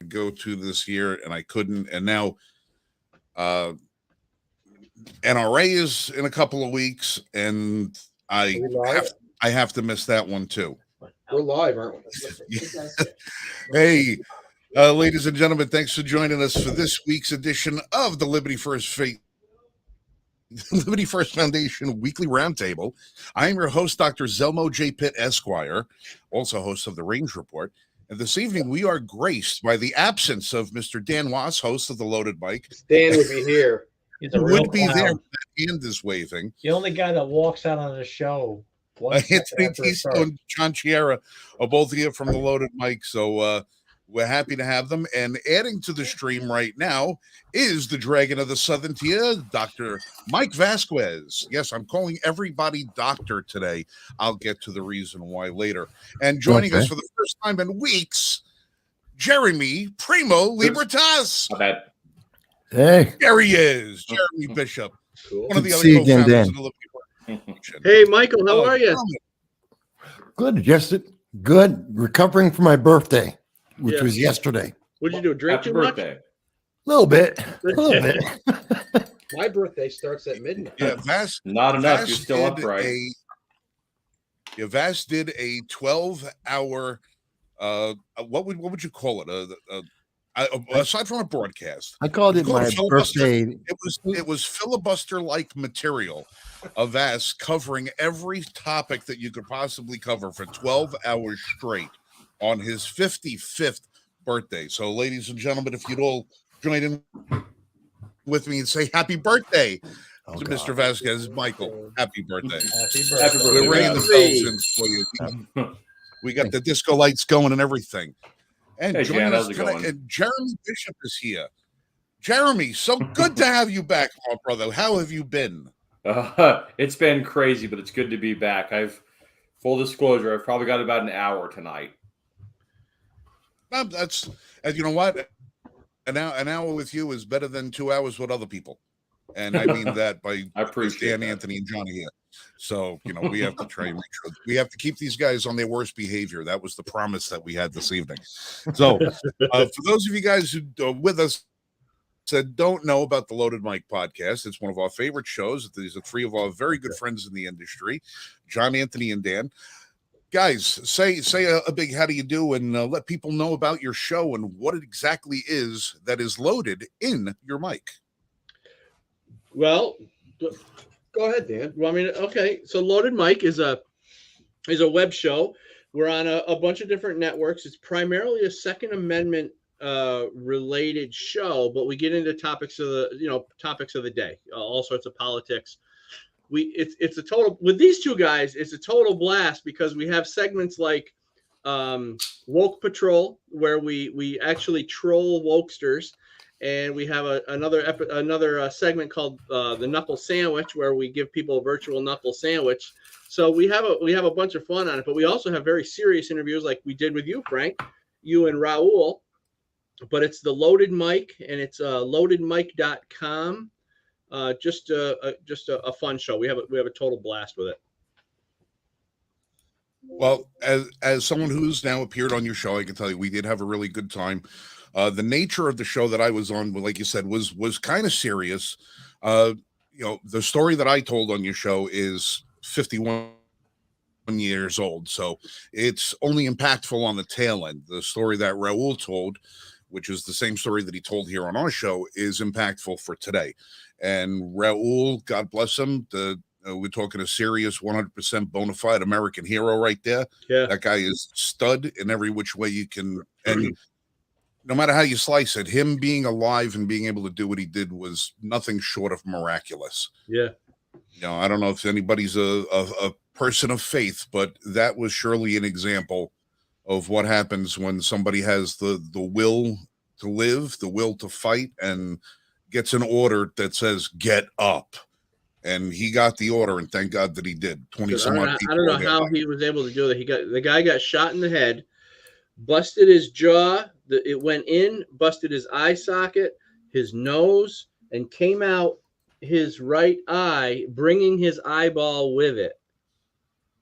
go to this year, and I couldn't. And now uh, NRA is in a couple of weeks, and Are I we live? have to miss that one too. We're live, aren't we? Hey, ladies and gentlemen, thanks for joining us for this week's edition of the Liberty First Foundation Weekly Roundtable. I am your host, Dr. Zelmo J. Pitt, Esquire, also host of the Range Report. And this evening, we are graced by the absence of Mr. Dan Wass, host of the Loaded Mic. Dan would be here. He's a Who real would be there? clown. That hand is waving. The only guy that walks out on the show. One second Anthony after it Tissot starts. and John Chiara are both here from the Loaded Mic. So we're happy to have them. And adding to the stream right now is the Dragon of the Southern Tier, Dr. Mike Vasquez. Yes, I'm calling everybody doctor today. I'll get to the reason why later. And joining us for the first time in weeks, Jeremy Primo Libertas. I bet. Hey. There he is, Jeremy Bishop. Cool. One of the other See you again, co-founders Dan. of the Liberty Foundation. Hey, Michael, how are you? Good, just good. Recovering from my birthday, which Yeah. was yesterday. What'd you do? Drink Happy too much? birthday. A little bit. A little bit. My birthday starts at midnight. Yeah, Vass. Not enough. Vass You're still did upright. Vass did a 12-hour. What would you call it? Aside from a broadcast, I called it Call it my filibuster. birthday. it was filibuster-like material of Vass covering every topic that you could possibly cover for 12 hours straight on his 55th birthday. So, ladies and gentlemen, if you'd all join in with me and say happy birthday to Mr. Vasquez, Michael. Happy birthday. Happy Happy birthday. birthday. We're ringing the Hey. bells in for you. We got the disco lights going and everything. And Hey, joining Jan, us how's it tonight, going? and Jeremy Bishop is here. Jeremy, so good to have you back, my brother. How have you been? It's been crazy, but it's good to be back. Full disclosure, I've probably got about an hour tonight. That's, and you know what? An hour with you is better than 2 hours with other people. And I mean that by I appreciate Dan, that. Anthony, and Johnny here. So, we have to try and make sure we have to keep these guys on their worst behavior. That was the promise that we had this evening. So, for those of you guys who are with us that don't know about the Loaded Mic podcast, it's one of our favorite shows. These are three of our very good friends in the industry, John, Anthony, and Dan. Guys, say a big how do you do, and let people know about your show and what it exactly is that is loaded in your mic. Well, go ahead, Dan. Well, I mean, okay. So Loaded Mic is a web show. We're on a bunch of different networks. It's primarily a Second Amendment related show, but we get into topics of the day, all sorts of politics. It's a total with these two guys. It's a total blast because we have segments like Woke Patrol, where we actually troll wokesters. And we have another segment called the Knuckle Sandwich, where we give people a virtual knuckle sandwich. So we have a bunch of fun on it, but we also have very serious interviews like we did with you, Frank, you and Raul. But it's the Loaded Mic, and it's loadedmic.com. Just a fun show. We have a total blast with it. Well, as someone who's now appeared on your show, I can tell you we did have a really good time. The nature of the show that I was on, like you said, was kind of serious. The story that I told on your show is 51 years old, so it's only impactful on the tail end. The story that Raul told, which is the same story that he told here on our show, is impactful for today. And Raul, God bless him, we're talking a serious 100% bona fide American hero right there. Yeah. That guy is stud in every which way you can. And no matter how you slice it, him being alive and being able to do what he did was nothing short of miraculous. Yeah. I don't know if anybody's a person of faith, but that was surely an example of what happens when somebody has the will to live, the will to fight, and gets an order that says, get up. And he got the order, and thank God that he did. 20 some odd people. I don't know how he was able to do that. The guy got shot in the head, busted his jaw. It went in, busted his eye socket, his nose, and came out his right eye, bringing his eyeball with it.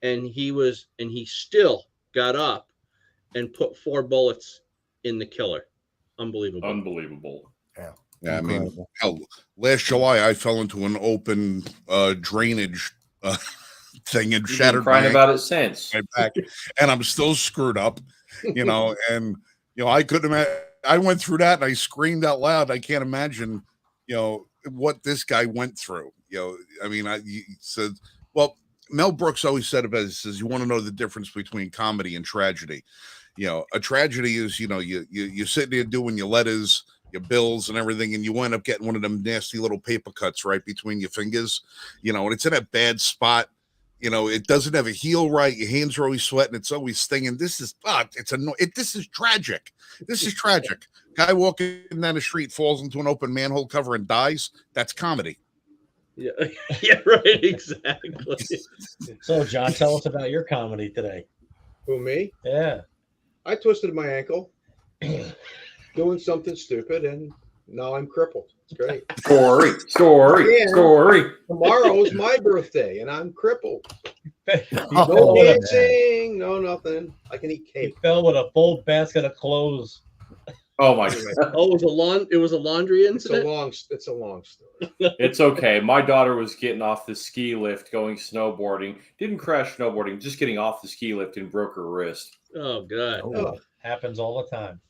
And he still got up and put 4 bullets in the killer. unbelievable. Unbelievable. Yeah, I mean, Incredible. hell, last July I fell into an open drainage thing and You've been shattered crying my about it since. back, and I'm still screwed up, and I couldn't imagine. I went through that and I screamed out loud. I can't imagine, what this guy went through. I mean, he said, well, Mel Brooks always said about it, he says, you want to know the difference between comedy and tragedy. A tragedy is, you sit there doing your letters, your bills and everything, and you wind up getting one of them nasty little paper cuts right between your fingers, and it's in a bad spot. It doesn't have a heel right. Your hands are always sweating. It's always stinging. This is this is tragic. This is tragic. Guy walking down the street falls into an open manhole cover and dies. That's comedy. Yeah, yeah, right, exactly. So, John, tell us about your comedy today. Who, me? Yeah. I twisted my ankle doing something stupid, and now I'm crippled. It's great. Story. Yeah. Story. Tomorrow's my birthday, and I'm crippled. No Oh, dancing, no nothing. I can eat He cake. fell with a full basket of clothes. Oh my God. Oh, it was a laundry It's a incident. long story. It's okay. My daughter was getting off the ski lift going snowboarding. Didn't crash snowboarding, just getting off the ski lift and broke her wrist. Oh god. Oh, Happens all the time.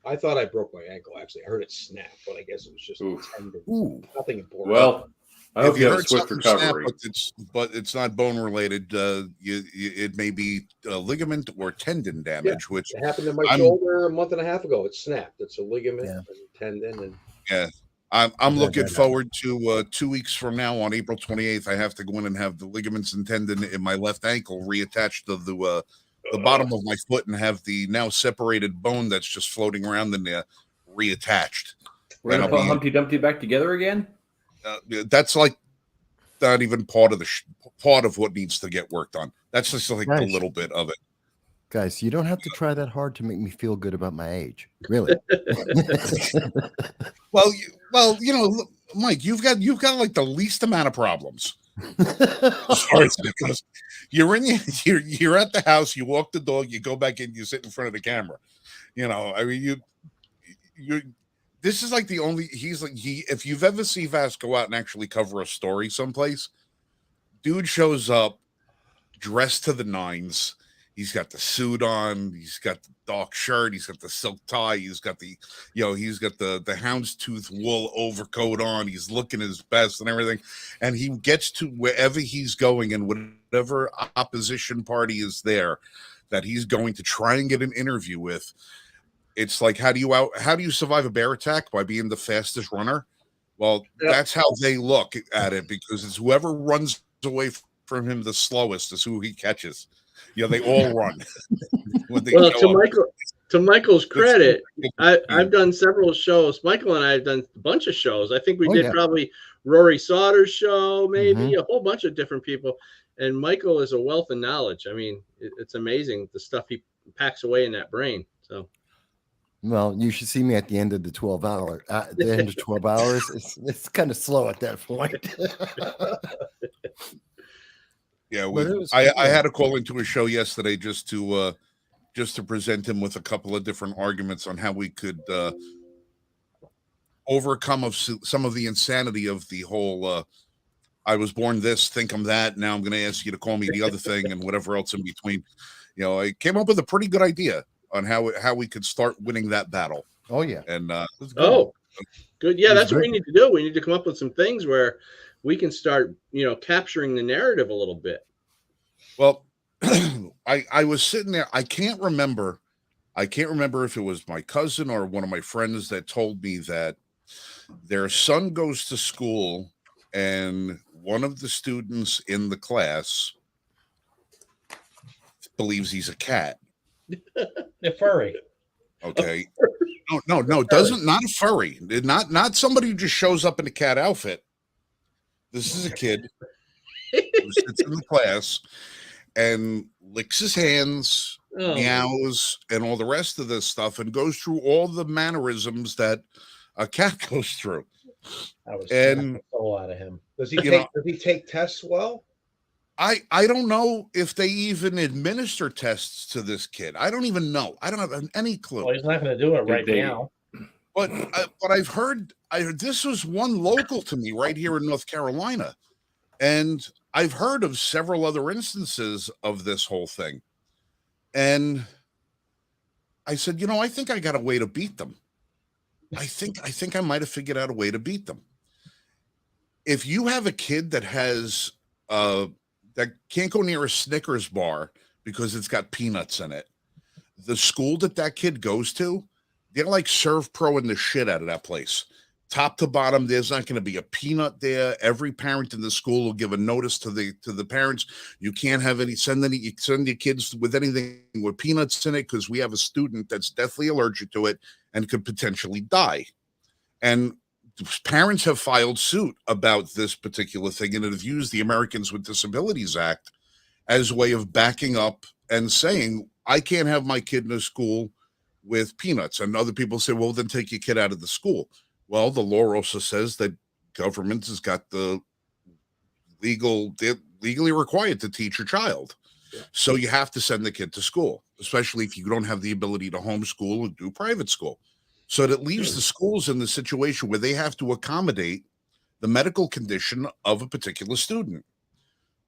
I thought I broke my ankle. Actually, I heard it snap, but I guess it was just Oof. tendon. Ooh. Nothing important. Well, I hope If you have a heard swift something snap, recovery. but it's not bone related. It may be ligament or tendon damage, which It happened to my I'm- shoulder a month and a half ago. It snapped. It's a ligament, Yeah. and a tendon, and I'm looking Yeah. forward to 2 weeks from now on April 28th. I have to go in and have the ligaments and tendon in my left ankle reattached to the bottom of my foot and have the now separated bone that's just floating around in there reattached. We're going to that'll put be- Humpty Dumpty back together again? That's like not even part of part of what needs to get worked on. That's just like a Nice. little bit of it. Guys, you don't have to try that hard to make me feel good about my age. Really. Well, look, Mike, you've got like the least amount of problems. As far as it goes. You're at the house, you walk the dog, you go back in, you sit in front of the camera. I mean, you this is like the only if you've ever seen Vass go out and actually cover a story someplace, dude shows up dressed to the nines. He's got the suit on, he's got the dark shirt, he's got the silk tie, he's got the houndstooth wool overcoat on, he's looking his best and everything. And he gets to wherever he's going and whatever opposition party is there that he's going to try and get an interview with. It's like, how do you survive a bear attack? By being the fastest runner? Well, Yep. that's how they look at it, because it's whoever runs away from him the slowest is who he catches. They all run. When they Well, show up. to Michael's credit, Yeah. I've done several shows. Michael and I have done a bunch of shows. I think we Oh, did yeah. probably Rory Sauter's show, maybe Mhm. a whole bunch of different people. And Michael is a wealth of knowledge. I mean, it's amazing the stuff he packs away in that brain. So Well, you should see me at the end of the 12 hour. At the end of 12 hours, it's kind of slow at that point. Yeah, But it was I cool. had to call into a show yesterday just to present him with a couple of different arguments on how we could overcome some of the insanity of the whole I was born this, think I'm that, now I'm going to ask you to call me the other thing, and whatever else in between. I came up with a pretty good idea on how we could start winning that battle. Oh yeah. And oh, good. Yeah, He's that's what we good. need to do. We need to come up with some things where we can start, capturing the narrative a little bit. well, I was sitting there. I can't remember if it was my cousin or one of my friends that told me that their son goes to school and one of the students in the class believes he's a cat. They're furry. Okay. No, not a furry. Not somebody who just shows up in a cat outfit. This is a kid who sits in the class and licks his hands, Oh, meows, and all the rest of this stuff, and goes through all the mannerisms that a cat goes through. I was And- the soul out of him. does he You take? Does he take tests well? I don't know if they even administer tests to this kid. I don't even know. I don't have any clue. Well, he's not going to do it Did right they- now. But I've heard this was one local to me right here in North Carolina, and I've heard of several other instances of this whole thing. And I said, I think I got a way to beat them. I think I might have figured out a way to beat them. If you have a kid that has that can't go near a Snickers bar because it's got peanuts in it, the school that kid goes to, they're like serve pro in the shit out of that place. Top to bottom, there's not going to be a peanut there. Every parent in the school will give a notice to the parents. You can't have send your kids with anything with peanuts in it because we have a student that's deathly allergic to it and could potentially die. And parents have filed suit about this particular thing and have used the Americans with Disabilities Act as a way of backing up and saying, I can't have my kid in a school with peanuts. And other people say, well, then take your kid out of the school. Well, the law also says that government has got they're legally required to teach a child. Yeah. So you have to send the kid to school, especially if you don't have the ability to homeschool or do private school. So that leaves the schools in the situation where they have to accommodate the medical condition of a particular student.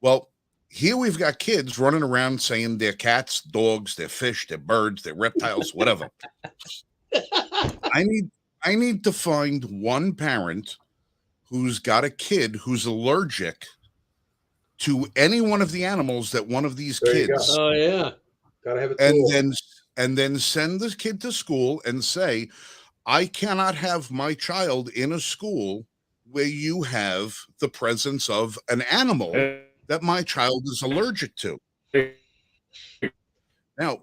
Well, here we've got kids running around saying they're cats, dogs, they're fish, they're birds, they're reptiles, whatever. I need to find one parent who's got a kid who's allergic to any one of the animals that one of these kids. Oh yeah, gotta have a tool. And then send this kid to school and say, I cannot have my child in a school where you have the presence of an animal that my child is allergic to. Now,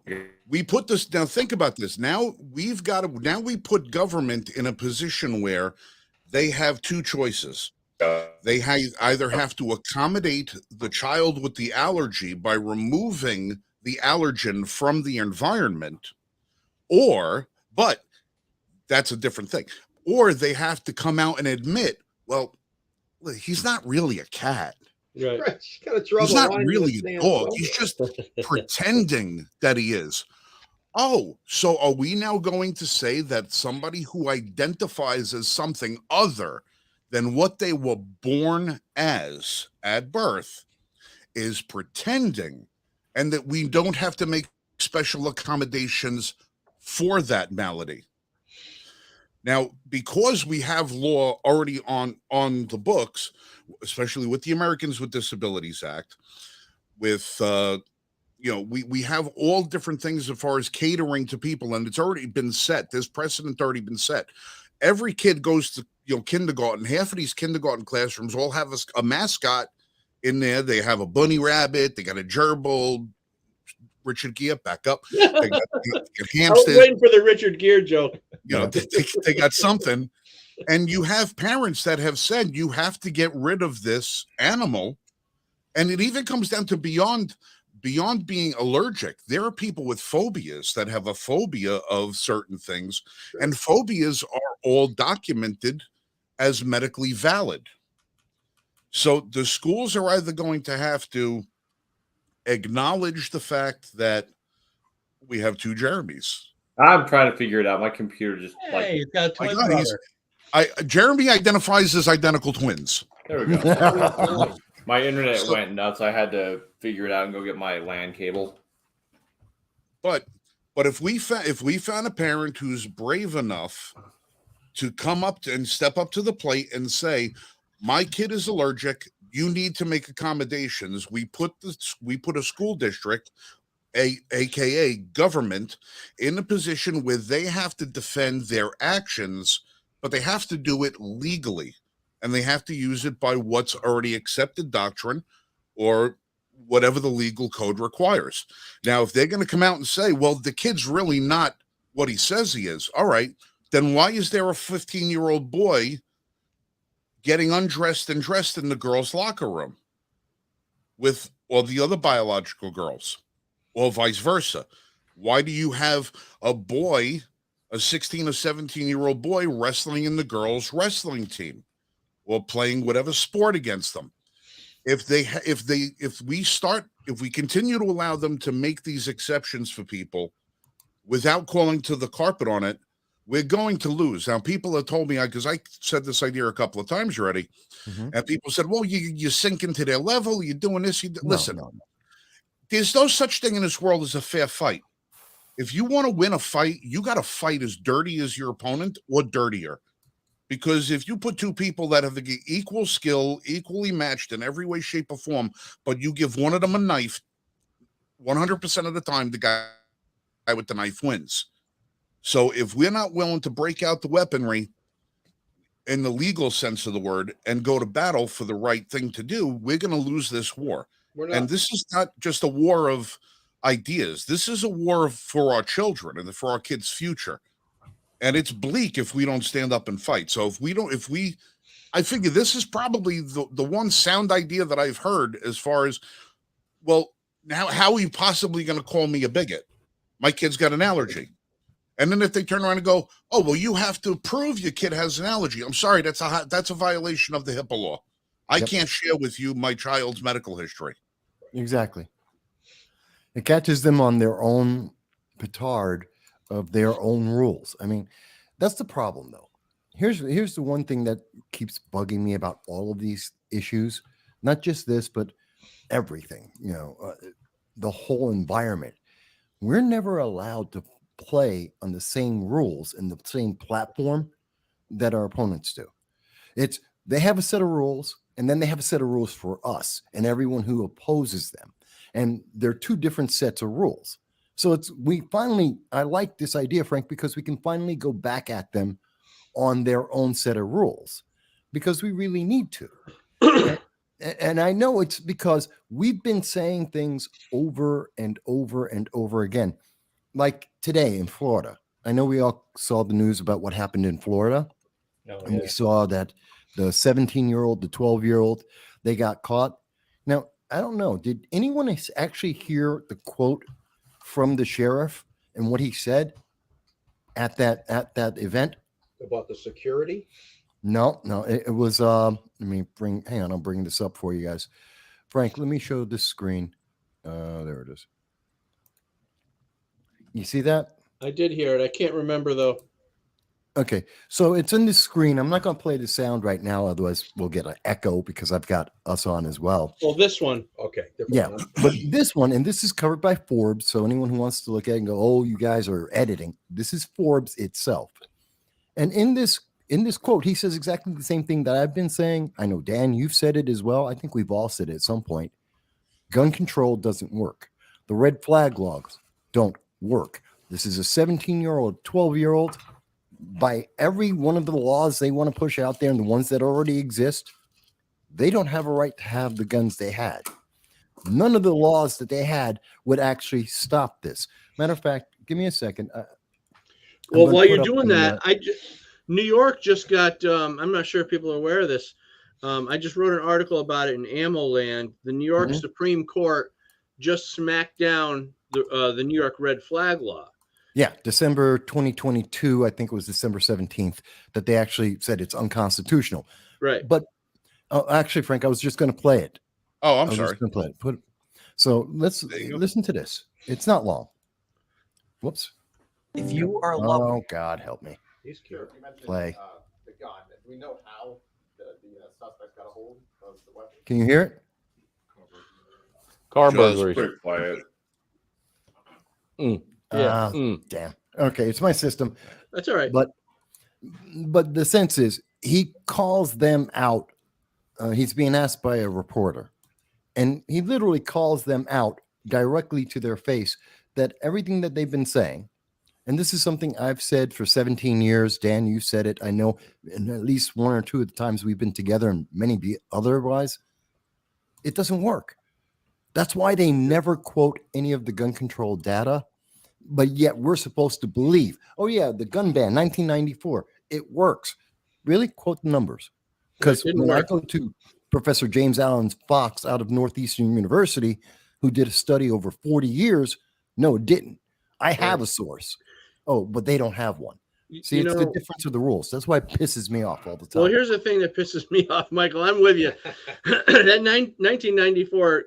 we put this, now think about this. Now we put government in a position where they have two choices. They either have to accommodate the child with the allergy by removing the allergen from the environment, but that's a different thing. Or they have to come out and admit, well, he's not really a cat. Right. He's not really a dog. He's just pretending that he is. Oh, so are we now going to say that somebody who identifies as something other than what they were born as at birth is pretending, and that we don't have to make special accommodations for that malady? Now, because we have law already on the books, especially with the Americans with Disabilities Act, with we have all different things as far as catering to people, and it's already been set. There's precedent already been set. Every kid goes to kindergarten. Half of these kindergarten classrooms all have a mascot in there. They have a bunny rabbit. They got a gerbil. Richard Gere, back up. They got hamsters. I was waiting for the Richard Gere joke. They got something. And you have parents that have said you have to get rid of this animal. And it even comes down to beyond being allergic. There are people with phobias that have a phobia of certain things. Sure. And phobias are all documented as medically valid. So the schools are either going to have to acknowledge the fact that we have two Jeremys. I'm trying to figure it out. My computer just he's got a twin brother. Jeremy identifies as identical twins. There we go. My internet went nuts. I had to figure it out and go get my LAN cable. But if we found a parent who's brave enough to come up and step up to the plate and say, my kid is allergic, you need to make accommodations. We put a school district, aka government, in a position where they have to defend their actions, but they have to do it legally, and they have to use it by what's already accepted doctrine or whatever the legal code requires. Now, if they're going to come out and say, well, the kid's really not what he says he is, all right, then why is there a 15-year-old boy getting undressed and dressed in the girls' locker room with all the other biological girls, or vice versa? Why do you have a 16 or 17-year-old boy wrestling in the girls' wrestling team or playing whatever sport against them? If we continue to allow them to make these exceptions for people without calling to the carpet on it, we're going to lose. Now, people have told me, because I said this idea a couple of times already, Mhm. and people said, well, you sink into their level, you're doing this. No, Listen, no. there's no such thing in this world as a fair fight. If you want to win a fight, you got to fight as dirty as your opponent or dirtier. Because if you put two people that have the equal skill, equally matched in every way, shape, or form, but you give one of them a knife, 100% of the time, the guy with the knife wins. So if we're not willing to break out the weaponry in the legal sense of the word and go to battle for the right thing to do, we're going to lose this war. We're not. And this is not just a war of ideas. This is a war for our children and for our kids' future. And it's bleak if we don't stand up and fight. So I figure this is probably the one sound idea that I've heard as far as, well, now how are you possibly going to call me a bigot? My kid's got an allergy. And then if they turn around and go, oh, well, you have to prove your kid has an allergy. I'm sorry, that's a violation of the HIPAA law. I can't share with you my child's medical history. Exactly. It catches them on their own petard of their own rules. I mean, that's the problem, though. Here's the one thing that keeps bugging me about all of these issues, not just this, but everything. The whole environment. We're never allowed to play on the same rules and the same platform that our opponents do. They have a set of rules, and then they have a set of rules for us and everyone who opposes them. And they're two different sets of rules. So I like this idea, Frank, because we can finally go back at them on their own set of rules, because we really need to. And I know it's because we've been saying things over and over and over again. Like today in Florida. I know we all saw the news about what happened in Florida. And we saw that the 17-year-old, the 12-year-old, they got caught. Now, I don't know. Did anyone actually hear the quote from the sheriff and what he said at that event? About the security? No. It was, hang on, I'll bring this up for you guys. Frank, let me show this screen. There it is. You see that? I did hear it. I can't remember though. Okay, so it's in the screen. I'm not going to play the sound right now, otherwise we'll get an echo because I've got us on as well. Well, this one. Okay. Yeah, but this one, and this is covered by Forbes, so anyone who wants to look at it and go, oh, you guys are editing, this is Forbes itself. And in this quote, he says exactly the same thing that I've been saying. I know, Dan, you've said it as well. I think we've all said it at some point. Gun control doesn't work. The red flag laws don't work. This is a 17-year-old, 12-year-old. By every one of the laws they want to push out there and the ones that already exist, they don't have a right to have the guns they had. None of the laws that they had would actually stop this. Matter of fact, give me a second. Well, while you're doing that, New York just got, I'm not sure if people are aware of this. I just wrote an article about it in Ammo Land. The New York Supreme Court just smacked down the New York red flag law. Yeah, December 2022, I think it was December 17th, that they actually said it's unconstitutional. Right. But actually, Frank, I was just going to play it. Oh, I'm sorry. Play it. So let's listen to this. It's not long. Whoops. If you are loving, oh God, help me. He's cute. Play. The gun. Do we know how the suspect got a hold of the weapon? Can you hear it? Car Just burglary. quick quiet. Damn. Okay, it's my system. That's all right. But the sense is he calls them out. He's being asked by a reporter, and he literally calls them out directly to their face that everything that they've been saying, and this is something I've said for 17 years. Dan, you said it. I know, and at least one or two of the times we've been together, and many otherwise, it doesn't work. That's why they never quote any of the gun control data, but yet we're supposed to believe, oh yeah, the gun ban, 1994, it works. Really? Quote the numbers. Because when I go to Professor James Allen Fox out of Northeastern University, who did a study over 40 years, no, it didn't. I have a source. Oh, but they don't have one. See, it's the difference of the rules. That's why it pisses me off all the time. Well, here's the thing that pisses me off, Michael. I'm with you. That 1994,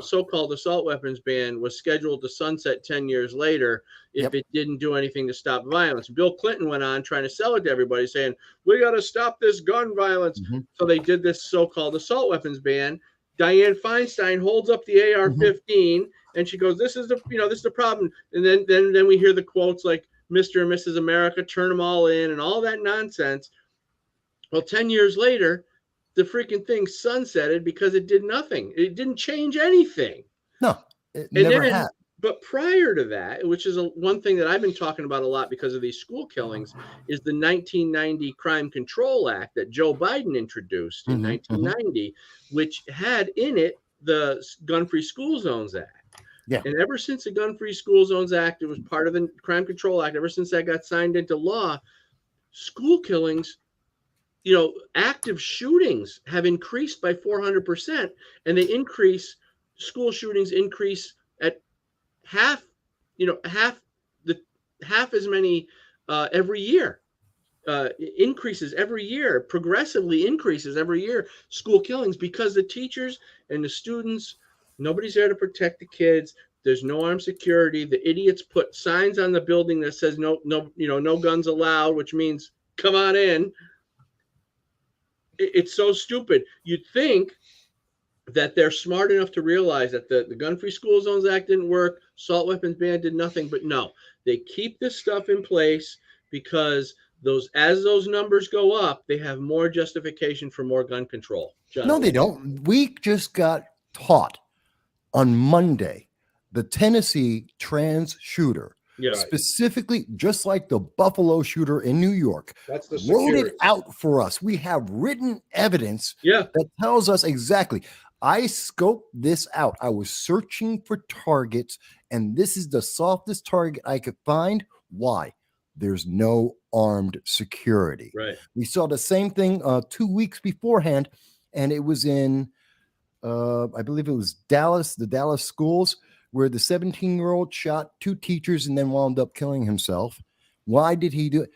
so-called assault weapons ban was scheduled to sunset 10 years later if it didn't do anything to stop violence. Bill Clinton went on trying to sell it to everybody, saying, we got to stop this gun violence. Mhm. So they did this so-called assault weapons ban. Dianne Feinstein holds up the AR-15, and she goes, this is the problem. And then we hear the quotes like, Mr. and Mrs. America, turn them all in and all that nonsense. Well, 10 years later, the freaking thing sunsetted because it did nothing. It didn't change anything. No, it never had. But prior to that, which is one thing that I've been talking about a lot because of these school killings, is the 1990 Crime Control Act that Joe Biden introduced in 1990, which had in it the Gun-Free School Zones Act. Yeah. And ever since the Gun-Free School Zones Act, it was part of the Crime Control Act. Ever since that got signed into law, school killings, active shootings have increased by 400%, and school shootings increase at half as many every year. Increases every year, progressively increases every year, school killings, because the teachers and the students, nobody's there to protect the kids. There's no armed security. The idiots put signs on the building that says no guns allowed, which means come on in. It's so stupid. You'd think that they're smart enough to realize that the Gun-Free School Zones Act didn't work, assault weapons ban did nothing, but no, they keep this stuff in place because as those numbers go up, they have more justification for more gun control. John, No, they don't. We just got taught on Monday the Tennessee trans shooter, specifically just like the Buffalo shooter in New York, That's the wrote security. it out for us. We have written evidence that tells us exactly. I scoped this out. I was searching for targets, and this is the softest target I could find. Why? There's no armed security. Right. We saw the same thing 2 weeks beforehand, and it was in, I believe it was Dallas, the Dallas schools, where the 17-year-old shot 2 teachers and then wound up killing himself. Why did he do it?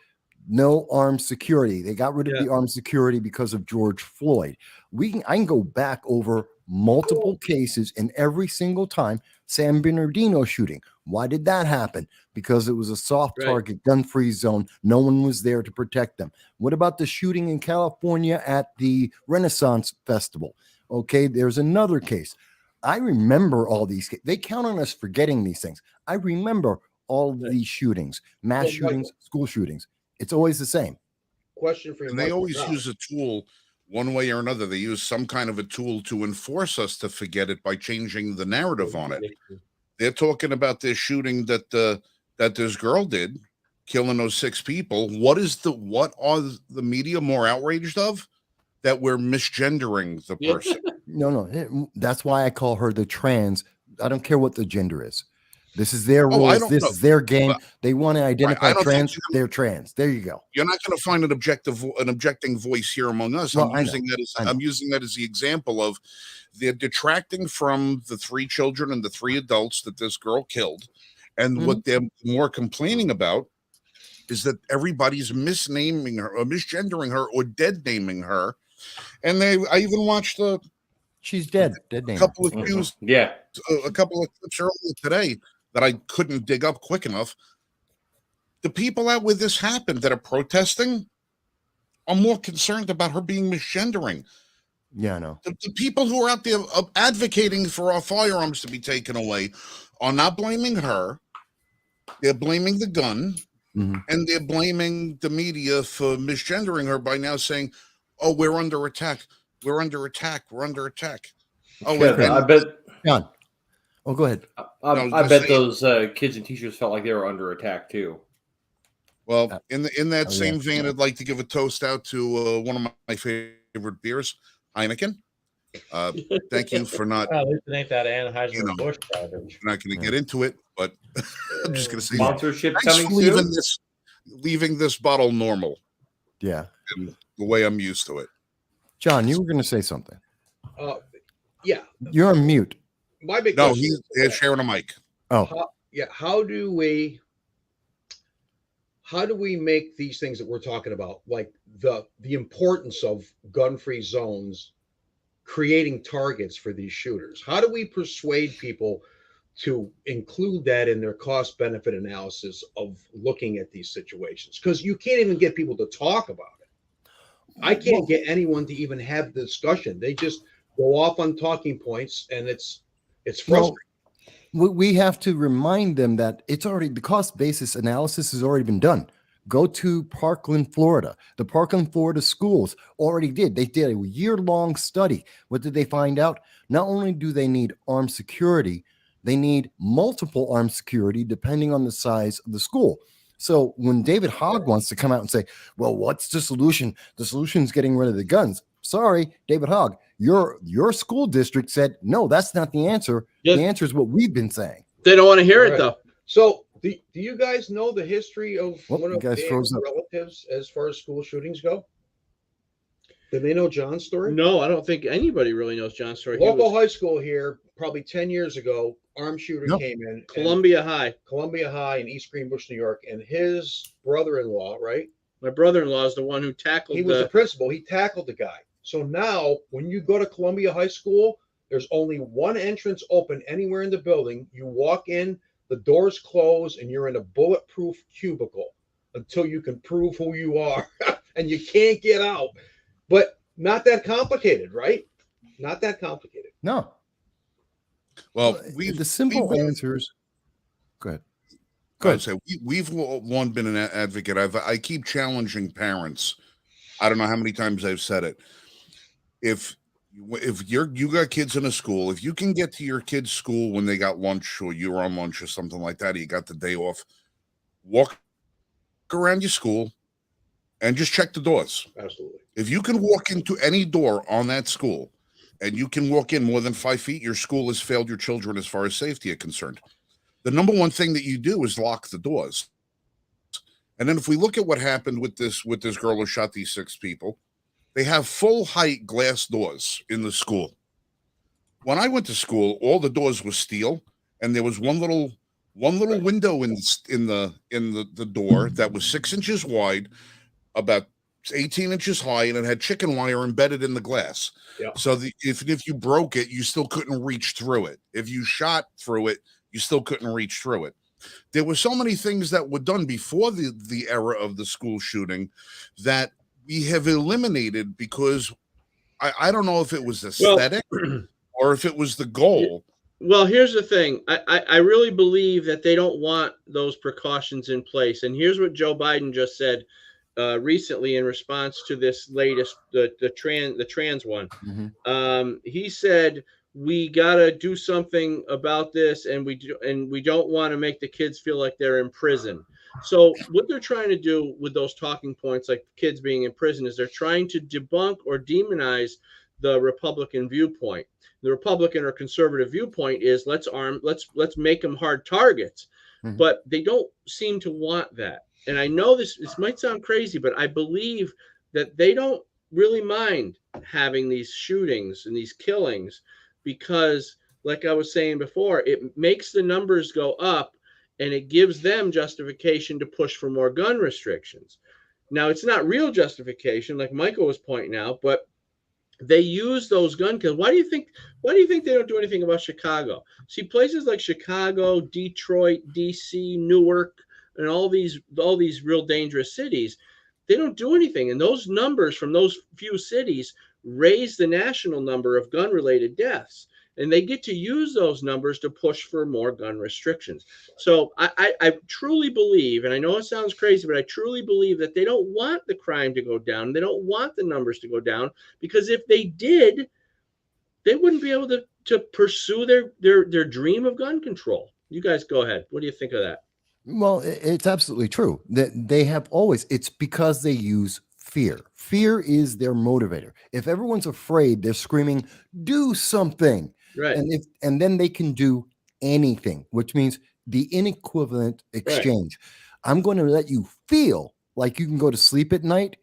No armed security. They got rid of the armed security because of George Floyd. I can go back over multiple cases, and every single time, San Bernardino shooting. Why did that happen? Because it was a soft target, gun-free zone. No one was there to protect them. What about the shooting in California at the Renaissance Festival? Okay, there's another case. I remember all these. They count on us forgetting these things. I remember all of these shootings, mass shootings, school shootings. It's always the same. Question for you. And they always use a tool one way or another. They use some kind of a tool to enforce us to forget it by changing the narrative on it. They're talking about this shooting that this girl did, killing those 6 people. What are the media more outraged of? That we're misgendering the person. No. That's why I call her the trans. I don't care what the gender is. This is their rules. This is their game. They want to identify trans. They're trans. There you go. You're not going to find an objecting voice here among us. Well, I'm using that as the example of they're detracting from the 3 children and the 3 adults that this girl killed, and what they're more complaining about is that everybody's misnaming her or misgendering her or dead naming her. And I even watched she's dead. Dead name. A couple of views, a couple of clips earlier today that I couldn't dig up quick enough. The people out where this happened that are protesting are more concerned about her being misgendering. Yeah, I know. The people who are out there advocating for our firearms to be taken away are not blaming her. They're blaming the gun, and they're blaming the media for misgendering her by now saying, "Oh, we're under attack. We're under attack. We're under attack." Oh, I bet. John. Oh, go ahead. I bet those kids and teachers felt like they were under attack too. Well, in that same vein, I'd like to give a toast out to one of my favorite beers, Heineken. Thank you for not. At least it ain't that Anheuser-Busch garbage. I'm not going to get into it, but I'm just going to say sponsorship thanks coming for soon. leaving this bottle normal. Yeah, and the way I'm used to it. John, you were going to say something. Yeah, you're on mute. My big no, question he's sharing a mic. Oh, how do we how do we make these things that we're talking about, like the importance of gun-free zones, creating targets for these shooters? How do we persuade people to include that in their cost benefit analysis of looking at these situations? Because you can't even get people to talk about it. I can't get anyone to even have the discussion. They just go off on talking points, and it's frustrating. We have to remind them that it's already, the cost basis analysis has already been done. Go to Parkland, Florida. The Parkland, Florida schools already did. They did a year-long study. What did they find out? Not only do they need armed security, they need multiple armed security depending on the size of the school. So when David Hogg wants to come out and say, well, what's the solution? The solution is getting rid of the guns. Sorry, David Hogg, your school district said, no, that's not the answer. Yes. The answer is what we've been saying. They don't want to hear All it right. though. So do you guys know the history of Oh, one you of guys Dan's froze up. relatives as far as school shootings go? Do they know John's story? No, I don't think anybody really knows John's story. He Local was high school here, probably 10 years ago, armed shooter Nope. came in. and Columbia High. Columbia High in East Greenbush, New York, and his brother-in-law, right? My brother-in-law is the one who tackled He was the the. principal. He tackled the guy. So now, when you go to Columbia High School, there's only one entrance open anywhere in the building. You walk in, the doors close, and you're in a bulletproof cubicle until you can prove who you are, and you can't get out. But not that complicated, right? Not that complicated. No. Well, The simple answers. Go ahead. Go ahead. So we've long been an advocate. I keep challenging parents. I don't know how many times I've said it. If you got kids in a school, if you can get to your kid's school when they got lunch or you were on lunch or something like that, or you got the day off, walk around your school and just check the doors. Absolutely. If you can walk into any door on that school and you can walk in more than 5 feet, your school has failed your children as far as safety are concerned. The number one thing that you do is lock the doors. And then if we look at what happened with this girl who shot these 6 people, they have full height glass doors in the school. When I went to school, all the doors were steel, and there was one little window in the door that was 6 inches wide, about 18 inches high, and it had chicken wire embedded in the glass. Yeah. So if you broke it, you still couldn't reach through it. If you shot through it, you still couldn't reach through it. There were so many things that were done before the era of the school shooting that we have eliminated because I don't know if it was aesthetic or if it was the goal. Well, here's the thing. I really believe that they don't want those precautions in place. And here's what Joe Biden just said recently in response to this latest the trans one. Mm-hmm. He said we got to do something about this, and we don't want to make the kids feel like they're in prison. So what they're trying to do with those talking points, like kids being in prison, is they're trying to debunk or demonize the Republican viewpoint. The Republican or conservative viewpoint is let's make them hard targets, Mm-hmm. but they don't seem to want that. And I know this might sound crazy, but I believe that they don't really mind having these shootings and these killings because, like I was saying before, it makes the numbers go up and it gives them justification to push for more gun restrictions. Now, it's not real justification, like Michael was pointing out, but they use those gun kills. Why do you think they don't do anything about Chicago? See, places like Chicago, Detroit, DC, Newark, and all these real dangerous cities, they don't do anything. And those numbers from those few cities raise the national number of gun-related deaths. And they get to use those numbers to push for more gun restrictions. So I truly believe, and I know it sounds crazy, but I truly believe that they don't want the crime to go down. They don't want the numbers to go down, because if they did, they wouldn't be able to pursue their dream of gun control. You guys go ahead. What do you think of that? Well, it's absolutely true that they have always. It's because they use fear. Fear is their motivator. If everyone's afraid, they're screaming, "Do something!" Right. And then they can do anything, which means the inequivalent exchange. Right. I'm going to let you feel like you can go to sleep at night,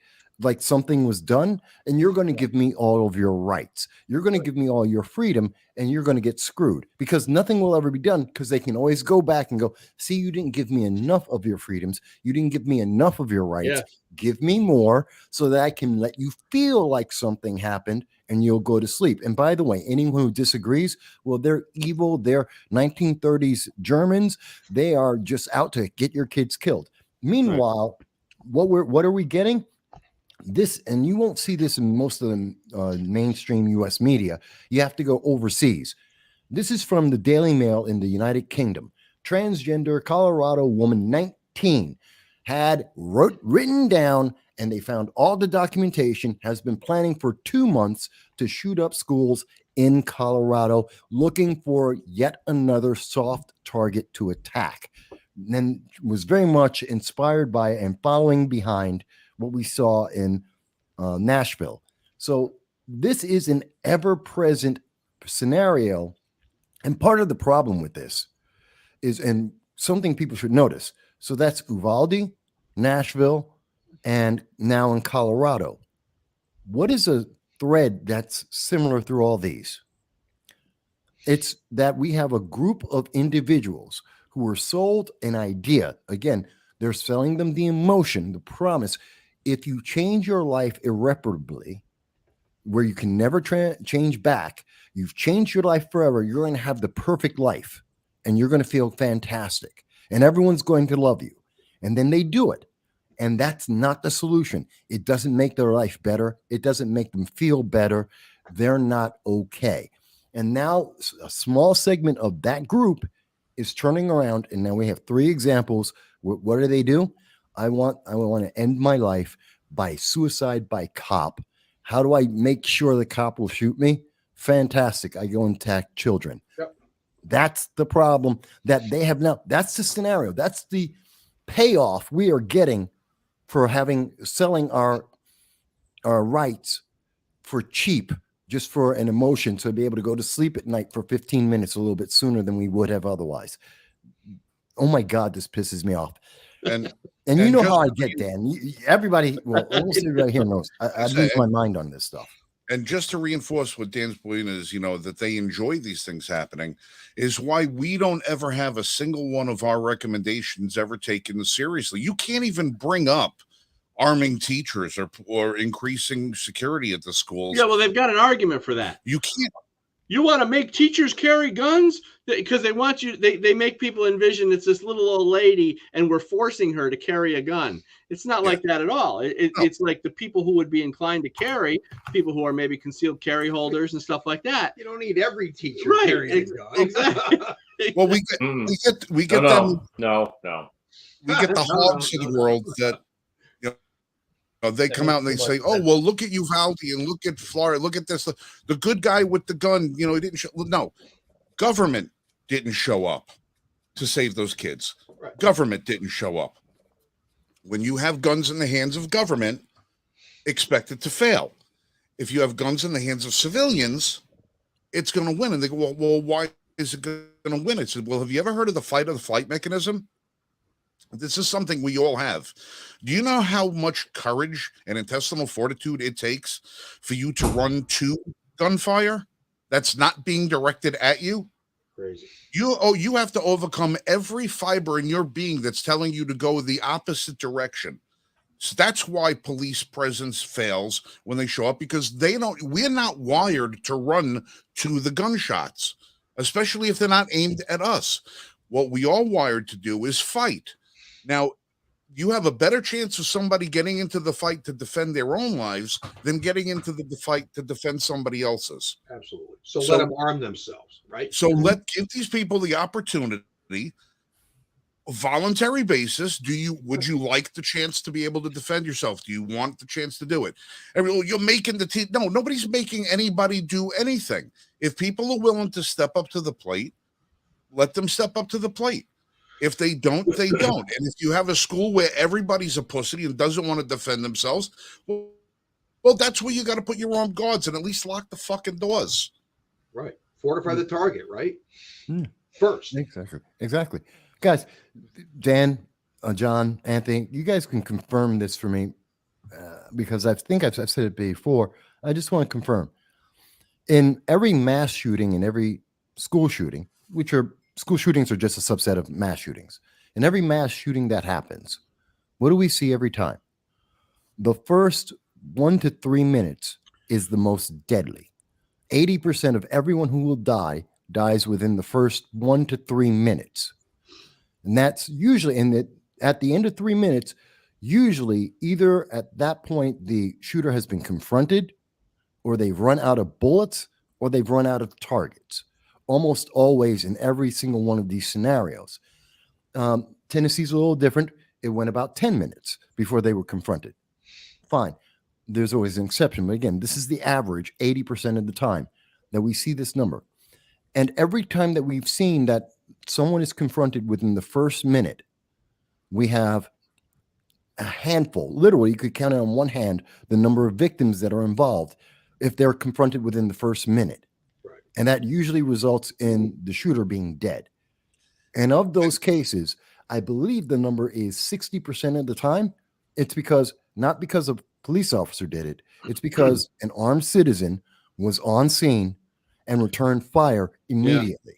like something was done, and you're going to give me all of your rights. You're going to give me all your freedom, and you're going to get screwed because nothing will ever be done because they can always go back and go, see, you didn't give me enough of your freedoms. You didn't give me enough of your rights. Yeah. Give me more so that I can let you feel like something happened and you'll go to sleep. And by the way, anyone who disagrees, well, they're evil. They're 1930s Germans. They are just out to get your kids killed. Meanwhile, what are we getting? This, and you won't see this in most of the mainstream US media. You have to go overseas. This is from the Daily Mail in the United Kingdom. Transgender Colorado woman 19 had written down, and they found all the documentation, has been planning for 2 months to shoot up schools in Colorado, looking for yet another soft target to attack. And then was very much inspired by and following behind what we saw in Nashville. So this is an ever-present scenario. And part of the problem with this is, and something people should notice, so that's Uvalde, Nashville, and now in Colorado. What is a thread that's similar through all these? It's that we have a group of individuals who were sold an idea. Again, they're selling them the emotion, the promise. If you change your life irreparably, where you can never change back, you've changed your life forever, you're going to have the perfect life and you're going to feel fantastic and everyone's going to love you. And then they do it. And that's not the solution. It doesn't make their life better. It doesn't make them feel better. They're not okay. And now a small segment of that group is turning around. And now we have 3 examples. What do? I want to end my life by suicide by cop. How do I make sure the cop will shoot me? Fantastic. I go and attack children. Yep. That's the problem that they have now. That's the scenario. That's the payoff we are getting for selling our rights for cheap, just for an emotion, to be able to go to sleep at night for 15 minutes a little bit sooner than we would have otherwise. Oh my God, this pisses me off. And you know how I just- get, Dan. Everybody, well, almost everybody here knows I lose my mind on this stuff. And just to reinforce what Dan's point is, that they enjoy these things happening, is why we don't ever have a single one of our recommendations ever taken seriously. You can't even bring up arming teachers or increasing security at the schools. Yeah, well, they've got an argument for that. You can't. You want to make teachers carry guns because they want you. They make people envision it's this little old lady and we're forcing her to carry a gun. It's not like that at all. It's like the people who would be inclined to carry, people who are maybe concealed carry holders and stuff like that. You don't need every teacher Right, carrying a gun. exactly. Well, we get them. No. We get the hogs of the world that they come out and they say, "Oh, well, look at Uvalde and look at Florida. Look at this. The good guy with the gun, he didn't show." No, government didn't show up to save those kids. Right. Government didn't show up. When you have guns in the hands of government, expect it to fail. If you have guns in the hands of civilians, it's going to win. And they go, well, why is it going to win? I said, well, have you ever heard of the fight or the flight mechanism? This is something we all have. Do you know how much courage and intestinal fortitude it takes for you to run to gunfire that's not being directed at you? Crazy. You have to overcome every fiber in your being that's telling you to go the opposite direction. So that's why police presence fails when they show up, because we're not wired to run to the gunshots, especially if they're not aimed at us. What we are wired to do is fight. Now, you have a better chance of somebody getting into the fight to defend their own lives than getting into the fight to defend somebody else's. Absolutely. So let them arm themselves, right? So give these people the opportunity, voluntary basis. Would you like the chance to be able to defend yourself? Do you want the chance to do it? You're making no, nobody's making anybody do anything. If people are willing to step up to the plate, let them step up to the plate. If they don't, they don't. And if you have a school where everybody's a pussy and doesn't want to defend themselves, well, that's where you got to put your armed guards and at least lock the fucking doors. Right. Fortify the target, right? First. Exactly. Guys, Dan, John, Anthony, you guys can confirm this for me. because I think I've said it before. I just want to confirm. In every mass shooting, in every school shooting, which are school shootings are just a subset of mass shootings. In every mass shooting that happens, what do we see every time? The first 1 to 3 minutes is the most deadly. 80% of everyone who will die dies within the first 1 to 3 minutes. And that's usually at the end of 3 minutes, usually either at that point the shooter has been confronted, or they've run out of bullets, or they've run out of targets. Almost always in every single one of these scenarios. Tennessee's a little different. It went about 10 minutes before they were confronted. Fine. There's always an exception. But again, this is the average 80% of the time that we see this number. And every time that we've seen that someone is confronted within the first minute, we have a handful. Literally, you could count it on one hand the number of victims that are involved if they're confronted within the first minute. Right. And that usually results in the shooter being dead. And of those cases, I believe the number is 60% of the time. It's not because a police officer did it. It's because an armed citizen was on scene and returned fire immediately.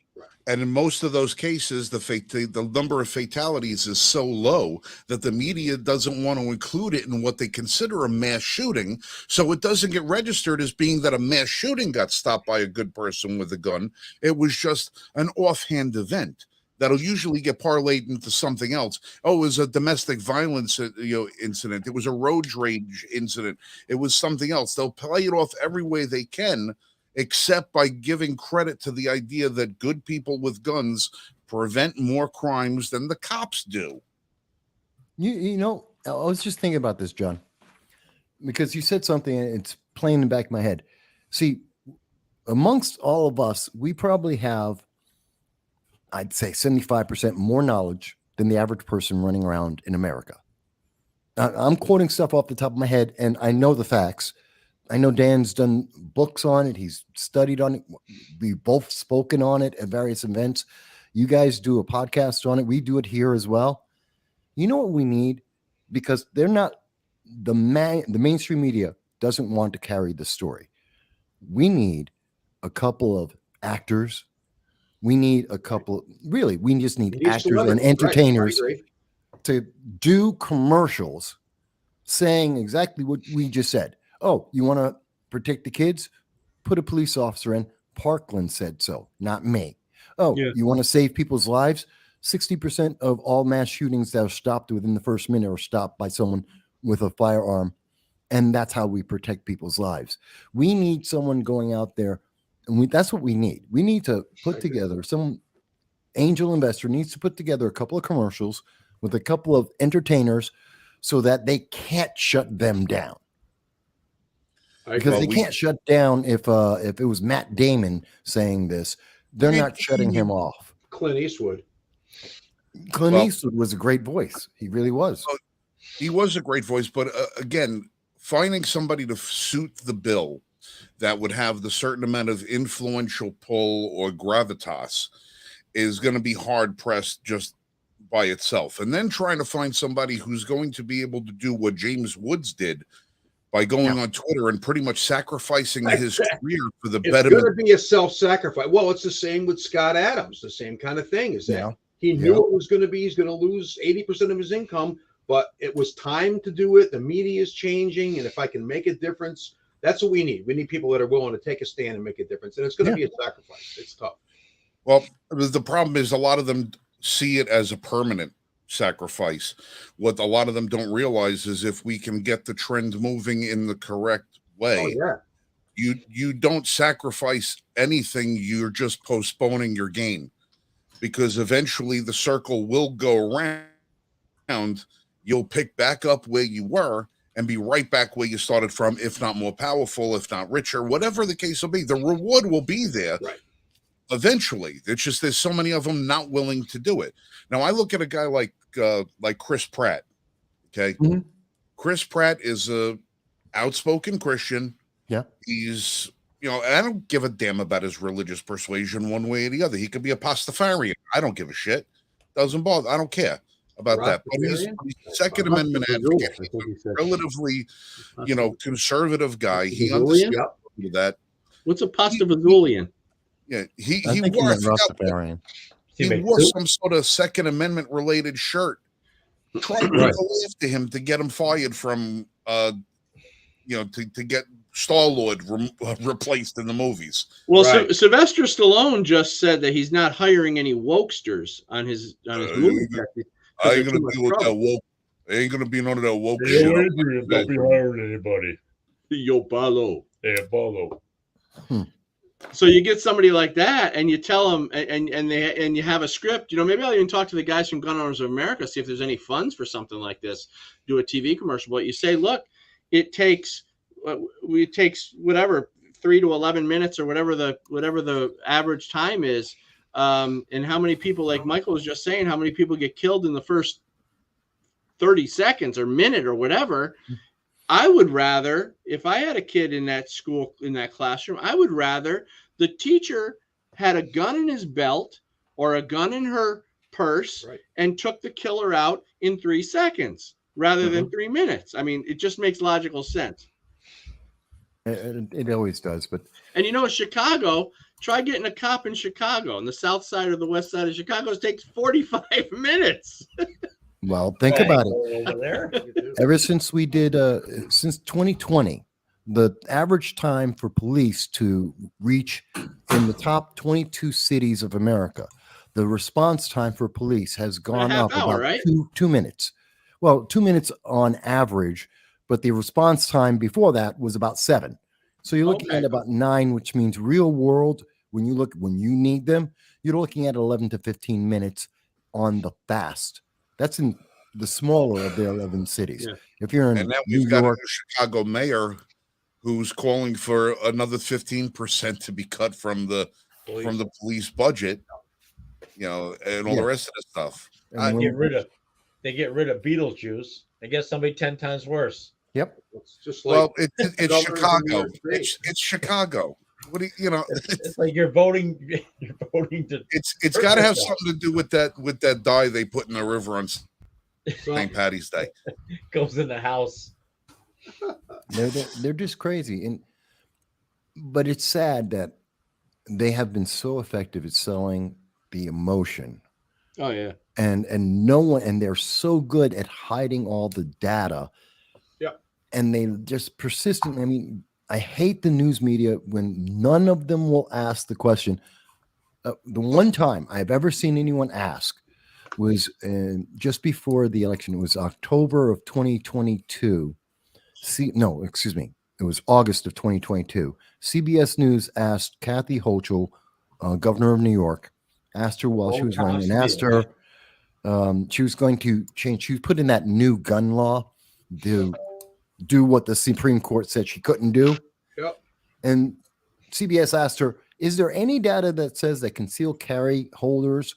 And in most of those cases, the number of fatalities is so low that the media doesn't want to include it in what they consider a mass shooting. So it doesn't get registered as being that a mass shooting got stopped by a good person with a gun. It was just an offhand event that'll usually get parlayed into something else. Oh, it was a domestic violence incident. It was a road rage incident. It was something else. They'll play it off every way they can, except by giving credit to the idea that good people with guns prevent more crimes than the cops do. You know, I was just thinking about this, John, because you said something and it's playing in the back of my head. See, amongst all of us, we probably have, I'd say 75% more knowledge than the average person running around in America. I'm quoting stuff off the top of my head, and I know the facts. I know Dan's done books on it. He's studied on it. We've both spoken on it at various events. You guys do a podcast on it. We do it here as well. You know what we need? Because they're not, the mainstream media doesn't want to carry the story. We need a couple of actors. We need a couple, really, we just need actors and entertainers to do commercials saying exactly what we just said. Oh, you want to protect the kids? Put a police officer in. Parkland said so, not me. Oh, You want to save people's lives? 60% of all mass shootings that are stopped within the first minute are stopped by someone with a firearm. And that's how we protect people's lives. We need someone going out there, and that's what we need. We need to put together, some angel investor needs to put together a couple of commercials with a couple of entertainers so that they can't shut them down. Because they can't shut down if it was Matt Damon saying this. They're not shutting him off. Clint Eastwood. Clint Eastwood was a great voice. He really was. He was a great voice, but again, finding somebody to suit the bill that would have the certain amount of influential pull or gravitas is going to be hard pressed just by itself. And then trying to find somebody who's going to be able to do what James Woods did by going on Twitter and pretty much sacrificing his career for the betterment. It's going to be a self-sacrifice. Well, it's the same with Scott Adams. The same kind of thing is that he knew it was going to be. He's going to lose 80% of his income, but it was time to do it. The media is changing, and if I can make a difference, that's what we need. We need people that are willing to take a stand and make a difference, and it's going to be a sacrifice. It's tough. Well, the problem is a lot of them see it as a permanent sacrifice. What a lot of them don't realize is if we can get the trend moving in the correct way, you don't sacrifice anything. You're just postponing your gain, because eventually the circle will go around. You'll pick back up where you were and be right back where you started from, if not more powerful, if not richer, whatever the case will be. The reward will be there. Eventually. It's just there's so many of them not willing to do it. Now I look at a guy like Chris Pratt. Okay, Chris Pratt is a outspoken Christian. Yeah, he's I don't give a damn about his religious persuasion one way or the other. He could be a Pastafarian. I don't give a shit. Doesn't bother. I don't care. about that. But he's Rastafarian? a Second Amendment advocate. He's a relatively, conservative guy. He understands that. What's a Pastafazulian? Yeah, he I think wore, he I meant forgot, Rastafarian. he wore some sort of Second Amendment related shirt. Tried to go after him to get him fired from, to get Star-Lord replaced in the movies. Well, Sylvester Stallone just said that he's not hiring any wokesters on his movie. I ain't gonna deal with that woke. I ain't gonna be none of that woke Hey, shit. Adrian, don't be hiring anybody. Yo, Paulo. Hey, Paulo. So you get somebody like that, and you tell them, and you have a script. Maybe I'll even talk to the guys from Gun Owners of America, see if there's any funds for something like this. Do a TV commercial, but you say, look, it takes whatever 3 to 11 minutes or whatever the average time is, and how many people, like Michael was just saying, how many people get killed in the first 30 seconds or minute or whatever. I would rather, if I had a kid in that school, in that classroom, I would rather the teacher had a gun in his belt or a gun in her purse and took the killer out in 3 seconds rather than 3 minutes. I mean, it just makes logical sense. It always does. And Chicago, try getting a cop in Chicago, on the south side or the west side of Chicago, it takes 45 minutes. Well, think about it. Over there. Ever since we did, since 2020, the average time for police to reach in the top 22 cities of America, the response time for police has gone up about 2 minutes. Well, 2 minutes on average, but the response time before that was about 7. So you're looking at about 9, which means real world. When you need them, you're looking at 11 to 15 minutes on the fast. That's in the smaller of the 11 cities. Yeah. If you're in New York, a Chicago mayor who's calling for another 15% to be cut from the police budget, and all the rest of the stuff. And they get rid of Beetlejuice. They get somebody 10 times worse. Yep. It's just like it's Chicago. It's Chicago. What do you It's like you're voting. You're voting to. It's got to have something to do with that dye they put in the river on St. Patty's Day. Goes in the house. They're just crazy, but it's sad that they have been so effective at selling the emotion. Oh yeah. And no one, and they're so good at hiding all the data. Yeah. And they just persistently. I mean, I hate the news media when none of them will ask the question. The one time I've ever seen anyone ask was just before the election. It was October of 2022. It was August of 2022. CBS News asked Kathy Hochul, governor of New York, asked her while she was running, and asked her, she was going to change. She was put in that new gun law to do what the Supreme Court said she couldn't do. Yep. And CBS asked her, is there any data that says that concealed carry holders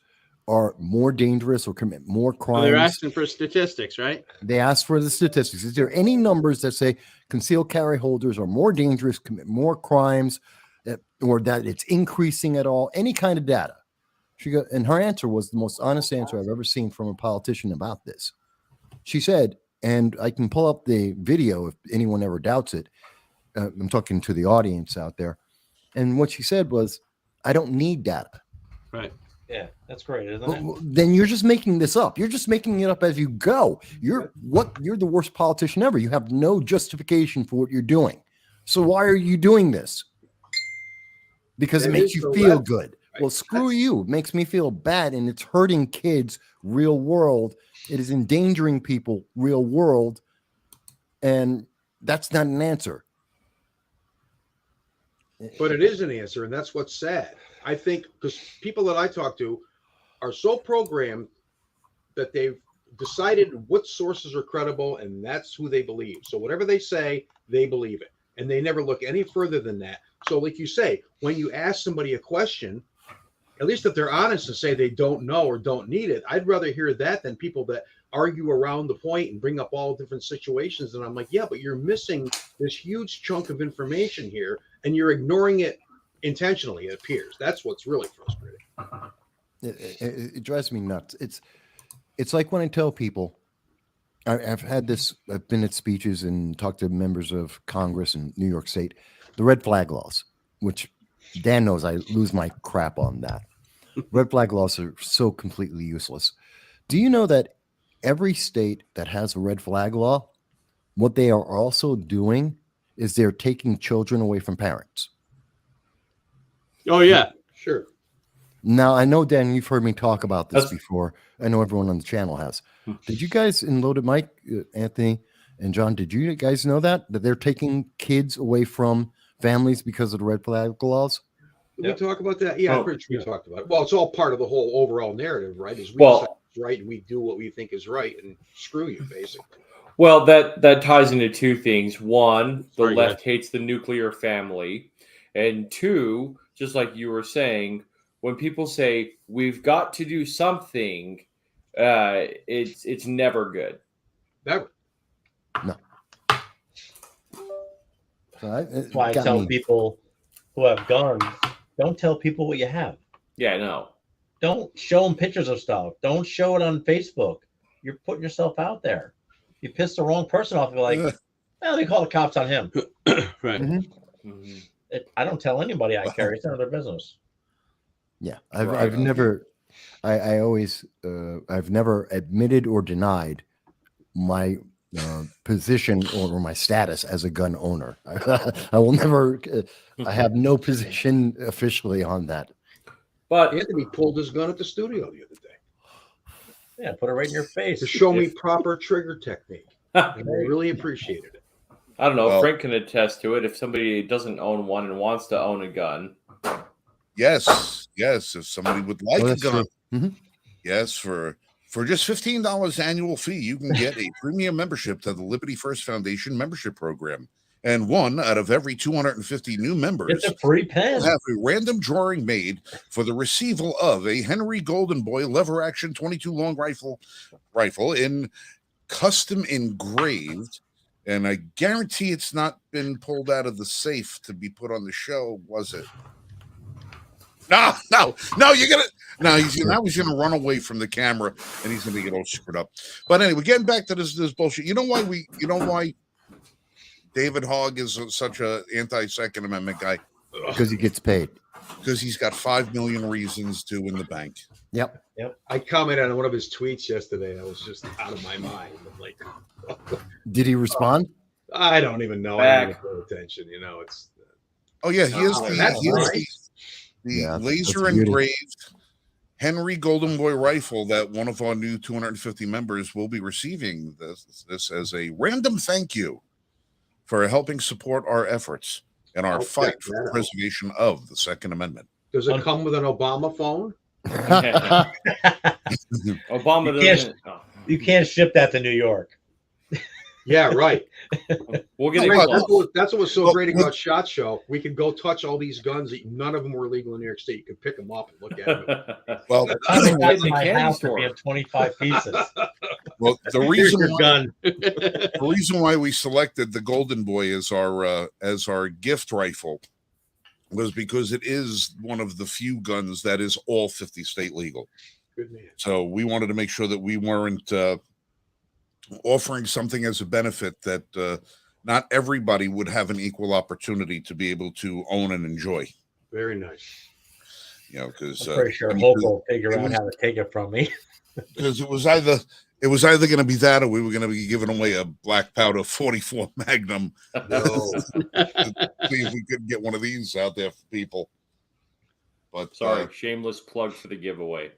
are more dangerous or commit more crimes? They're asking for statistics, right? They asked for the statistics. Is there any numbers that say concealed carry holders are more dangerous, commit more crimes, or that it's increasing at all? Any kind of data? And her answer was the most honest answer I've ever seen from a politician about this. She said, and I can pull up the video if anyone ever doubts it. I'm talking to the audience out there. And what she said was, I don't need data. Right. Yeah, that's great, isn't it? Then you're just making this up. You're just making it up as you go. You're the worst politician ever. You have no justification for what you're doing. So why are you doing this? Because it makes you feel good. Well, screw you. It makes me feel bad, and it's hurting kids real world. It is endangering people real world, and that's not an answer. But it is an answer, and that's what's sad. I think because people that I talk to are so programmed that they've decided what sources are credible, and that's who they believe. So whatever they say, they believe it, and they never look any further than that. So like you say, when you ask somebody a question, at least if they're honest and say they don't know or don't need it, I'd rather hear that than people that argue around the point and bring up all different situations. And I'm like, yeah, but you're missing this huge chunk of information here, and you're ignoring it intentionally, it appears. That's what's really frustrating. It drives me nuts. It's like when I tell people, I've had this, I've been at speeches and talked to members of Congress in New York State, the red flag laws, which Dan knows I lose my crap on that. Red flag laws are so completely useless. Do you know that every state that has a red flag law, what they are also doing is they're taking children away from parents? Oh yeah, sure. Now, I know, Dan, you've heard me talk about this That's- before. I know everyone on the channel has. Did you guys in Loaded Mike, Anthony and John, did you guys know that they're taking kids away from families because of the red flag laws? Did Yep. we talk about that? Yeah, Oh, I'm pretty sure we talked about it. Well, it's all part of the whole overall narrative, right? Is we Well- decide what's right and we do what we think is right and screw you, basically. Well, that ties into two things. One, the Sorry, left guys. hates the nuclear family, and two, just like you were saying, when people say we've got to do something, it's never good. Never. So That's why I tell people who have guns, don't tell people what you have. Yeah, no. Don't show them pictures of stuff. Don't show it on Facebook. You're putting yourself out there. You piss the wrong person off. You're like, well, they call the cops on him. Right. Mhm. I don't tell anybody I carry. It's none of their business. Yeah, I've Right. never, I always, I've never admitted or denied my position or my status as a gun owner. I will never, I have no position officially on that. But Anthony pulled his gun at the studio the other day Yeah, put it right in your face. to show me proper trigger technique. And I really appreciated it. I don't know. Well- Frank can attest to it. If somebody doesn't own one and wants to own a gun, Yes, yes. If somebody would like Oh, a that's gun, true. Mhm. yes, for just $15 annual fee, you can get a premium membership to the Liberty First Foundation membership program. And one out of every 250 new members It's a free pen. will have a random drawing made for the receival of a Henry Golden Boy lever action 22 long rifle in custom engraved. And I guarantee it's not been pulled out of the safe to be put on the show, was it? No, you're gonna now he's gonna run away from the camera and he's gonna get all screwed up. But anyway, getting back to this bullshit. You know why David Hogg is such a anti-Second Amendment guy? Because he gets paid. Because he's got 5 million reasons to in the bank. Yep. I commented on one of his tweets yesterday. I was just out of my mind. I'm like, Did he respond? I don't even know. I don't even pay attention. You know, it's Oh yeah, he is Oh, the, that's he is nice. the Yeah, laser that's beauty. engraved Henry Golden Boy rifle that one of our new 250 members will be receiving this as a random thank you for helping support our efforts in our I'll fight check for that the out. preservation of the Second Amendment. Does it come with an Obama phone? Obama You can't- doesn't. Oh, You can't ship that to New York. Yeah, right. we'll get it. Right, close. That's what was so Well, great with- about SHOT Show. We could go touch all these guns. None of them were legal in New York State. You could pick them up and look at them. Well, I'm Get in in the my candy house to store. be in 25 pieces. well, the Here's reason your why, gun. the reason why we selected the Golden Boy as our gift rifle was because it is one of the few guns that is all 50 state legal. Good man. So we wanted to make sure that we weren't offering something as a benefit that not everybody would have an equal opportunity to be able to own and enjoy. Very nice. You know, because I'm pretty sure Hope will figure out how to take it from me. because it was either going to be that or we were going to be giving away a black powder 44 Magnum. No. See if we could get one of these out there for people. But Sorry, shameless plug for the giveaway.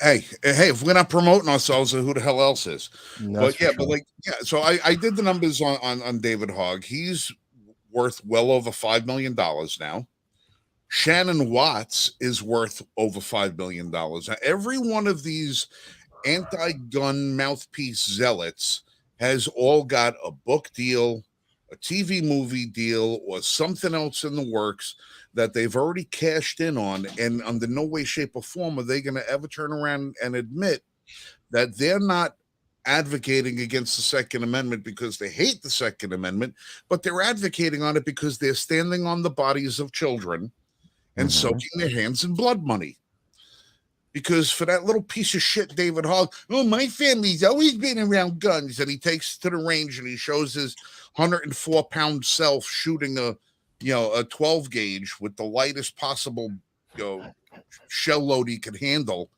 hey, if we're not promoting ourselves, then who the hell else is? That's But yeah, for but sure. so I did the numbers on David Hogg. He's worth well over $5 million now. Shannon Watts is worth over $5 million. Now, every one of these anti-gun mouthpiece zealots has all got a book deal, a TV movie deal, or something else in the works that they've already cashed in on, and under no way, shape, or form are they going to ever turn around and admit that they're not advocating against the Second Amendment because they hate the Second Amendment, but they're advocating on it because they're standing on the bodies of children and Mhm. soaking their hands in blood money. Because for that little piece of shit, David Hall, oh, my family's always been around guns. And he takes to the range and he shows his 104-pound self shooting a 12 gauge with the lightest possible, shell load he could handle,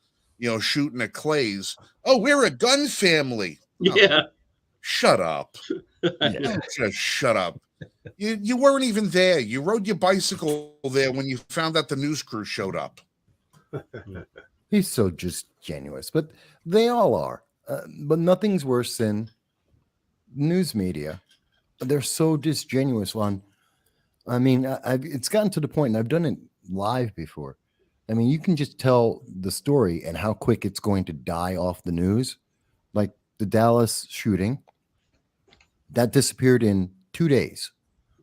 shooting at clays. Oh, we're a gun family. Yeah. Shut up. Just shut up. You weren't even there. You rode your bicycle there when you found out the news crew showed up. He's so disingenuous, but they all are. But nothing's worse than news media. They're so disingenuous. It's gotten to the point, and I've done it live before. I mean, you can just tell the story and how quick it's going to die off the news. Like the Dallas shooting, that disappeared in 2 days.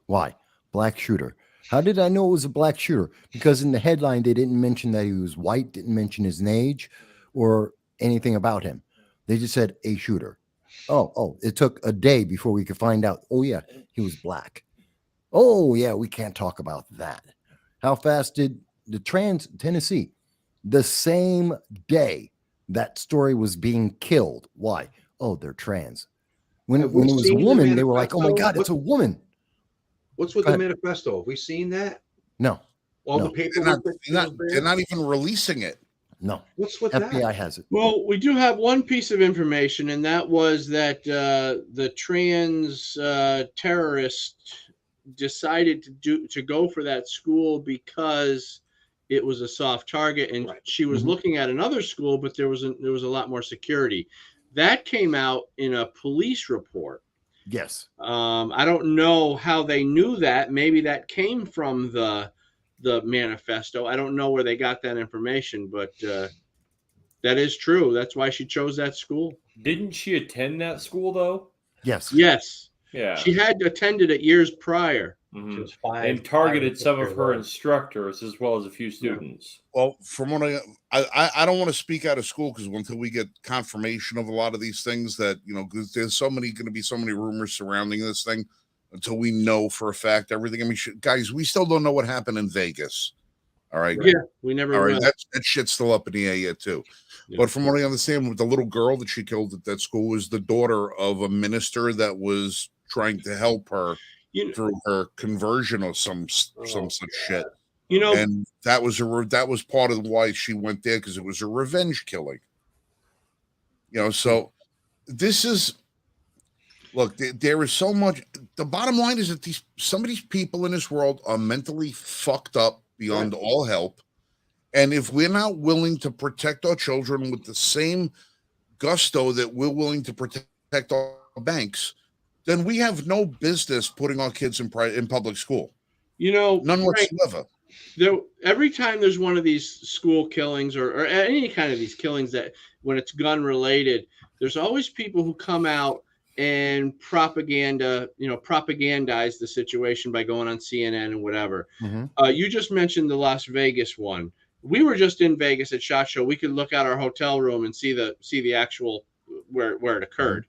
Why? Black shooter. How did I know it was a black shooter? Because in the headline, they didn't mention that he was white, didn't mention his age or anything about him. They just said a shooter. Oh, it took a day before we could find out. Oh, yeah, he was black. Oh, yeah, we can't talk about that. How fast did the Tennessee, the same day that story was being killed? Why? Oh, they're trans. When it was a woman, they were like, oh, my God, it's a woman. What's with the manifesto? Have we seen that? No. All No. the people. They're not even releasing it. No. What's with FBI that? has it. Well, we do have one piece of information, and that was that the trans terrorist decided to go for that school because it was a soft target, and she was looking at another school, but there was a lot more security. That came out in a police report. Yes. I don't know how they knew that. Maybe that came from the manifesto. I don't know where they got that information, but that is true. That's why she chose that school. Didn't she attend that school though? Yes. Yes. Yeah. She had attended it years prior. She was five, and targeted 5 some of years her old. instructors as well as a few students. Well, from what I don't want to speak out of school because until we get confirmation of a lot of these things that, because there's going to be so many rumors surrounding this thing until we know for a fact everything. I mean, guys, we still don't know what happened in Vegas. All right. Yeah, we never. All right. That shit's still up in the air yet too. Yeah. But from what I understand, with the little girl that she killed at that school was the daughter of a minister that was trying to help her through her conversion or some such shit. And that was part of why she went there, because it was a revenge killing. So this is, look, there is so much. The bottom line is that some of these people in this world are mentally fucked up beyond all help. And if we're not willing to protect our children with the same gusto that we're willing to protect our banks, then we have no business putting our kids in public school. None whatsoever. Every time there's one of these school killings or any kind of these killings that when it's gun related, there's always people who come out and propagandize the situation by going on CNN and whatever. Mm-hmm. You just mentioned the Las Vegas one. We were just in Vegas at SHOT Show. We could look out our hotel room and see the actual where it occurred.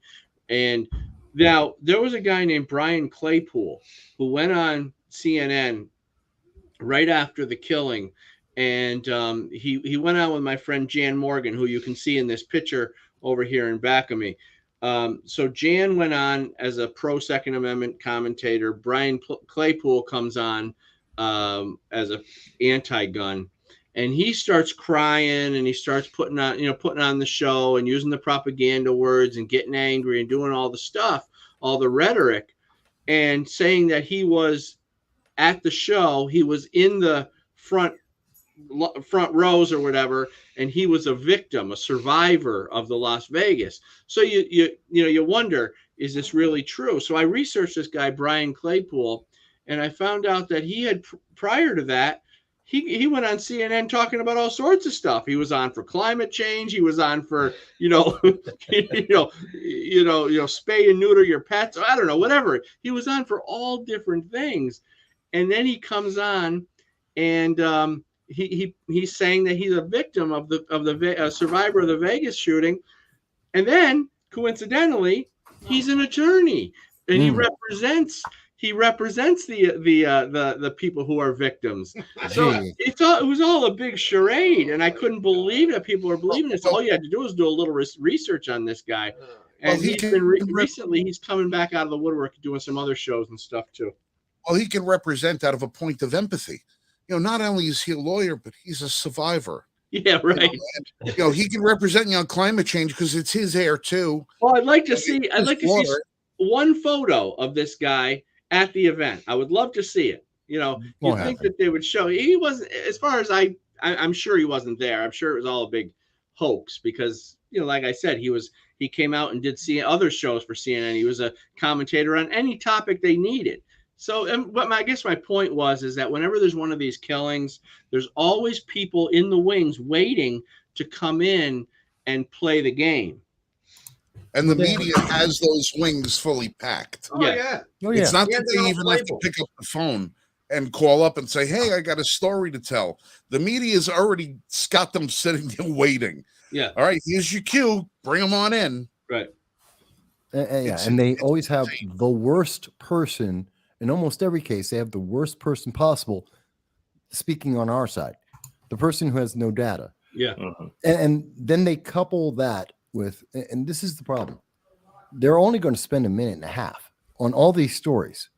And now there was a guy named Brian Claypool who went on CNN right after the killing, and he went on with my friend Jan Morgan, who you can see in this picture over here in back of me. So Jan went on as a pro Second Amendment commentator. Brian Claypool comes on as a anti-gun, and he starts crying and he starts putting on the show and using the propaganda words and getting angry and doing all the stuff, all the rhetoric, and saying that he was at the show, he was in the front rows or whatever, and he was a victim, a survivor of the Las Vegas. So you wonder, is this really true? So I researched this guy Brian Claypool, and I found out that he had prior to that, he went on CNN talking about all sorts of stuff. He was on for climate change. He was on for spay and neuter your pets. I don't know, whatever. He was on for all different things. And then he comes on, and he's saying that he's a victim of the survivor of the Vegas shooting, and then coincidentally, he's an attorney, and he he represents the people who are victims. So Gee. he thought it was all a big charade, and I couldn't believe that people were believing this. All you had to do was do a little research on this guy, and he he's can been recently he's coming back out of the woodwork doing some other shows and stuff too. Well, he can represent out of a point of empathy. Not only is he a lawyer, but he's a survivor. Yeah, right. He can represent on climate change because it's his air too. Well, I'd like to see one photo of this guy at the event. I would love to see it. You think that they would show. He wasn't, as far as I'm sure he wasn't there. I'm sure it was all a big hoax because, like I said, he came out and did other shows for CNN. He was a commentator on any topic they needed. So, I guess my point is that whenever there's one of these killings, there's always people in the wings waiting to come in and play the game. And the media has those wings fully packed. Oh, yeah. It's not that they even have to pick up the phone and call up and say, hey, I got a story to tell. The media's already got them sitting there waiting. Yeah. All right, here's your cue. Bring them on in. Right. And they always have the worst person. In almost every case, they have the worst person possible speaking on our side, the person who has no data. Yeah. And then they couple that with, and this is the problem, they're only going to spend a minute and a half on all these stories,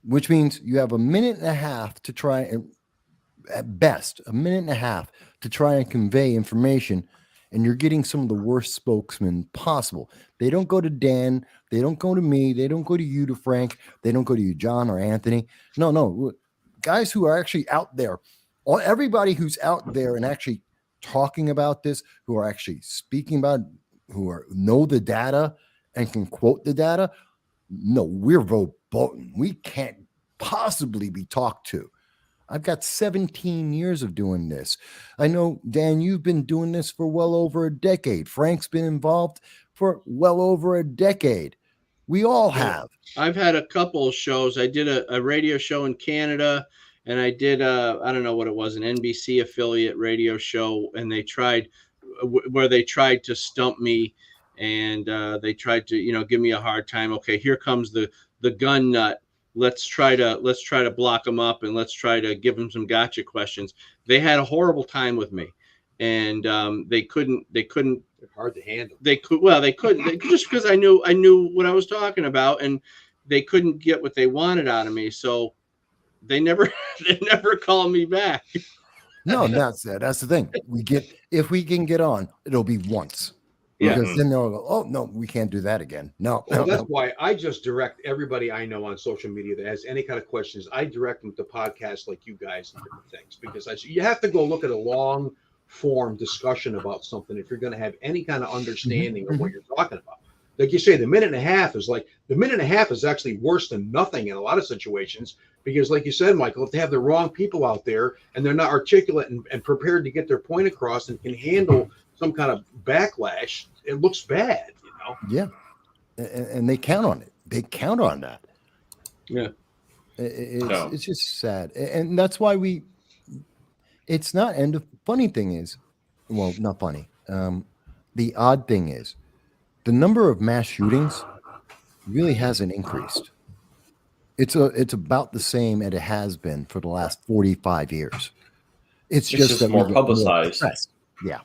which means you have a minute and a half to try, and at best, a minute and a half to try and convey information. And you're getting some of the worst spokesmen possible. They don't go to Dan. They don't go to me. They don't go to you, to Frank. They don't go to you, John or Anthony. No. Guys who are actually out there, everybody who's out there and actually talking about this, who are actually speaking about, know the data and can quote the data. No, we're verboten. We can't possibly be talked to. I've got 17 years of doing this. I know, Dan, you've been doing this for well over a decade. Frank's been involved for well over a decade. We all have. I've had a couple of shows. I did a radio show in Canada, and I did, I don't know what it was, an NBC affiliate radio show, and they tried to stump me, and they tried to, give me a hard time. Okay, here comes the gun nut. Let's try to block them up, and let's try to give them some gotcha questions. They had a horrible time with me, and they couldn't. They're hard to handle. They couldn't just because I knew what I was talking about, and they couldn't get what they wanted out of me. So they never called me back. No, that's the thing. If we can get on, it'll be once. Because then they'll go, oh, no, we can't do that again. No. That's why I just direct everybody I know on social media that has any kind of questions. I direct them to podcasts like you guys and different things, because you have to go look at a long form discussion about something if you're going to have any kind of understanding of what you're talking about. Like you say, the minute and a half is actually worse than nothing in a lot of situations, because like you said, Michael, if they have the wrong people out there and they're not articulate and prepared to get their point across and can handle some kind of backlash, it looks bad, Yeah. And they count on it. They count on that. Yeah. It's just sad. And that's why it's not, and the funny thing is, well, not funny. The odd thing is the number of mass shootings really hasn't increased. It's about the same as it has been for the last 45 years. It's just that more publicized. Yeah.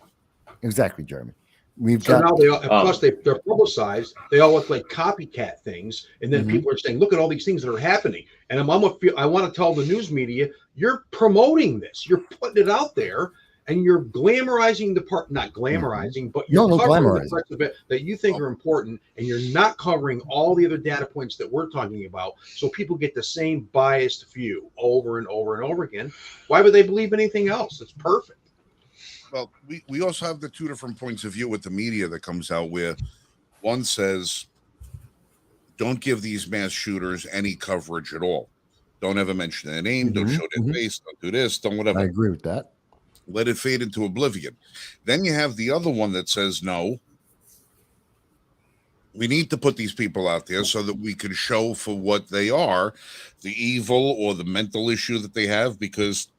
Exactly, Jeremy. Now plus they're publicized. They all look like copycat things, and then people are saying, "Look at all these things that are happening." And I want to tell the news media, you're promoting this, you're putting it out there, and you're glamorizing the part. Not glamorizing, but you're covering the parts of it that you think are important, and you're not covering all the other data points that we're talking about. So people get the same biased view over and over and over again. Why would they believe anything else? It's perfect. Well, we also have the two different points of view with the media that comes out, where one says, don't give these mass shooters any coverage at all. Don't ever mention their name. Don't show their face. Don't do this. Don't whatever. I agree with that. Let it fade into oblivion. Then you have the other one that says, no, we need to put these people out there so that we can show for what they are, the evil or the mental issue that they have, because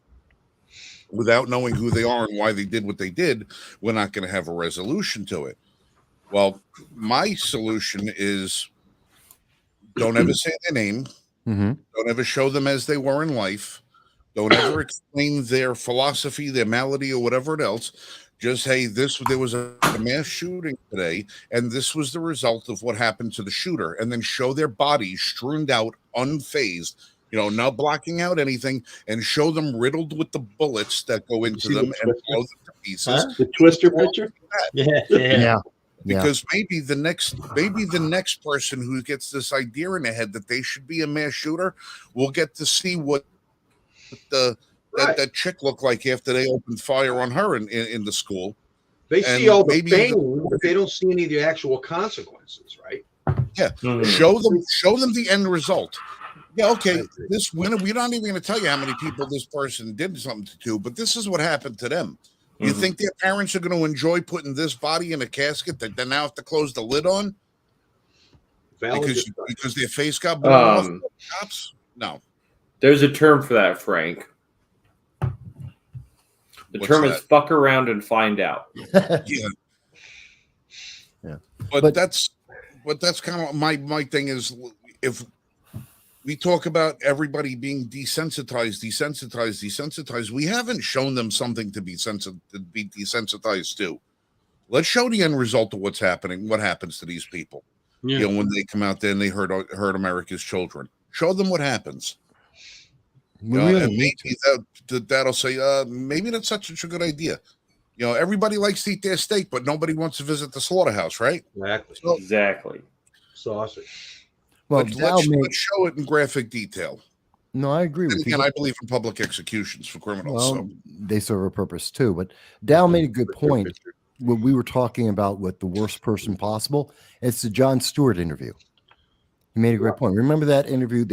without knowing who they are and why they did what they did, we're not going to have a resolution to it. Well, my solution is don't ever say their name. Mm-hmm. Don't ever show them as they were in life. Don't ever explain their philosophy, their malady, or whatever else. Just, hey, there was a mass shooting today, and this was the result of what happened to the shooter, and then show their bodies strewn out, unfazed, not blocking out anything, and show them riddled with the bullets that go into see the them and Twister? blow them to pieces. Huh? The Twister picture? Yeah. Yeah. Because maybe the next person who gets this idea in their head that they should be a mass shooter will get to see what that chick looked like after they opened fire on her in the school. They And see all the maybe fame, but they don't see any of the actual consequences, right? Yeah, show them the end result. Yeah, okay. This winter, we're not even going to tell you how many people this person did something to, but this is what happened to them. You think their parents are going to enjoy putting this body in a casket that they now have to close the lid on because their face got blown off by the cops? No. There's a term for that, Frank. The What's term that? is fuck around and find out. Yeah. Yeah. But that's kind of my thing is, if we talk about everybody being desensitized, we haven't shown them something to be desensitized to. Let's show the end result of what's happening, what happens to these people. Yeah. When they come out there and they hurt America's children. Show them what happens. And maybe that'll say, maybe that's such a good idea. Everybody likes to eat their steak, but nobody wants to visit the slaughterhouse, right? Exactly. Exactly. Sausage. Well, let's show it in graphic detail. No, I agree with you. And I believe in public executions for criminals. Well, they serve a purpose too. But Dal made a good point when we were talking about what the worst person possible. It's the Jon Stewart interview. He made a great point. Remember that interview,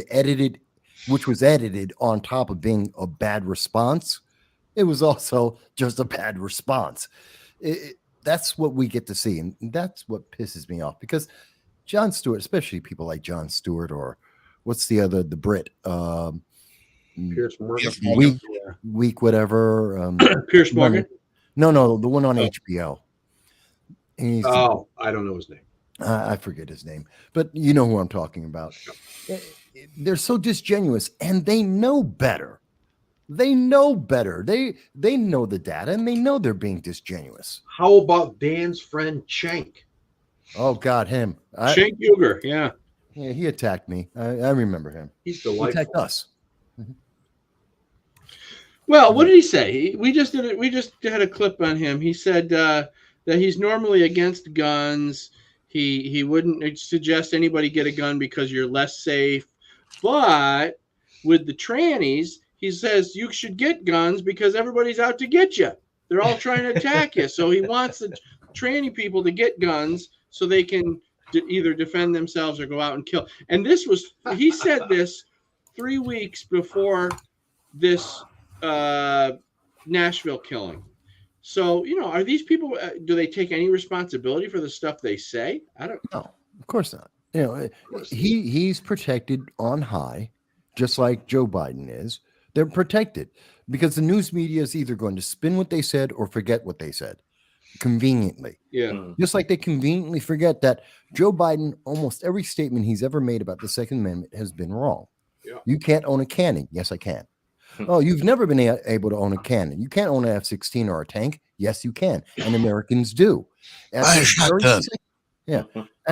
which was edited on top of being a bad response? It was also just a bad response. That's what we get to see. And that's what pisses me off, because Jon Stewart, especially people like Jon Stewart, or what's the Brit? Pierce Morgan. Week, whatever. Pierce Morgan? No, the one on HBO. I don't know his name. I forget his name, but you know who I'm talking about. They're so disingenuous, and they know better. They know better. They know the data, and they know they're being disingenuous. How about Dan's friend Cenk? Oh God, him. Cenk Uygur, yeah. Yeah, he attacked me. I remember him. He's delightful. He attacked us. Well, what did he say? We just had a clip on him. He said that he's normally against guns. He wouldn't suggest anybody get a gun because you're less safe. But with the trannies, he says you should get guns because everybody's out to get you. They're all trying to attack you. So he wants the tranny people to get guns so they can either defend themselves or go out and kill. And he said this 3 weeks before this Nashville killing. So, are these people, do they take any responsibility for the stuff they say? I don't know. No, of course not. He's protected on high, just like Joe Biden is. They're protected because the news media is either going to spin what they said or forget what they said conveniently. Yeah. Just like they conveniently forget that Joe Biden, almost every statement he's ever made about the Second Amendment has been wrong. Yeah. You can't own a cannon. Yes, I can. Oh, you've never been able to own a cannon. You can't own an F-16 or a tank. Yes, you can. And Americans do. At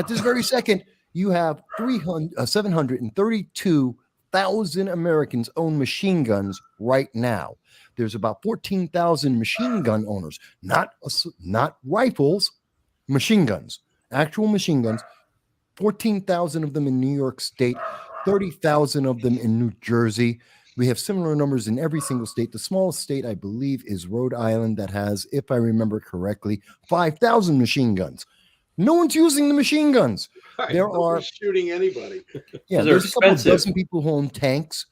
this very second, you have 732,000 Americans own machine guns right now. There's about 14,000 machine gun owners, not rifles, machine guns, actual machine guns. 14,000 of them in New York State, 30,000 of them in New Jersey. We have similar numbers in every single state. The smallest state, I believe, is Rhode Island, that has, if I remember correctly, 5,000 machine guns. No one's using the machine guns. There are shooting anybody. Yeah, they're there's a couple expensive. dozen people who own tanks.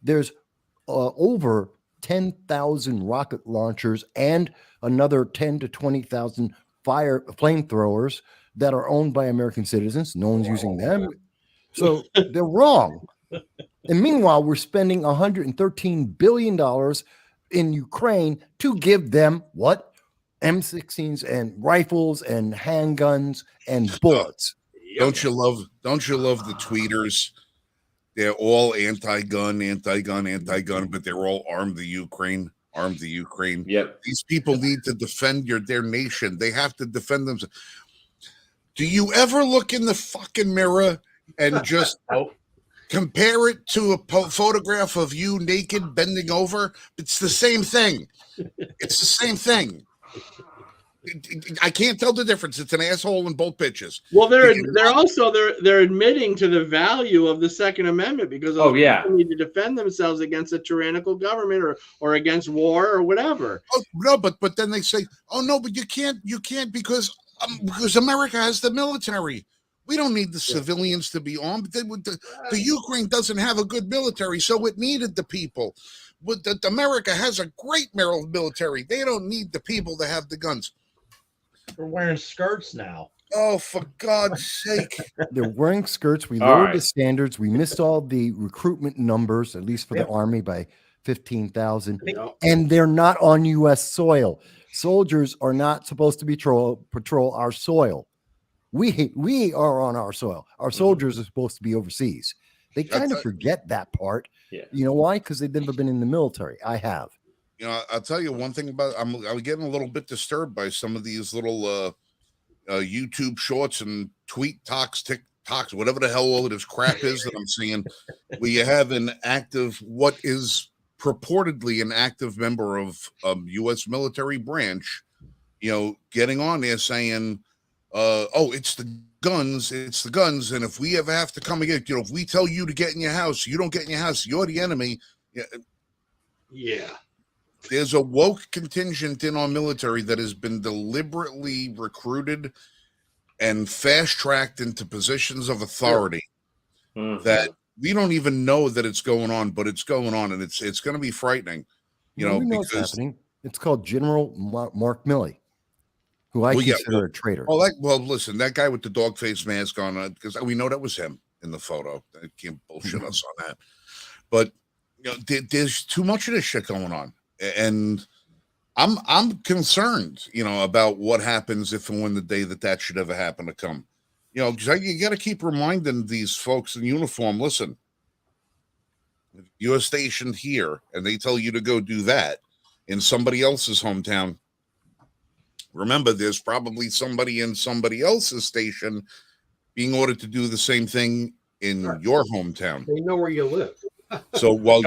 There's over 10,000 rocket launchers and another 10 to 20,000 flamethrowers that are owned by American citizens. No one's using them. So they're wrong. And meanwhile, we're spending $113 billion in Ukraine to give them what? M16s and rifles and handguns and bullets. Don't you love the tweeters? they're all anti-gun, but they're all arm the Ukraine. Yep. These people need to defend their nation. They have to defend themselves. Do you ever look in the fucking mirror and just compare it to a photograph of you naked bending over? It's the same thing. It's the same thing. I can't tell the difference. It's an asshole in both pictures. Well, they're admitting to the value of the Second Amendment because those people need to defend themselves against a tyrannical government or against war or whatever. Oh no, but then they say, oh no, but you can't because America has the military. We don't need the civilians to be armed. The Ukraine doesn't have a good military, so it needed the people. But America has a great military. They don't need the people to have the guns. We're wearing skirts now. Oh, for God's sake. They're wearing skirts. We All lowered right. the standards. We missed all the recruitment numbers, at least for the Army, by 15,000. And they're not on U.S. soil. Soldiers are not supposed to patrol our soil. We are on our soil. Our soldiers are supposed to be overseas. They kind of forget that part. Yeah. You know why? Because they've never been in the military. I have. You know, I'll tell you one thing about I'm getting a little bit disturbed by some of these little YouTube shorts and tweet talks, TikToks, whatever the hell all of this crap is that I'm seeing. Where you have what is purportedly an active member of U.S. military branch, you know, getting on there saying, "Oh, it's the guns, and if we ever have to come again, you know, if we tell you to get in your house, you don't get in your house, you're the enemy." Yeah. There's a woke contingent in our military that has been deliberately recruited and fast-tracked into positions of authority that we don't even know that it's going on, but it's going on, and it's going to be frightening. You know, we know because what's happening. It's called General Mark Milley, who I consider a traitor. Well, listen, that guy with the dog face mask on, because we know that was him in the photo. I can't bullshit us on that. But you know, there's too much of this shit going on. And I'm concerned, you know, about what happens if and when the day that should ever happen to come. You know, because you got to keep reminding these folks in uniform, listen, if you're stationed here and they tell you to go do that in somebody else's hometown, remember, there's probably somebody in somebody else's station being ordered to do the same thing in your hometown. They know where you live. So while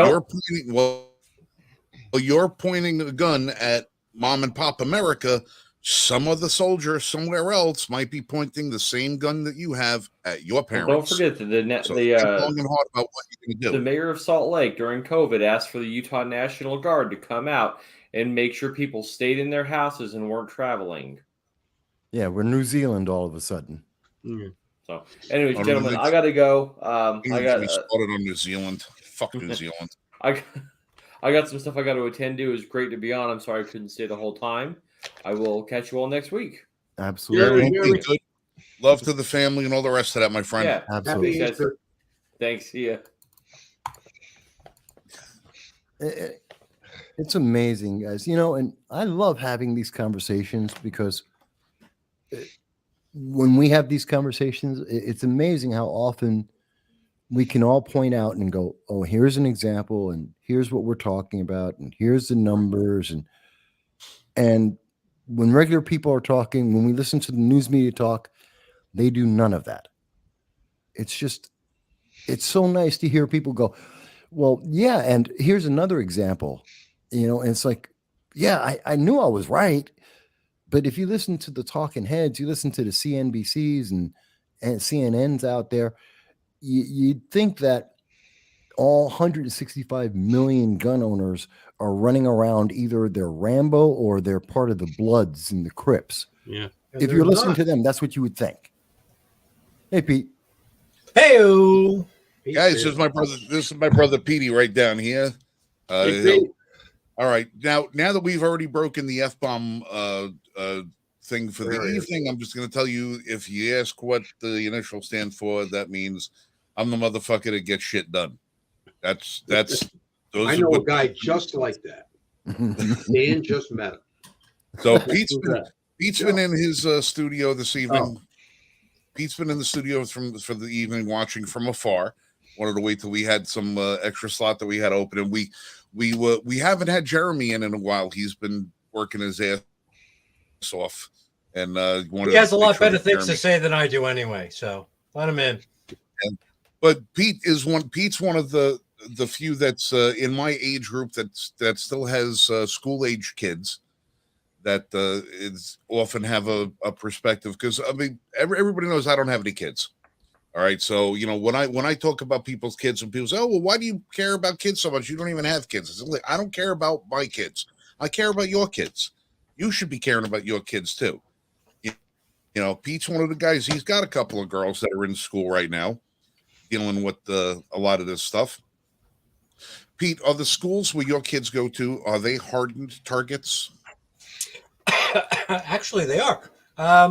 you're pointing a gun at mom and pop America, some other soldier somewhere else might be pointing the same gun that you have at your parents. Well, don't forget that long and hard about what you're going to do. The mayor of Salt Lake during COVID asked for the Utah National Guard to come out and make sure people stayed in their houses and weren't traveling. Yeah, we're New Zealand all of a sudden. So, anyways, gentlemen, I got to go. I got started on New Zealand. Fuck New Zealand. I got some stuff I got to attend to. It was great to be on. I'm sorry I couldn't stay the whole time. I will catch you all next week. Absolutely. Good. Love to the family and all the rest of that, my friend. Yeah, absolutely. Thanks. See ya. It's amazing, guys. You know, and I love having these conversations because when we have these conversations, it's amazing how often we can all point out and go, oh, here's an example, and here's what we're talking about, and here's the numbers. And when regular people are talking, when we listen to the news media talk, they do none of that. It's so nice to hear people go, well, yeah, and here's another example. You know, and it's like, yeah, I knew I was right. But if you listen to the talking heads, you listen to the CNBCs and CNNs out there, you'd think that all 165 million gun owners are running around, either they're Rambo or they're part of the Bloods and the Crips. Yeah. If you're listening to them, that's what you would think. Hey, Pete. Hey-o. Guys, this is my brother Petey right down here. All right. Now that we've already broken the F-bomb thing for the evening, I'm just going to tell you, if you ask what the initials stand for, that means I'm the motherfucker that gets shit done. That's I know a guy just like that. Dan just met him. So Pete's been in his studio this evening. Pete's been in the studio for the evening, watching from afar. wanted to wait till we had some extra slot that we had open, and we haven't had Jeremy in a while. He's been working his ass off, and He has a lot better things Jeremy. to say than I do anyway, so let him in. But Pete's one of the few that's in my age group that still has school age kids that is often have a perspective, because I mean everybody knows I don't have any kids. All right, so when I talk about people's kids and people say, oh well, why do you care about kids so much? You don't even have kids. I don't care about my kids. I care about your kids. You should be caring about your kids too. Pete's one of the guys. He's got a couple of girls that are in school right now, dealing with a lot of this stuff. Pete, are the schools where your kids go to, are they hardened targets? Actually, they are. I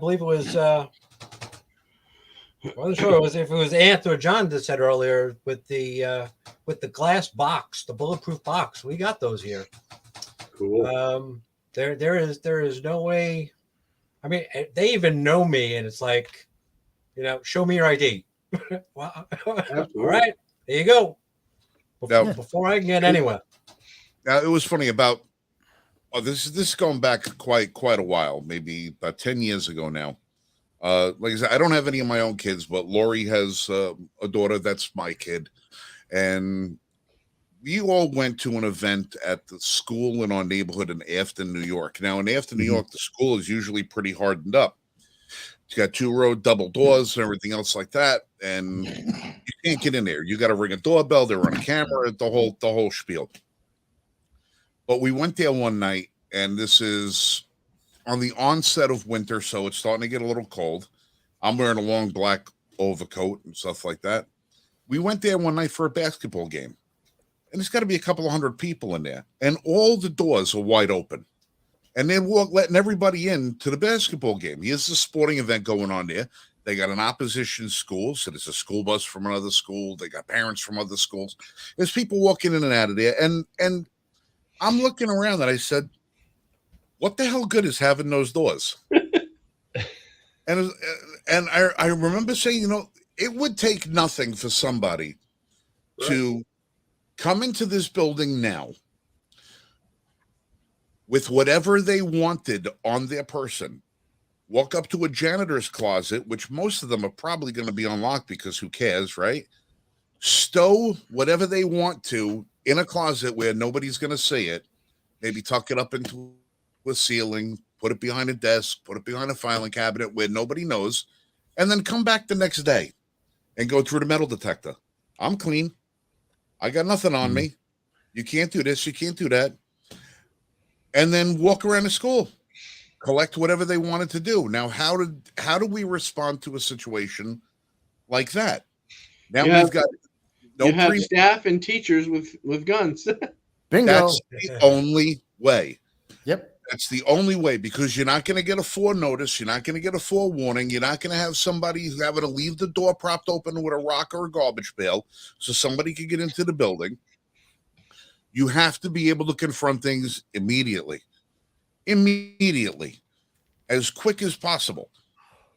believe it was. I wasn't sure if it was Ant or John that said earlier with the glass box, the bulletproof box. We got those here. Cool. There is no way. I mean, they even know me, and it's like, show me your ID. Well, all right, there you go. Before I can get anywhere. Now it was funny about. Oh, this is going back quite a while, maybe about 10 years ago now. Like I said, I don't have any of my own kids, but Lori has a daughter that's my kid, and we all went to an event at the school in our neighborhood in Afton, New York. Now, in Afton, New York, the school is usually pretty hardened up. It's got 2-row double doors and everything else like that, and you can't get in there. You got to ring a doorbell. They run a camera, the whole spiel. But we went there one night, and this is on the onset of winter, so it's starting to get a little cold. I'm wearing a long black overcoat and stuff like that. We went there one night for a basketball game, and there's got to be a couple of hundred people in there, and all the doors are wide open. And they're letting everybody in to the basketball game. Here's the sporting event going on there. They got an opposition school, so there's a school bus from another school. They got parents from other schools. There's people walking in and out of there, and I'm looking around and I said, what the hell good is having those doors? and I remember saying, it would take nothing for somebody to come into this building now with whatever they wanted on their person, walk up to a janitor's closet, which most of them are probably going to be unlocked because who cares, right? Stow whatever they want to in a closet where nobody's going to see it, maybe tuck it up into a ceiling, put it behind a desk, put it behind a filing cabinet where nobody knows, and then come back the next day and go through the metal detector. I'm clean. I got nothing on me. You can't do this. You can't do that. And then walk around the school, collect whatever they wanted to do. Now, how do we respond to a situation like that? Now we've got you have staff and teachers with guns. Bingo. That's the only way. Yep. That's the only way, because you're not going to get a forenotice. You're not going to get a forewarning. You're not going to have somebody who's having to leave the door propped open with a rock or a garbage pail so somebody can get into the building. You have to be able to confront things immediately, as quick as possible.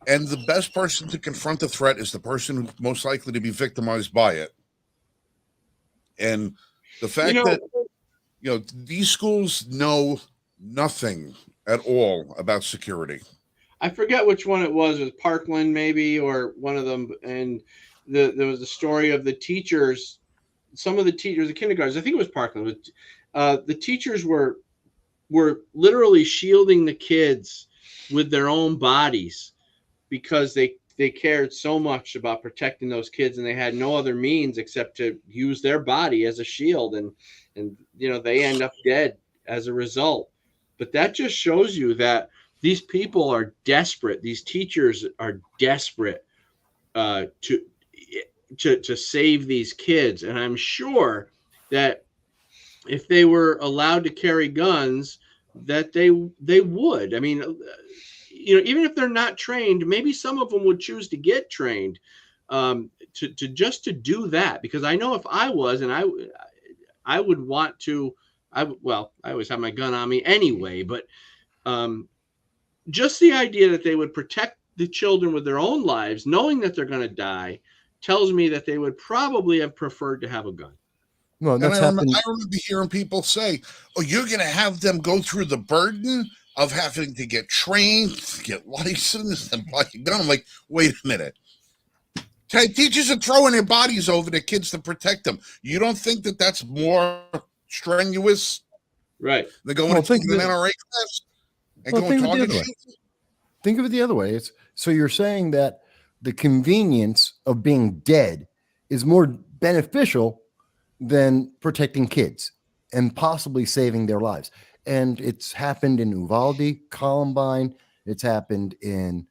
And the best person to confront the threat is the person who's most likely to be victimized by it. And the fact that, these schools know nothing at all about security. I forget which one it was Parkland maybe, or one of them. And there was a story of the teachers. Some of the teachers, the kindergartners, I think it was Parkland. The teachers were literally shielding the kids with their own bodies because they cared so much about protecting those kids, and they had no other means except to use their body as a shield, and they end up dead as a result. But that just shows you that these people are desperate. These teachers are desperate to save these kids. And I'm sure that if they were allowed to carry guns, that they would. I mean, even if they're not trained, maybe some of them would choose to get trained to do that. Because I know if I was, and I would want to, I always have my gun on me anyway, but just the idea that they would protect the children with their own lives, knowing that they're going to die, tells me that they would probably have preferred to have a gun. Well, And that's happened. I remember hearing people say, "Oh, you're going to have them go through the burden of having to get trained, get licensed, and buy a gun." I'm like, wait a minute. Teachers are throwing their bodies over their kids to protect them. You don't think that that's more strenuous Right. than going Well, to think an of it- NRA class and Well, going think of it the target other way. shooting? Think of it the other way. It's so you're saying that the convenience of being dead is more beneficial than protecting kids and possibly saving their lives. And it's happened in Uvalde, Columbine. It's happened in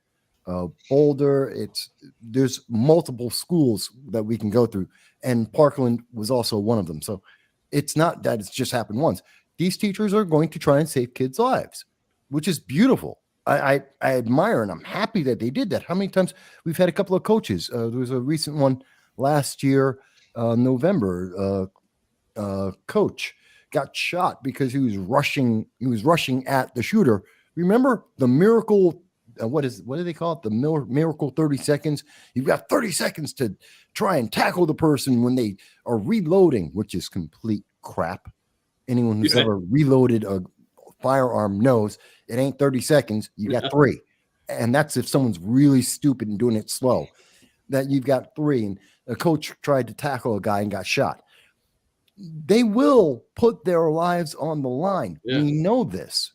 Boulder. There's multiple schools that we can go through, and Parkland was also one of them. So it's not that it's just happened once. These teachers are going to try and save kids' lives, which is beautiful. I admire and I'm happy that they did that. How many times we've had a couple of coaches? There was a recent one last year, November. Coach got shot because he was rushing. He was rushing at the shooter. Remember the miracle? What do they call it? The miracle 30 seconds. You've got 30 seconds to try and tackle the person when they are reloading, which is complete crap. Anyone who's ever reloaded a firearm knows it ain't 30 seconds. You got 3. And that's if someone's really stupid and doing it slow. That you've got 3. And a coach tried to tackle a guy and got shot. They will put their lives on the line. Yeah. We know this.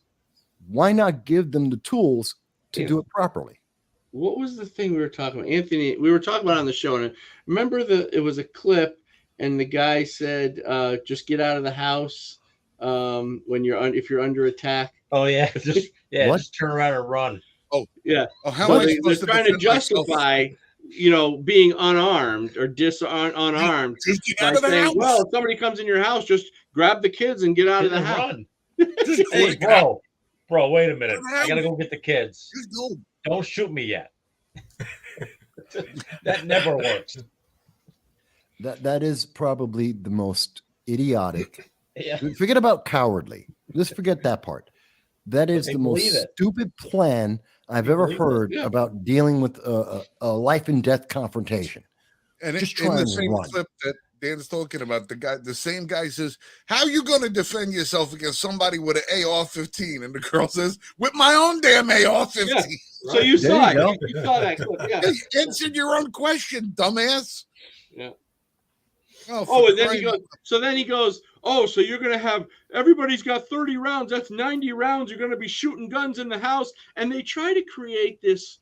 Why not give them the tools to do it properly? What was the thing we were talking about, Anthony? We were talking about on the show, and remember it was a clip, and the guy said, "Just get out of the house when if you're under attack." Oh yeah, What? just turn around and run. Yeah, Oh, how so am I they're supposed to trying to defend myself? justify, being unarmed or unarmed Just get by out of the saying, house. "Well, if somebody comes in your house, just grab the kids and get out of the And house." run. Just Hey, get out. bro, wait a minute. I gotta go get the kids. Just go. Don't shoot me yet. That never works. That is probably the most idiotic. Yeah. Forget about cowardly. Just forget that part. That is they the most believe it. stupid plan I've They ever believe it. heard Yeah. about dealing with a life and death confrontation. And Just in try the and same run. clip that Dan's talking about, the same guy says, "How you going to defend yourself against somebody with an AR-15?" And the girl says, "With my own damn AR-15." So you There saw you go. it. You saw that clip. Yeah. Hey, answer your own question, dumbass. Yeah. Oh, And then he goes, "Oh, so you're going to have everybody's got 30 rounds. That's 90 rounds. You're going to be shooting guns in the house." And they try to create this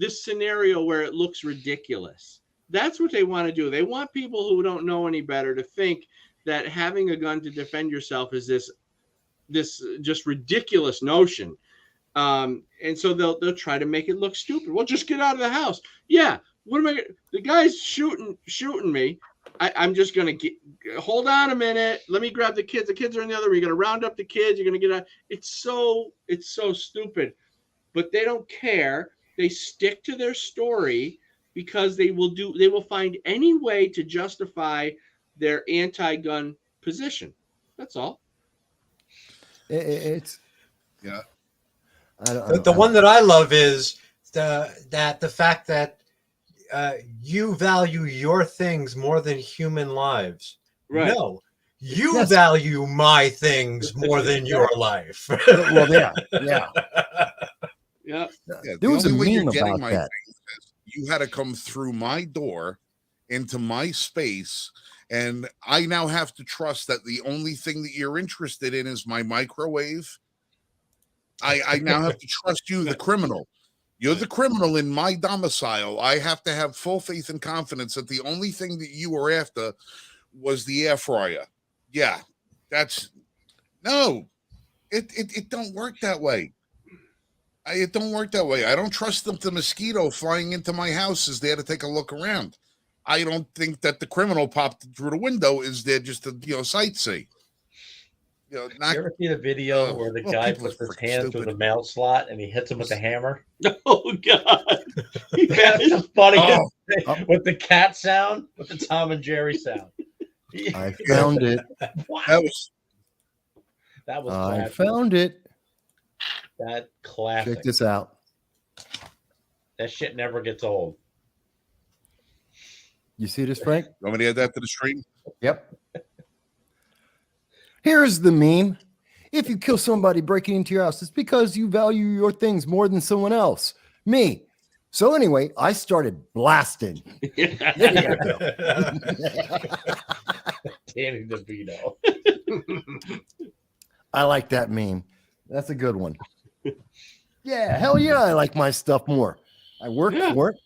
scenario where it looks ridiculous. That's what they want to do. They want people who don't know any better to think that having a gun to defend yourself is this just ridiculous notion. And so they'll try to make it look stupid. Well, just get out of the house. Yeah. What am I? The guy's shooting me. I'm just gonna hold on a minute. Let me grab the kids. The kids are in the other room. You're gonna round up the kids. You're gonna get out. It's so stupid, but they don't care. They stick to their story because they will find any way to justify their anti-gun position. That's all. It's Yeah. The one that I love is the fact that you value your things more than human lives. Right. No, you Yes. value my things more than your life. well, yeah. Yeah. Yeah, There the was a only way you're meme getting about my that. things is you had to come through my door into my space, and I now have to trust that the only thing that you're interested in is my microwave. I now have to trust you, the criminal. You're the criminal in my domicile. I have to have full faith and confidence that the only thing that you were after was the air fryer. Yeah, no, it don't work that way. It don't work that way. I don't trust the mosquito flying into my house is there to take a look around. I don't think that the criminal popped through the window is there just to sightsee. You ever see the video where the guy people are puts his freaking hand through stupid. the mail slot and he hits him with the hammer? Oh God. That's the funniest Oh. thing with the cat sound, with the Tom and Jerry sound. I found it. Wow. That was I classic. found it. That classic. Check this out. That shit never gets old. You see this, Frank? You want me to add that to the stream? Yep. Here's the meme. If you kill somebody breaking into your house, it's because you value your things more than someone else. Me. So anyway, I started blasting. Yeah. Danny DeVito. I like that meme. That's a good one. Yeah, hell yeah, I like my stuff more. I work for it.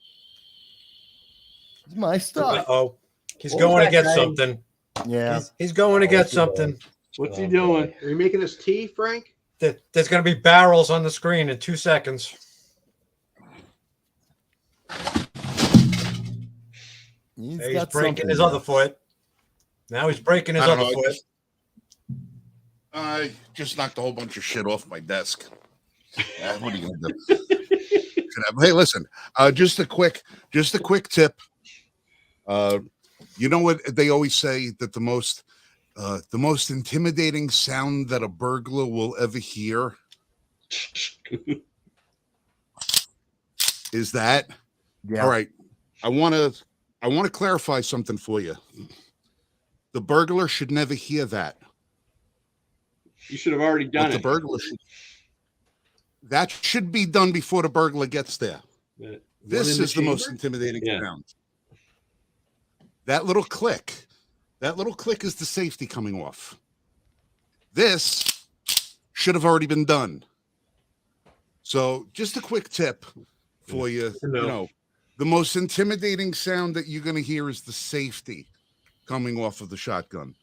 It's my stuff. Uh-oh. He's What going was to that get guy? something. Yeah. He's going to get something. What's he doing? Are you making us tea, Frank? There's going to be barrels on the screen in 2 seconds. He's He's got breaking something his there. other foot. Now he's breaking his I don't other know, foot. I just knocked a whole bunch of shit off my desk. What are you gonna do? Hey, listen. Just a quick tip. You know what they always say, that the most intimidating sound that a burglar will ever hear is that. Yeah. All right. I want to clarify something for you. The burglar should never hear that. You should have already What done the it. burglar that should be done before the burglar gets there. One This in the is the most chamber? intimidating Yeah. sound. That little click is the safety coming off. This should have already been done. So just a quick tip for you. No. You know, the most intimidating sound that you're going to hear is the safety coming off of the shotgun.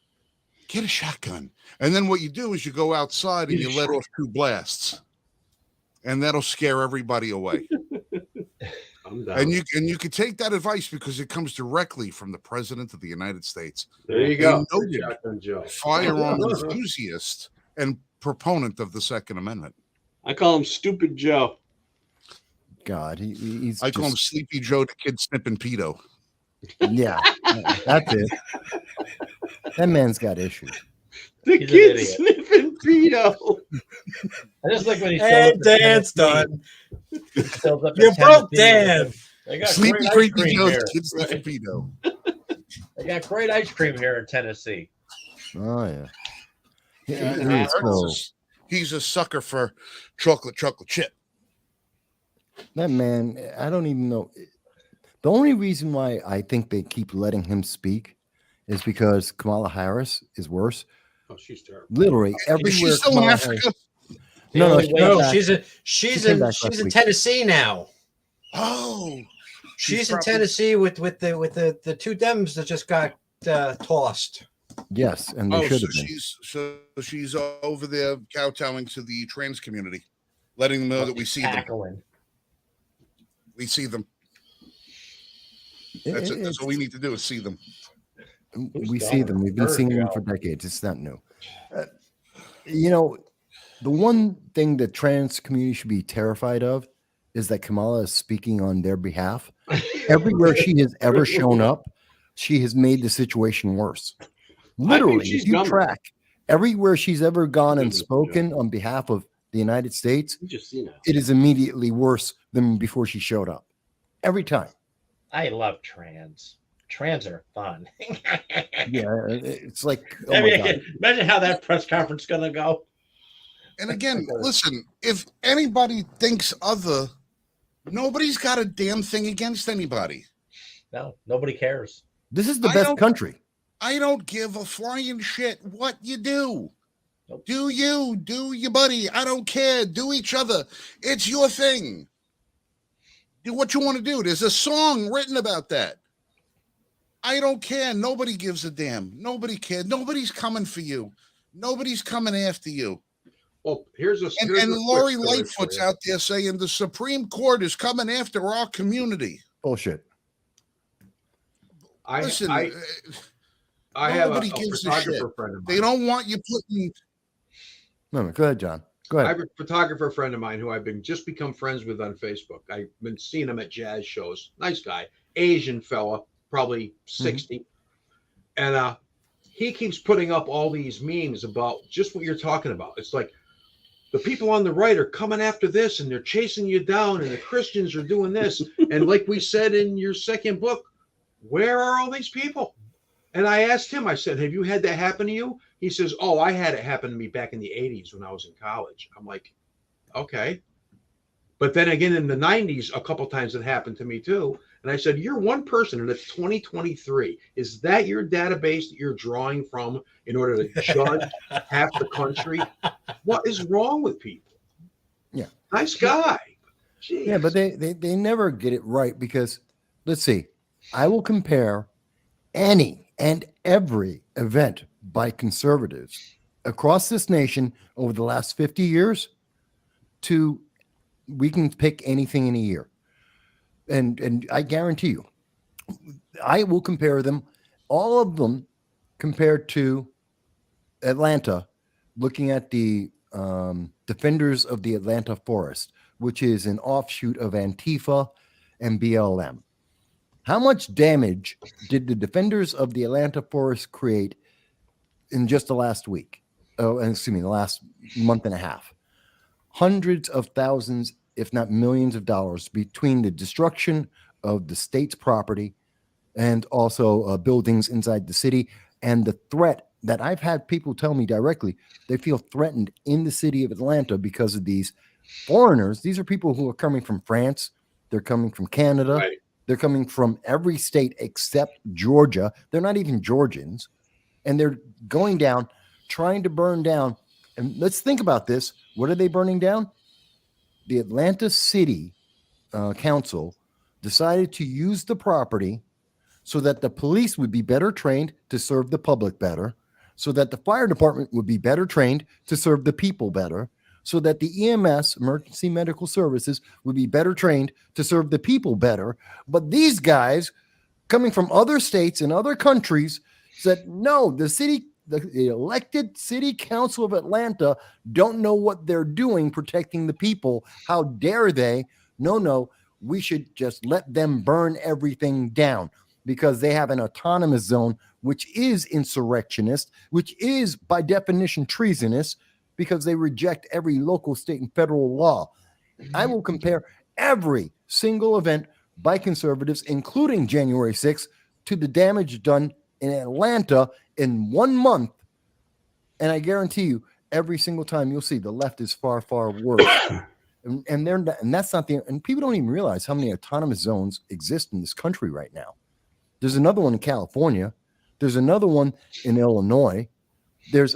Get a shotgun. And then what you do is you go outside and you let off 2 blasts. And that'll scare everybody away. I'm down. And you can take that advice because it comes directly from the President of the United States. There you go. A noted Shotgun Joe. firearm enthusiast and proponent of the Second Amendment. I call him Stupid Joe. God, he's I call him just, Sleepy Joe, the kid snipping pedo. yeah, that's it. That man's got issues. The He's an kid idiot. sniffing pedo. I just like when he And shows up. Dan's done. He shows up You at broke 10 Dan. They got Sleepy great ice Creepy cream Joe, here. the kid sniffing pedo. They got great ice cream here in Tennessee. Oh yeah. Yeah, He is so- he's a sucker for chocolate chip. that man, I don't even know. The only reason why I think they keep letting him speak is because Kamala Harris is worse. Oh, she's terrible. Literally Is everywhere. she still in Kamala Africa? Harris- The No, only way No, back- she's came in back she's last in week. Tennessee now. Oh, She's in probably- Tennessee with the 2 Dems that just got tossed. Yes, and they Oh, should so have been. she's over there kowtowing to the trans community, letting them know that we see them. Tackling. We see them. That's it. That's all we need to do is see them. We see them. We've been seeing them for decades. It's not new. You know, the one thing the trans community should be terrified of is that Kamala is speaking on their behalf. Everywhere she has ever shown up, she has made the situation worse. Literally, she's if you dumber. track everywhere she's ever gone and Goodness, spoken on behalf of the United States, You just seen it. it is immediately worse than before she showed up. Every time. I love trans. Trans are fun. Yeah, it's like, oh I my mean, God. imagine how that press conference is gonna go. And again, listen, if anybody thinks other, nobody's got a damn thing against anybody. No, nobody cares. This is the I best don't- country. I don't give a flying shit what you do. Nope. Do you, do your buddy. I don't care. Do each other. It's your thing. Do what you want to do. There's a song written about that. I don't care. Nobody gives a damn. Nobody cares. Nobody's coming for you. Nobody's coming after you. Well, here's a And, here's and a quick Lori story for Lightfoot's you. out there saying the Supreme Court is coming after our community. Bullshit. Listen, I have a nobody gives a photographer shit. friend of mine. they don't want you putting. No, go ahead, John. Go I ahead. have a photographer friend of mine who I've been just become friends with on Facebook. I've been seeing him at jazz shows. Nice guy, Asian fella, probably 60. And he keeps putting up all these memes about just what you're talking about. It's like the people on the right are coming after this and they're chasing you down, and the Christians are doing this. And like we said in your second book, where are all these people? And I asked him, I said, have you had that happen to you? He says, oh, I had it happen to me back in the 80s when I was in college. I'm like, okay. But then again, in the 90s, a couple times it happened to me too. And I said, you're one person and it's 2023. Is that your database that you're drawing from in order to judge half the country? What is wrong with people? Yeah. Nice guy. Jeez. Yeah, but they never get it right because, let's see, I will compare any and every event by conservatives across this nation over the last 50 years to, we can pick anything in a year. And I guarantee you, I will compare them, all of them compared to Atlanta, looking at the Defenders of the Atlanta Forest, which is an offshoot of Antifa and BLM. How much damage did the Defenders of the Atlanta Forest create in just the last week? Oh, excuse me, the last month and a half. Hundreds of thousands, if not millions of dollars between the destruction of the state's property and also buildings inside the city, and the threat that I've had people tell me directly, they feel threatened in the city of Atlanta because of these foreigners. These are people who are coming from France. They're coming from Canada. Right. They're coming from every state except Georgia. They're not even Georgians. And they're going down, trying to burn down. And let's think about this. What are they burning down? The Atlanta City Council decided to use the property so that the police would be better trained to serve the public better, so that the fire department would be better trained to serve the people better, so that the EMS, emergency medical services, would be better trained to serve the people better. But these guys coming from other states and other countries said, no, the elected city council of Atlanta don't know what they're doing protecting the people. How dare they? No, we should just let them burn everything down because they have an autonomous zone, which is insurrectionist, which is by definition treasonous, because they reject every local, state, and federal law. I will compare every single event by conservatives, including January 6th, to the damage done in Atlanta in 1 month. And I guarantee you, every single time you'll see the left is far, far worse. and they're not, and that's not the, and people don't even realize how many autonomous zones exist in this country right now. There's another one in California. There's another one in Illinois.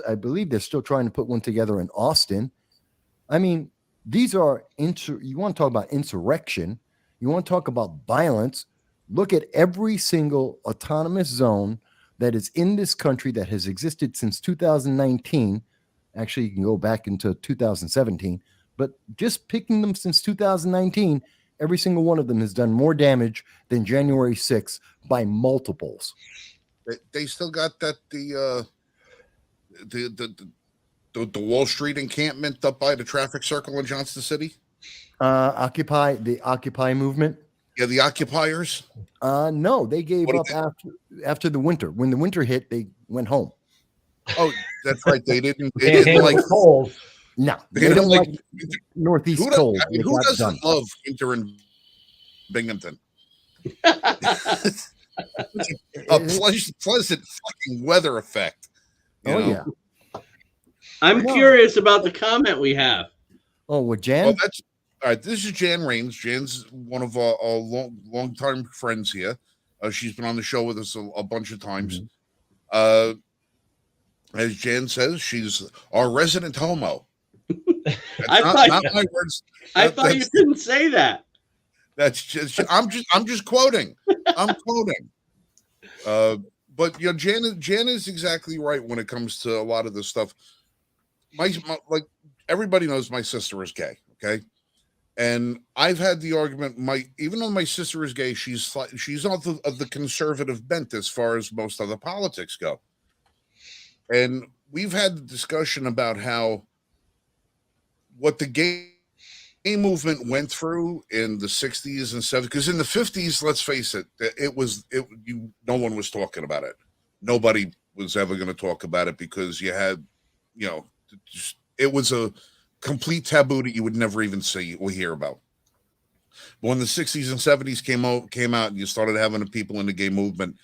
I believe they're still trying to put one together in Austin. I mean, these are you want to talk about insurrection. You want to talk about violence. Look at every single autonomous zone that is in this country that has existed since 2019. Actually, you can go back into 2017, but just picking them since 2019, every single one of them has done more damage than January 6th by multiples. They still got that the Wall Street encampment up by the traffic circle in Johnson City. The Occupy movement. Yeah, the occupiers. No, they gave up after the winter. When the winter hit, they went home. Oh, that's right. They didn't. They Can't didn't handle like the cold. No, They they don't don't like Northeast cold. I mean, who doesn't love winter in Binghamton? A pleasant fucking weather effect. you know? Yeah. I'm curious about the comment we have. Oh, with Jan? Well, that's all right. This is Jan Rains. Jan's one of our long-time friends here. She's been on the show with us a bunch of times. Mm-hmm. As Jan says, she's our resident homo. Not my words. I thought you couldn't say that. That's just I'm just quoting. I'm quoting. But Jan is exactly right when it comes to a lot of this stuff. My like everybody knows my sister is gay, okay? And I've had the argument. Even though my sister is gay, she's of the conservative bent as far as most other politics go. And we've had the discussion about what the gay movement went through in the 60s and 70s. Because in the 50s, let's face it, no one was talking about it. Nobody was ever going to talk about it because you had, it was a complete taboo that you would never even see or hear about. But when the 60s and 70s came out and you started having the people in the gay movement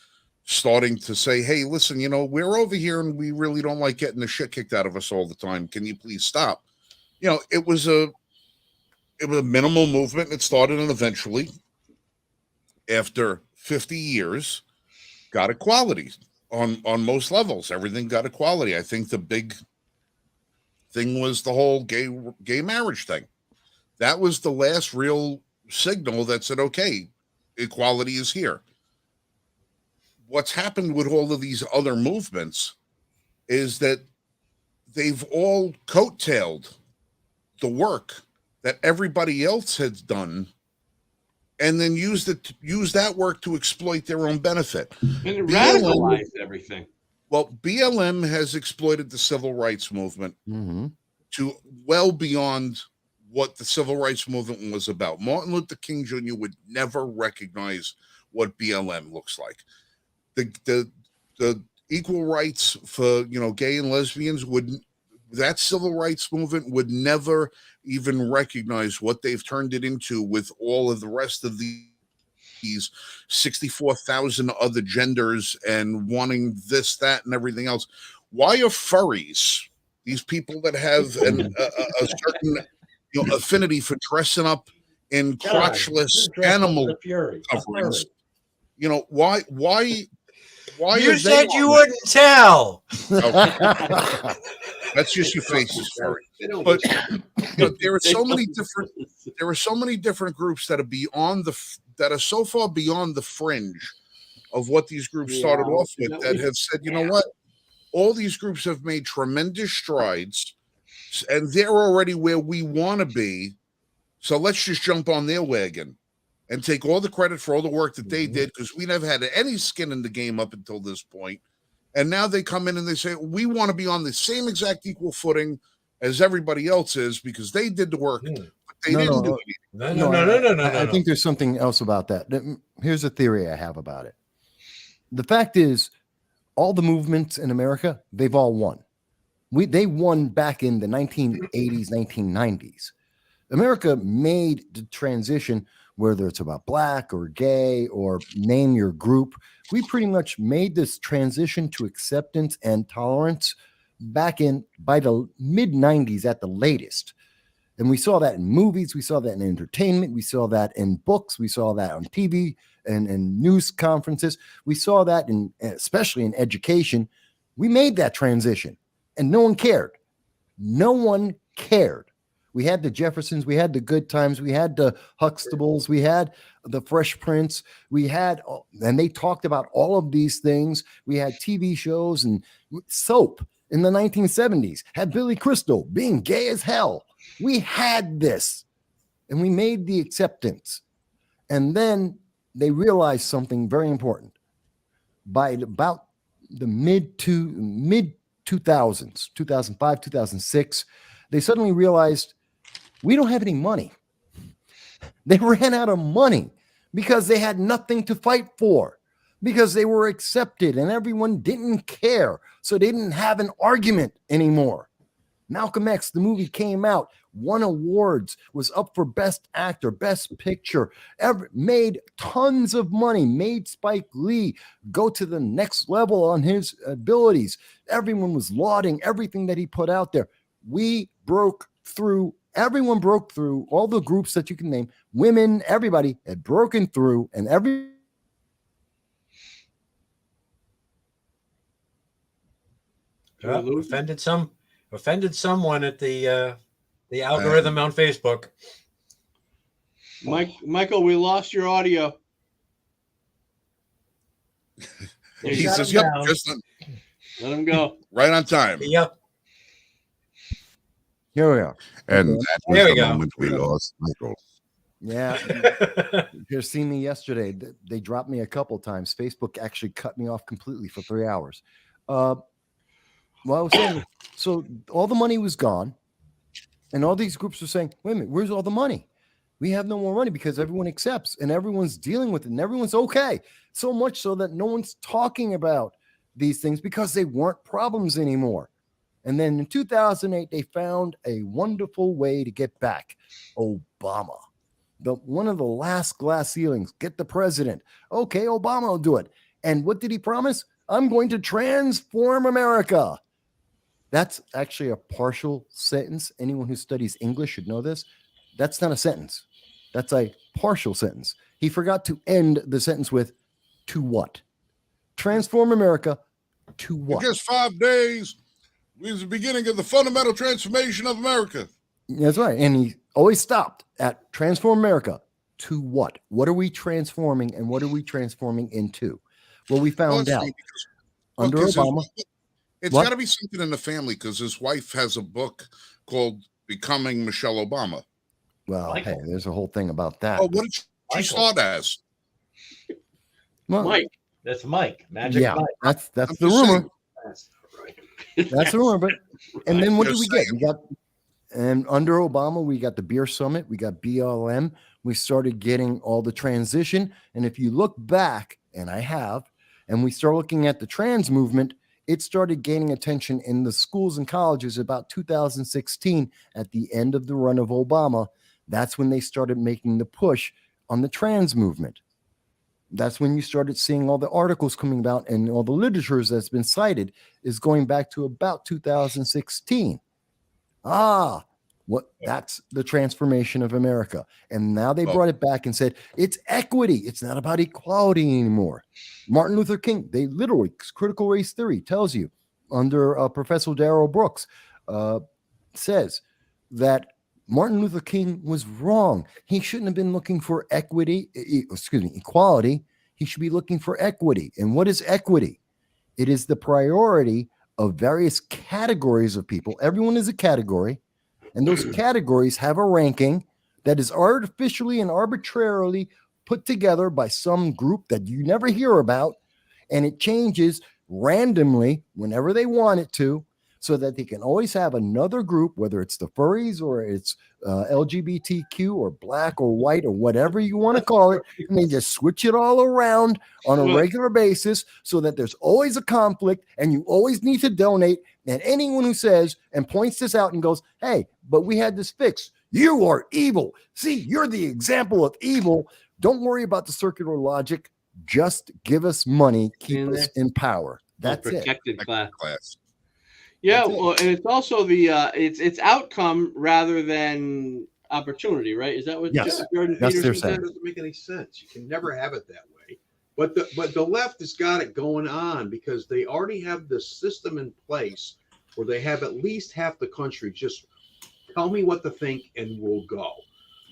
starting to say, hey, listen, we're over here and we really don't like getting the shit kicked out of us all the time. Can you please stop? It was a minimal movement. It started, and eventually, after 50 years, got equality on most levels. Everything got equality. I think the big thing was the whole gay marriage thing. That was the last real signal that said, okay, equality is here. What's happened with all of these other movements is that they've all coattailed the work that everybody else has done, and then use that work to exploit their own benefit. And it radicalized everything. Well, BLM has exploited the civil rights movement to well beyond what the civil rights movement was about. Martin Luther King Jr. would never recognize what BLM looks like. The equal rights for gay and lesbians that civil rights movement would never even recognize what they've turned it into with all of the rest of these 64,000 other genders and wanting this, that, and everything else. Why are furries, these people that have a certain affinity for dressing up in crotchless animal coverings? Why you said you wouldn't tell. Okay. That's just your faces, furry. But there are so many different groups that are so far beyond the fringe of what these groups started off with that have said, you know what? All these groups have made tremendous strides, and they're already where we want to be. So let's just jump on their wagon and take all the credit for all the work that they did, because we never had any skin in the game up until this point. And now they come in and they say, we want to be on the same exact equal footing as everybody else is because they did the work. But they didn't do anything. No. I think there's something else about that. Here's a theory I have about it. The fact is, all the movements in America, they've all won. They won back in the 1980s, 1990s. America made the transition, whether it's about black or gay or name your group. We pretty much made this transition to acceptance and tolerance back by the mid 90s at the latest. And we saw that in movies. We saw that in entertainment. We saw that in books. We saw that on TV and news conferences. We saw that especially in education. We made that transition and no one cared. No one cared. We had the Jeffersons, we had the Good Times, we had the Huxtables, we had the Fresh Prince, and they talked about all of these things. We had TV shows and soap in the 1970s, had Billy Crystal being gay as hell. We had this, and we made the acceptance. And then they realized something very important. By about the mid 2000s, 2005, 2006, they suddenly realized we don't have any money. They ran out of money because they had nothing to fight for, because they were accepted and everyone didn't care. So they didn't have an argument anymore. Malcolm X, the movie came out, won awards, was up for Best Actor, Best Picture, made tons of money, made Spike Lee go to the next level on his abilities. Everyone was lauding everything that he put out there. We broke through. Everyone broke through. All the groups that you can name, women, everybody had broken through, and offended someone at the algorithm on Facebook. Michael, we lost your audio. He says, "Yep, just let him go." Right on time. Yep. Here we are. And that was There we the go. moment we lost Michael. Yeah. You seen me yesterday. They dropped me a couple times. Facebook actually cut me off completely for 3 hours. Well, I was saying, so all the money was gone. And all these groups were saying, wait a minute, where's all the money? We have no more money because everyone accepts and everyone's dealing with it and everyone's okay. So much so that no one's talking about these things because they weren't problems anymore. And then in 2008, they found a wonderful way to get back. Obama. one of the last glass ceilings. Get the president. Okay, Obama will do it. And what did he promise? I'm going to transform America. That's actually a partial sentence. Anyone who studies English should know this. That's not a sentence. That's a partial sentence. He forgot to end the sentence with to what? Transform America to In what? just 5 days, was the beginning of the fundamental transformation of America. That's right. And he always stopped at transform America to what? What are we transforming and what are we transforming into? Well, we found out under Obama. It's What? got to be something in the family because his wife has a book called Becoming Michelle Obama. Well, Michael. hey, there's a whole thing about that. Oh, what did she Michael. start as? Well, Mike. That's Mike. Magic yeah, Mike. that's I'm the just rumor. saying. That's right. That's the rumor. But and then what did Just we get? saying. We got and under Obama, we got the beer summit, we got BLM, we started getting all the transition. And if you look back, and I have, and we start looking at the trans movement, it started gaining attention in the schools and colleges about 2016 at the end of the run of Obama. That's when they started making the push on the trans movement. That's when you started seeing all the articles coming about and all the literature that's been cited is going back to about 2016. That's the transformation of America. And now they brought it back and said, it's equity. It's not about equality anymore. Martin Luther King, they literally, critical race theory tells you under Professor Darrell Brooks says that Martin Luther King was wrong. He shouldn't have been looking for equality. He should be looking for equity. And what is equity? It is the priority of various categories of people. Everyone is a category. And those categories have a ranking that is artificially and arbitrarily put together by some group that you never hear about. And it changes randomly whenever they want it to, so that they can always have another group, whether it's the furries or it's LGBTQ or black or white or whatever you want to call it. And they just switch it all around on a regular basis so that there's always a conflict and you always need to donate. And anyone who says and points this out and goes, hey, but we had this fixed. You are evil. See, you're the example of evil. Don't worry about the circular logic. Just give us money. Keep us in power. That's it. Protected class. Yeah, Yeah, well, and it's also the it's outcome rather than opportunity, right? Is that what Yes. Jordan That's Peterson their said? saying. That doesn't make any sense. You can never have it that way. But the left has got it going on because they already have the system in place where they have at least half the country just tell me what to think and we'll go.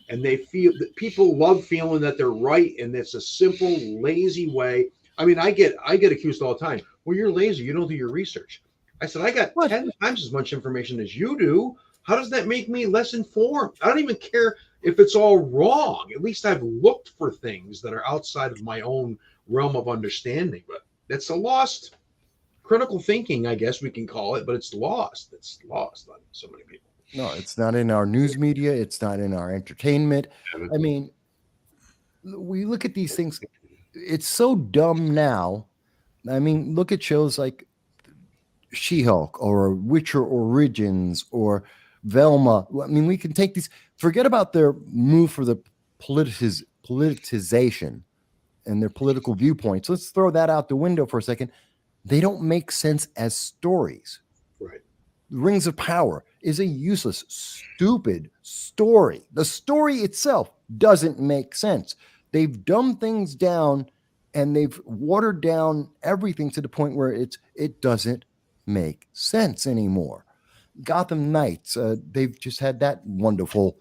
And they feel that people love feeling that they're right, and it's a simple, lazy way. I mean, I get accused all the time. Well, you're lazy. You don't do your research. I said, I got 10 times as much information as you do. How does that make me less informed? I don't even care if it's all wrong. At least I've looked for things that are outside of my own realm of understanding. But that's a lost critical thinking, I guess we can call it, but it's lost. It's lost on so many people. No, it's not in our news media. It's not in our entertainment. I mean, we look at these things. It's so dumb now. I mean, look at shows like She-Hulk or Witcher Origins or Velma. I mean, we can take these, forget about their move for the politicization and their political viewpoints. Let's throw that out the window for a second. They don't make sense as stories. Right. Rings of Power is a useless, stupid story. The story itself doesn't make sense. They've dumbed things down and they've watered down everything to the point where it doesn't make sense anymore. Gotham Knights, they've just had that wonderful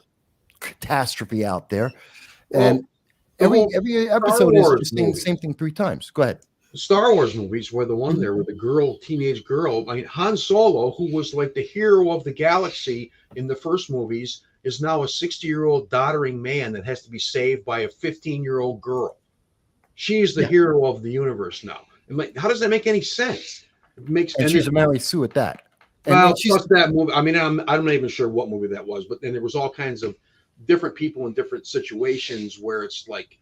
catastrophe out there. And every episode is just saying the same thing 3 times. Go ahead. The Star Wars movies were the one there with the teenage girl. I mean, Han Solo, who was like the hero of the galaxy in the first movies, is now a 60-year-old doddering man that has to be saved by a 15-year-old girl. She's the hero of the universe now. And like, how does that make any sense? It makes, and she's a Mary Sue at that. And well, plus that movie. I mean, I'm not even sure what movie that was, but then there was all kinds of different people in different situations where it's like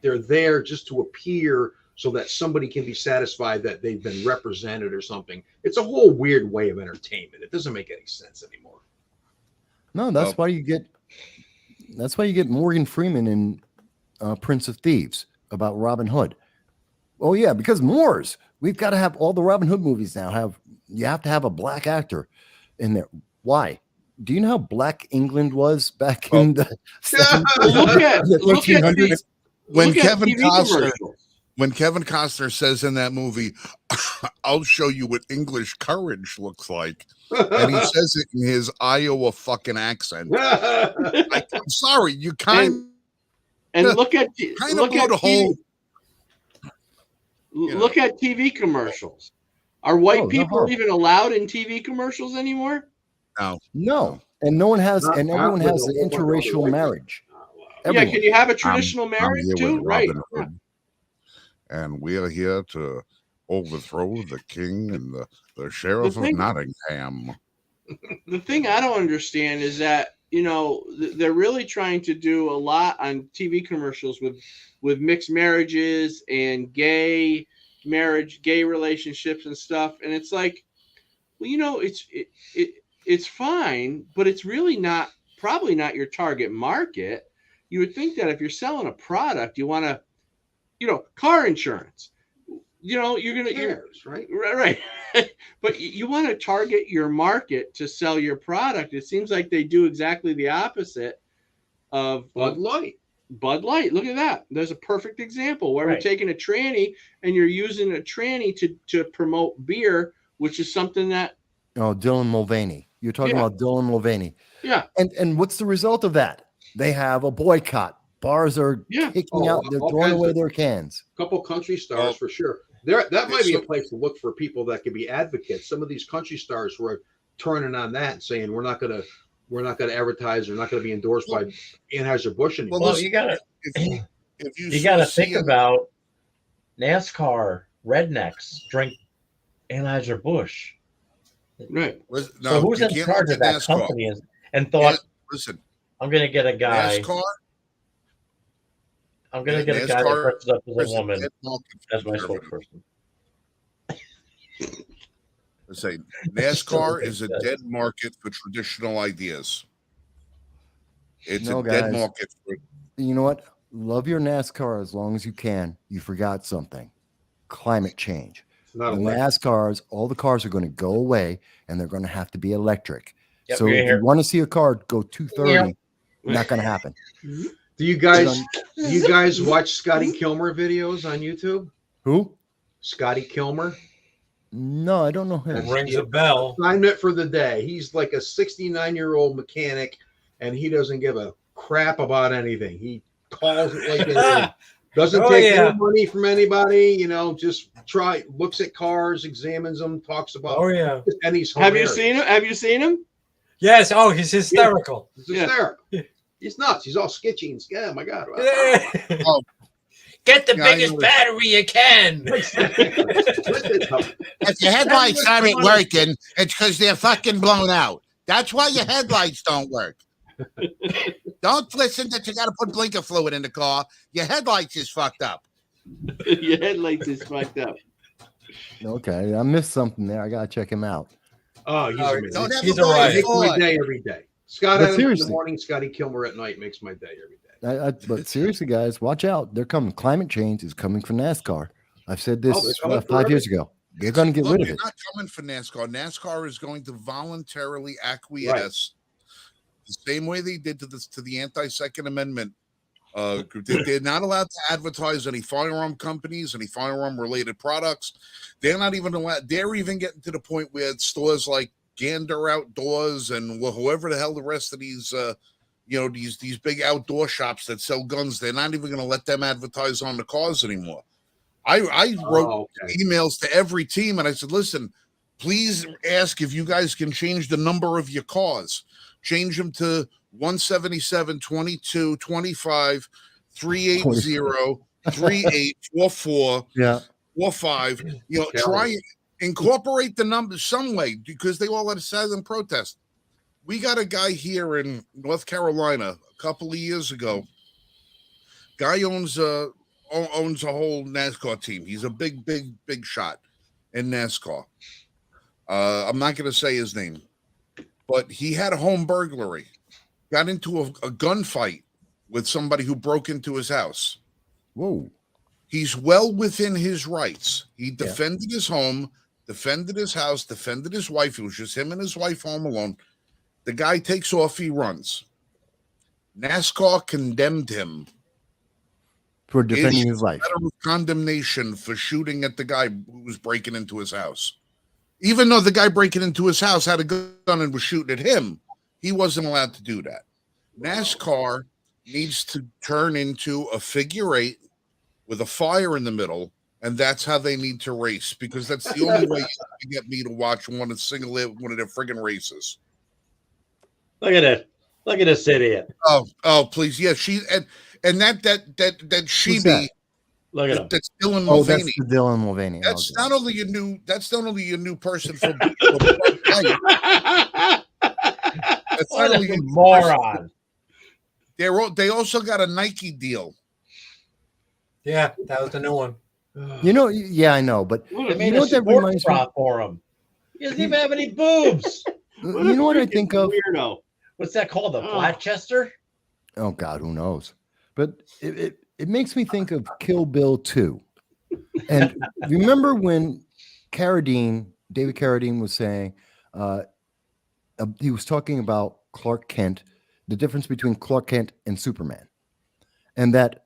they're there just to appear so that somebody can be satisfied that they've been represented or something. It's a whole weird way of entertainment. It doesn't make any sense anymore. No, that's why you get That's why you get Morgan Freeman in Prince of Thieves about Robin Hood. Oh yeah, because Moors. We've got to have all the Robin Hood movies now. You have to have a black actor in there. Why? Do you know how black England was back in the Look at 1800s? When look at Kevin TV Costner commercials. when Kevin Costner says in that movie, "I'll show you what English courage looks like," and he says it in his Iowa fucking accent. I'm sorry, you And look at kind of look blew at the whole. look at TV commercials. Are white Oh, they're people horrible. even allowed in TV commercials anymore? No, and no one has, Not- and not everyone with has a an whole bunch of other interracial white marriage. Yeah, Everyone. can you have a traditional marriage I'm here too? with Right. Robin Hood, and we are here to overthrow the king and the sheriff of thing- Nottingham. The thing I don't understand is that they're really trying to do a lot on TV commercials with mixed marriages and gay relationships and stuff, and it's like, well, it's fine, but it's really probably not your target market. You would think that if you're selling a product, you want to, car insurance. You're gonna Cares, right? right, but you want to target your market to sell your product. It seems like they do exactly the opposite of Bud Light. Bud Light. Look at that. There's a perfect example where Right. we're taking a tranny and you're using a tranny to promote beer, which is something that Oh, Dylan Mulvaney. You're talking Yeah. about Dylan Mulvaney. yeah And what's the result of that? They have a boycott. Bars are Yeah. kicking out. They're all throwing kinds away of- their cans. Couple country stars Well, for sure. That might be a so- place to look for people that could be advocates. Some of these country stars were turning on that and saying we're not gonna advertise. We're not gonna be endorsed by Anheuser-Busch anymore. Well, listen, you gotta if you gotta see think a- about NASCAR rednecks drink Anheuser-Busch. right. listen, So no, who's you in can't charge look of at that NASCAR. company and thought, Listen, I'm gonna get a guy. NASCAR. I'm gonna get a guy that NASCAR dresses up as is a woman dead market for as my conservative. spokesperson. I say NASCAR is a dead market for traditional ideas. It's No, a dead guys. market for You know what? Love your NASCAR as long as you can. You forgot something. Climate change. It's not The a NASCARs, all the cars are going to go away and they're going to have to be electric. Yep, So you're if here. you want to see a car go 230, not going to happen. Do you guys watch Scotty Kilmer videos on YouTube? Who? Scotty Kilmer. No, I don't know him. Rings a bell. Assignment for the day. He's like a 69-year-old mechanic, and he doesn't give a crap about anything. He calls it like it is. Doesn't Oh, take yeah. any money from anybody. Just looks at cars, examines them, talks about. Oh yeah. And he's Have you hilarious. seen him? Have you seen him? Yes. Oh, he's hysterical. He's Yeah. hysterical. He's nuts. He's all sketchy and oh my god. Get the Yeah, I biggest know. battery you can. If your headlights aren't working, it's because they're fucking blown out. That's why your headlights don't work. Don't listen that you got to put blinker fluid in the car. Your headlights is fucked up. Your headlights is fucked up. Okay, I missed something there. I got to check him out. Oh, he's Oh, amazing. Don't ever He's a buy riot. a Makes my Ford. day every day. Scott But Adams in the seriously. morning, Scotty Kilmer at night makes my day every day. But seriously, guys, watch out. They're coming. Climate change is coming for NASCAR. I've said this they're coming for 5 years ago. They're going to get Look, rid of they're it. not coming for NASCAR. NASCAR is going to voluntarily acquiesce the same way they did to the anti-Second Amendment group. They're not allowed to advertise any firearm companies, any firearm-related products. They're not even allowed. They're even getting to the point where stores like Gander Outdoors and whoever the hell the rest of these these big outdoor shops that sell guns, they're not even going to let them advertise on the cars anymore. I wrote emails to every team and I said, listen, please ask if you guys can change the number of your cars. Change them to 177, 22, 25, 380, 3844, Yeah. 45. Try incorporate the numbers some way because they all had a silent protest. We got a guy here in North Carolina a couple of years ago. Guy owns a whole NASCAR team. He's a big shot in NASCAR. I'm not going to say his name, but he had a home burglary got into a gunfight with somebody who broke into his house. Whoa. He's well within his rights. He defended his home, defended his house, defended his wife. It was just him and his wife home alone. The guy takes off, he runs. NASCAR condemned him For defending his life. letter of condemnation for shooting at the guy who was breaking into his house. Even though the guy breaking into his house had a gun and was shooting at him, he wasn't allowed to do that. NASCAR needs to turn into a figure eight with a fire in the middle, and that's how they need to race, because that's the only way you can get me to watch one of their friggin' races. Look at it. Look at this idiot. Oh, please, yeah, and that Who's Sheeby. that? Look at him. That's Dylan Oh, that's Mulvaney. the Dylan Mulvaney. That's Okay. not only your new. That's not only your new person for. That's What not only a your new moron. They also got a Nike deal. Yeah, that was the new one. You know, yeah, I know, but They you made know a what that support reminds me? prop for him. He doesn't even have any boobs. You know what I think of? Weirdo. What's that called? The Oh. Flatchester? Oh God, who knows? But it makes me think of Kill Bill 2. And remember when David Carradine was saying, he was talking about Clark Kent, the difference between Clark Kent and Superman, and that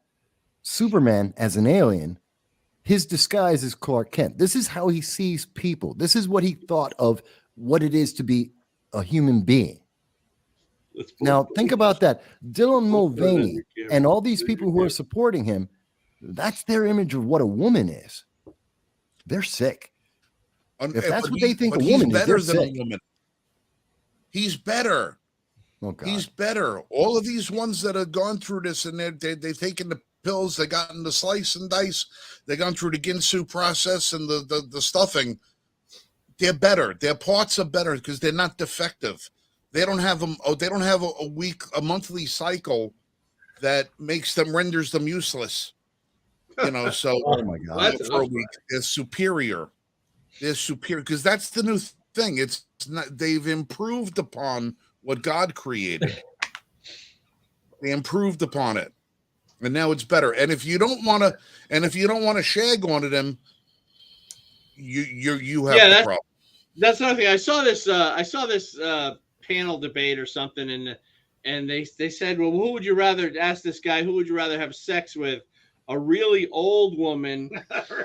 Superman as an alien, his disguise is Clark Kent. This is how he sees people. This is what he thought of what it is to be a human being. Now, think about that. Dylan Mulvaney and all these people who are supporting him, that's their image of what a woman is. They're sick. If that's what they think a woman is, they're sick. He's better. Oh, God. He's better. All of these ones that have gone through this and they've taken the pills, they gotten the slice and dice, they gone through the Ginsu process and the stuffing. They're better. Their parts are better because they're not defective. They don't have them. Oh, they don't have a monthly cycle that renders them useless. You know, so Oh my God. for a week, they're superior. They're superior because that's the new thing. It's not. They've improved upon what God created. They improved upon it, and now it's better. And if you don't want to, shag onto them, you have the problem. That's another thing. I saw this panel debate or something, and they said, well, who would you rather ask this guy? Who would you rather have sex with, a really old woman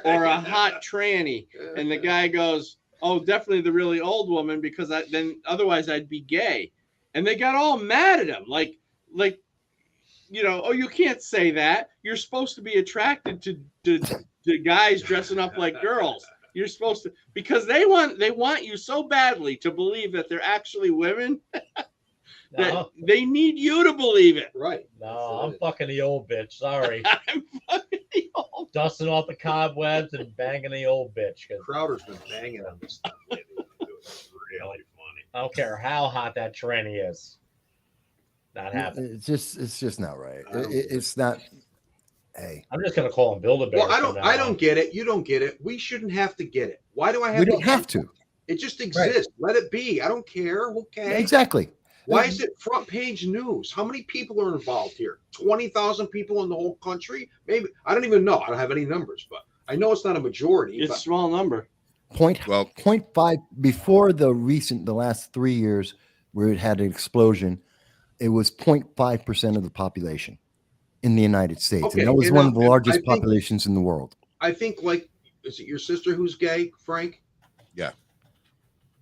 or a hot tranny? And the guy goes, oh, definitely the really old woman, because then otherwise I'd be gay. And they got all mad at him, like you know, oh, you can't say that. You're supposed to be attracted to guys dressing up like girls. You're supposed to, because they want you so badly to believe that they're actually women that they need you to believe it. Right. No, I'm fucking the old bitch. Sorry. I'm fucking the old. Dusting off the cobwebs and banging the old bitch. Crowder's been banging on this stuff lately. It's really funny. I don't care how hot that tranny is. Not happening. It's just not right. It's not. Hey, I'm just gonna call him Build-A-Bear. Well, I don't get it. You don't get it. We shouldn't have to get it. Why do I have? We don't have to. It just exists. Let it be. I don't care. Okay. Exactly. Why is it front page news? How many people are involved here? 20,000 people in the whole country? Maybe. I don't even know. I don't have any numbers, but I know it's not a majority. It's a small number. 0.5 before the last 3 years where it had an explosion, it was 0.5% of the population in the United States. Okay, And that was and one now, of the largest I think- populations in the world. I think, like, is it your sister who's gay, Frank? Yeah.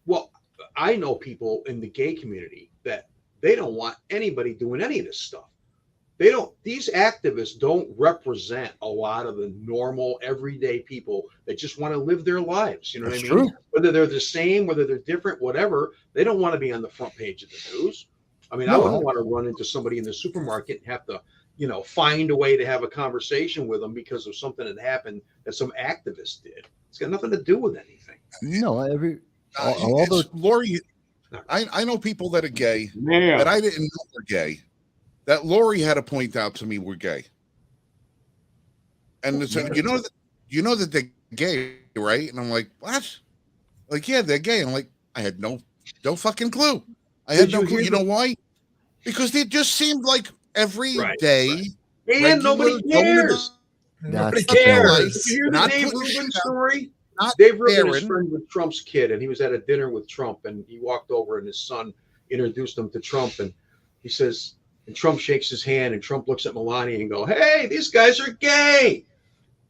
Well, I know people in the gay community that they don't want anybody doing any of this stuff. These activists don't represent a lot of the normal, everyday people that just want to live their lives. You know That's what I mean? true. Whether they're the same, whether they're different, whatever, they don't want to be on the front page of the news. I mean, I No. wouldn't want to run into somebody in the supermarket and have to, find a way to have a conversation with them because of something that happened that some activist did. It's got nothing to do with anything. No, Lori, I know people that are gay Yeah. that I didn't know were gay, that Lori had to point out to me were gay. And so, you know that they're gay, right? And I'm like, what? Like, yeah, they're gay. I'm like, I had no fucking clue. I had no clue. You know why? because it just seemed like every Right, day, And nobody regular cares. Nobody That's the cares. Did you hear the Not Dave putting Rubin shit out, story? not Dave Rubin is caring. friends with Trump's kid, and he was at a dinner with Trump, and he walked over, and his son introduced him to Trump, and he says, and Trump shakes his hand, and Trump looks at Melania and go, "Hey, these guys are gay.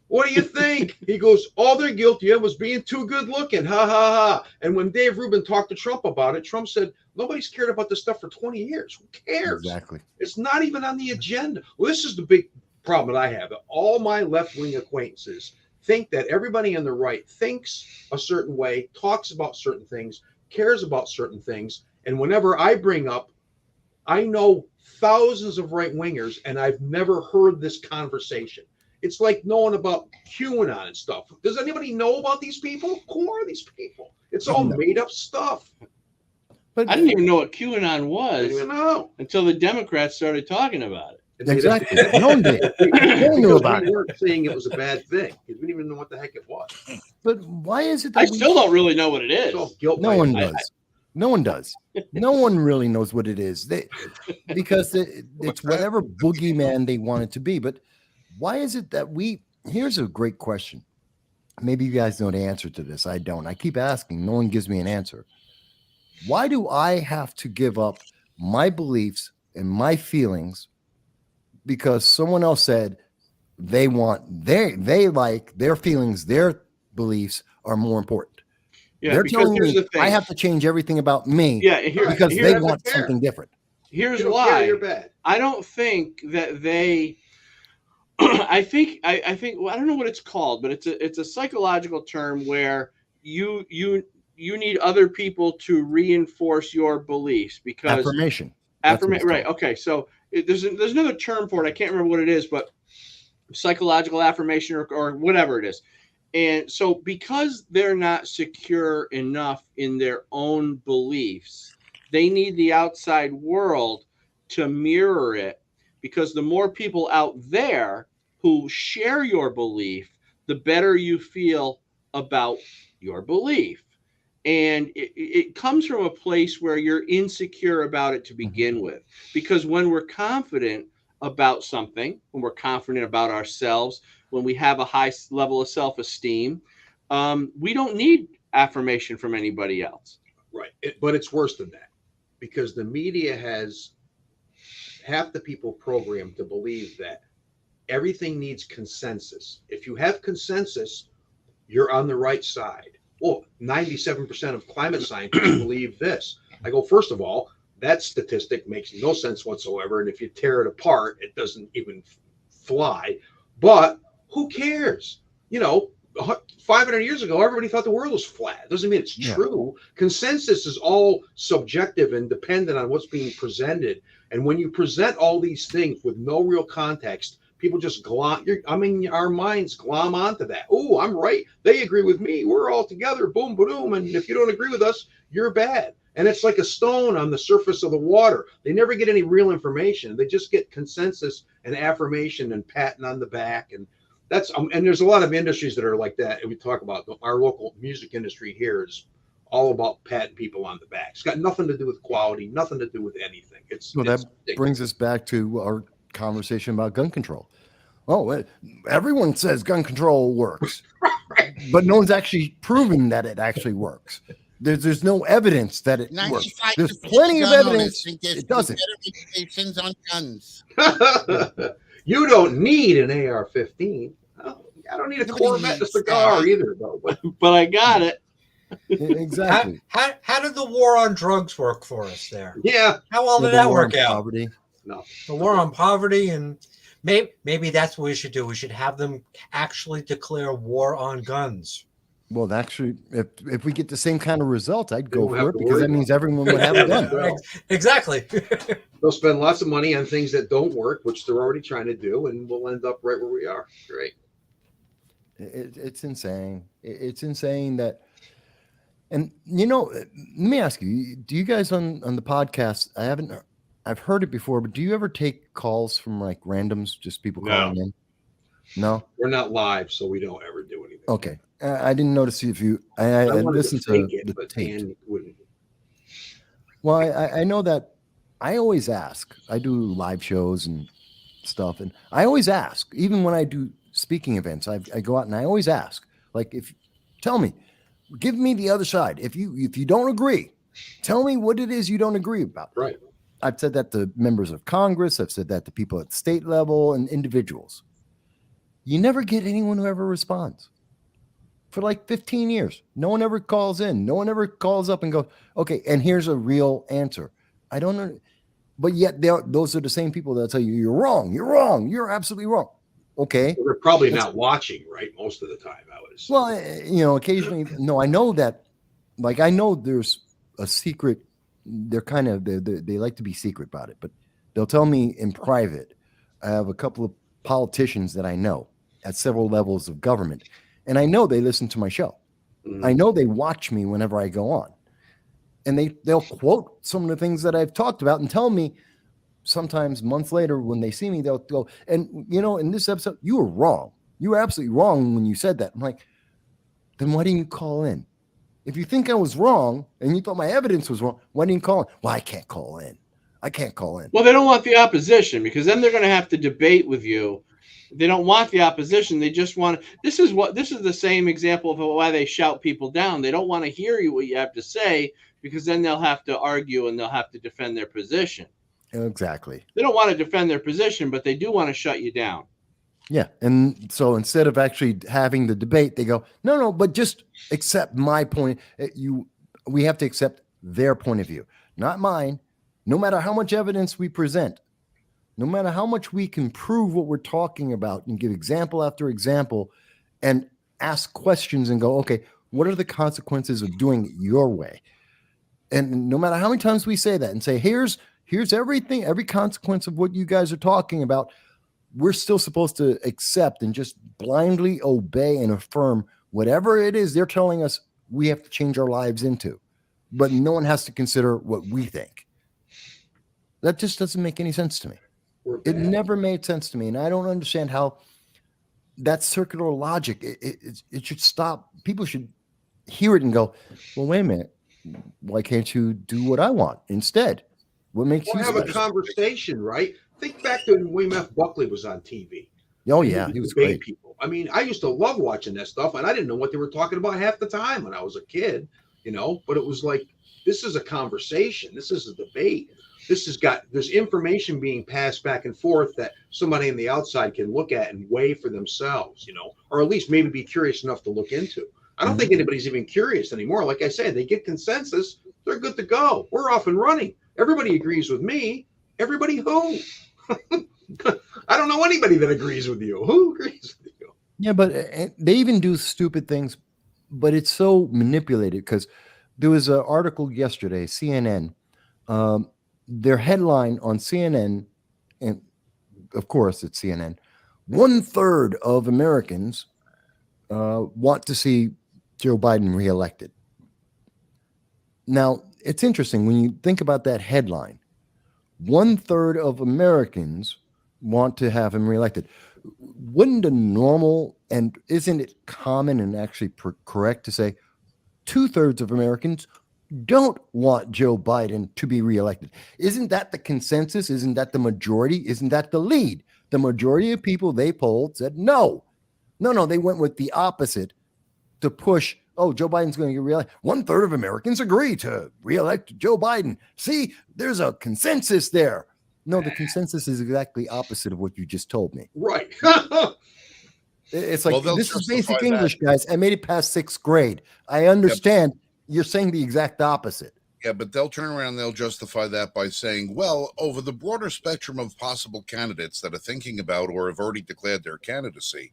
What do you think?" He goes, "All they're guilty of was being too good looking. Ha ha ha." And when Dave Rubin talked to Trump about it, Trump said, "Nobody's cared about this stuff for 20 years. Who cares? Exactly. It's not even on the agenda." Well, this is the big problem that I have. All my left-wing acquaintances think that everybody on the right thinks a certain way, talks about certain things, cares about certain things. And whenever I bring up, I know thousands of right-wingers, and I've never heard this conversation. It's like knowing about QAnon and stuff. Does anybody know about these people? Who are these people? It's all made up stuff. But I didn't even know what QAnon I was don't even know. until the Democrats started talking about it. And they- exactly. No one did. No one knew Because about we it. weren't saying it was a bad thing because we didn't even know what the heck it was. But why is it that I we- still don't really know what it is. It's all guilt. No by one association. does. No one does. No one really knows what it is. Because it's whatever boogeyman they want it to be. But why is it that here's a great question. Maybe you guys know the answer to this. I don't. I keep asking. No one gives me an answer. Why do I have to give up my beliefs and my feelings because someone else said they like their feelings, their beliefs are more important? Yeah, They're because telling here's me the thing. I have to change everything about me Yeah, because here- they that's want fair. something different. here's You don't why. care, you're bad. I don't think that they. I think well, I don't know what it's called, but it's a psychological term where you need other people to reinforce your beliefs because Affirmation. That's what it's right. called. Okay, so there's another term for it. I can't remember what it is, but psychological affirmation or whatever it is. And so because they're not secure enough in their own beliefs, they need the outside world to mirror it, because the more people out there who share your belief, the better you feel about your belief. And it comes from a place where you're insecure about it to begin with. Because when we're confident about something, when we're confident about ourselves, when we have a high level of self-esteem, we don't need affirmation from anybody else. Right. But it's worse than that because the media has half the people programmed to believe that everything needs consensus. If you have consensus, you're on the right side. Well, 97% of climate scientists believe this. I go, first of all, that statistic makes no sense whatsoever. And if you tear it apart, it doesn't even fly. But who cares? 500 years ago, everybody thought the world was flat. It doesn't mean it's true. Consensus is all subjective and dependent on what's being presented. And when you present all these things with no real context, people just our minds glom onto that. Oh, I'm right. They agree with me. We're all together. Boom, boom. And if you don't agree with us, you're bad. And it's like a stone on the surface of the water. They never get any real information. They just get consensus and affirmation and patting on the back. And that's and there's a lot of industries that are like that. And we talk about our local music industry here is all about patting people on the back. It's got nothing to do with quality, nothing to do with anything. That brings us back to our conversation about gun control. Oh, everyone says gun control works, but no one's actually proven that it actually works. There's no evidence that it works. There's plenty of evidence it doesn't. Regulations on guns. You don't need an AR-15. Oh, I don't need a Corvette and a cigar either, though. But I got it. Exactly. How did the war on drugs work for us there? Yeah. How well did that work out? Poverty. No. The war on poverty, and maybe that's what we should do. We should have them actually declare war on guns. Well, actually, if we get the same kind of result, I'd go Don't for have it to because worry that means everyone would have a gun. Exactly. They'll spend lots of money on things that don't work, which they're already trying to do, and we'll end up right where we are. Great. It's insane. It's insane that. And let me ask you: do you guys on the podcast? I've heard it before, but do you ever take calls from like randoms, just people calling in? No, we're not live, so we don't ever do anything. Okay, I didn't notice if you. I listened to the tape. Well, I know that I always ask. I do live shows and stuff, and I always ask. Even when I do speaking events, I go out and I always ask. Like, if tell me, give me the other side. If you don't agree, tell me what it is you don't agree about. Right. I've said that to members of Congress. I've said that to people at state level and individuals. You never get anyone who ever responds. For like 15 years, no one ever calls in. No one ever calls up and goes, okay, and here's a real answer. I don't know. But yet those are the same people that tell you, you're wrong. You're wrong. You're absolutely wrong. Okay. They're probably not watching, right? Most of the time, I would assume. Well, occasionally, no, I know that, like, I know there's a secret. They're kind of, they like to be secret about it, but they'll tell me in private. I have a couple of politicians that I know at several levels of government, and I know they listen to my show. I know they watch me whenever I go on, and they'll quote some of the things that I've talked about and tell me. Sometimes months later, when they see me, they'll go, and in this episode, you were wrong. You were absolutely wrong when you said that. I'm like, then why didn't you call in? If you think I was wrong and you thought my evidence was wrong, why didn't you call in? Well, I can't call in. I can't call in. Well, they don't want the opposition, because then they're going to have to debate with you. They don't want the opposition. They just want to. This is the same example of why they shout people down. They don't want to hear what you have to say, because then they'll have to argue and they'll have to defend their position. Exactly. They don't want to defend their position, but they do want to shut you down. Yeah. And so instead of actually having the debate, they go, no, but just accept my point. We have to accept their point of view, not mine. No matter how much evidence we present, no matter how much we can prove what we're talking about and give example after example and ask questions and go, okay, what are the consequences of doing it your way? And no matter how many times we say that and say, here's everything, every consequence of what you guys are talking about, we're still supposed to accept and just blindly obey and affirm whatever it is they're telling us we have to change our lives into. But no one has to consider what we think. That just doesn't make any sense to me. It never made sense to me. And I don't understand how that circular logic, it should stop. People should hear it and go, well, wait a minute. Why can't you do what I want instead? What makes you have a conversation, right? Think back to when William F. Buckley was on TV. Oh, yeah, he was great. People. I mean, I used to love watching that stuff, and I didn't know what they were talking about half the time when I was a kid, but it was like, this is a conversation. This is a debate. There's information being passed back and forth that somebody on the outside can look at and weigh for themselves, or at least maybe be curious enough to look into. I don't think anybody's even curious anymore. Like I said, they get consensus. They're good to go. We're off and running. Everybody agrees with me. Everybody who? I don't know anybody that agrees with you. Who agrees with you? Yeah, but they even do stupid things, but it's so manipulated because there was an article yesterday, CNN. Their headline on CNN, and of course it's CNN, 1/3 of Americans want to see Joe Biden reelected. Now, it's interesting when you think about that headline. 1/3 of Americans want to have him reelected. Wouldn't a normal, and isn't it common and actually correct to say 2/3 of Americans don't want Joe Biden to be reelected? Isn't that the consensus? Isn't that the majority? Isn't that the lead? The majority of people they polled said no. They went with the opposite to push, Joe Biden's going to get reelected. 1/3 of Americans agree to reelect Joe Biden. See, there's a consensus there. No, the consensus is exactly opposite of what you just told me. Right. It's like, this is basic English, guys. I made it past 6th grade. I understand. You're saying the exact opposite. Yeah, but they'll turn around and they'll justify that by saying, well, over the broader spectrum of possible candidates that are thinking about or have already declared their candidacy,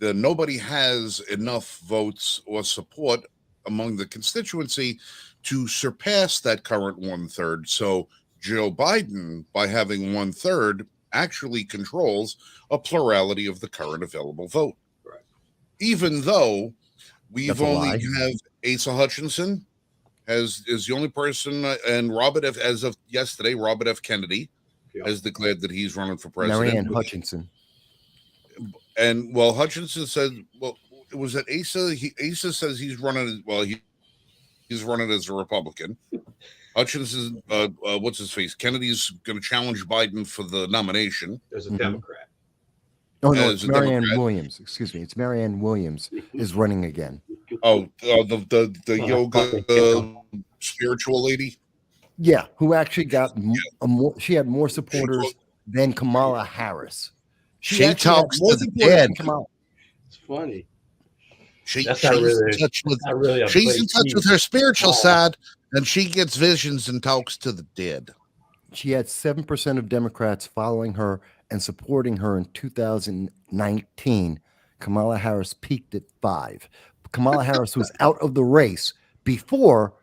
nobody has enough votes or support among the constituency to surpass that current 1/3. So Joe Biden, by having 1/3, actually controls a plurality of the current available vote. Right. Even though we've That's a only lie. have Asa Hutchinson is the only person, and as of yesterday, Robert F. Kennedy has declared that he's running for president. Marianne Hutchinson. And Hutchinson said, it was at Asa. Asa says he's running. He's running as a Republican. Hutchinson, what's his face? Kennedy's going to challenge Biden for the nomination. As a Mhm. Democrat. Oh no, As it's a Marianne Democrat. Williams. Excuse me, it's Marianne Williams is running again. Oh, the yoga fucking spiritual lady. Yeah, who actually got she had more She supporters than Kamala Harris. She actually had talks more to the supporters dead. than Kamala. It's funny. That's not really. in touch with Not really a she's place in touch with to- her spiritual Oh. side, and she gets visions and talks to the dead. She had 7% of Democrats following her and supporting her in 2019. Kamala Harris peaked at 5. Kamala Harris was out of the race before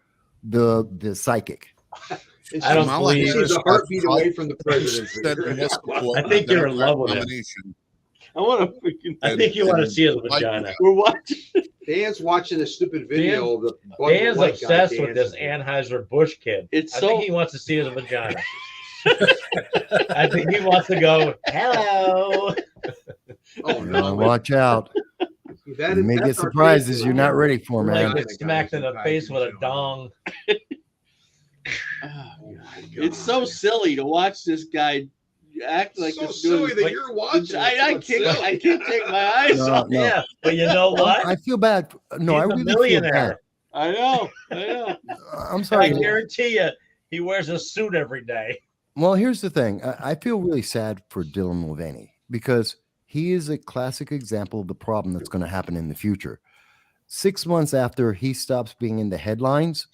the psychic. I don't Kamala believe- She's a heartbeat away from the Said presidency. yes for I think the you're in love with him. nomination. I want to. I think you want to see his Biden vagina. got- We're watching. Dan's watching a stupid video of the Bud Dan's Light guy obsessed with this dancing. Anheuser-Busch kid. It's I so- think he wants to see his vagina. I think he wants to go, hello. Oh no! Watch out. That You may that's get our surprises favorite. you're not ready for, man. Like get smacked in the face with a dong. It's so silly to watch this guy act like so this. silly that Wait, you're watching. I can't take my eyes No, off. no. Yeah, but you know what? I feel bad. No, I He's a really feel bad. millionaire. I know. I know. I'm I sorry. guarantee you, he wears a suit every day. Well, here's the thing. I feel really sad for Dylan Mulvaney because he is a classic example of the problem that's going to happen in the future. 6 months after he stops being in the headlines,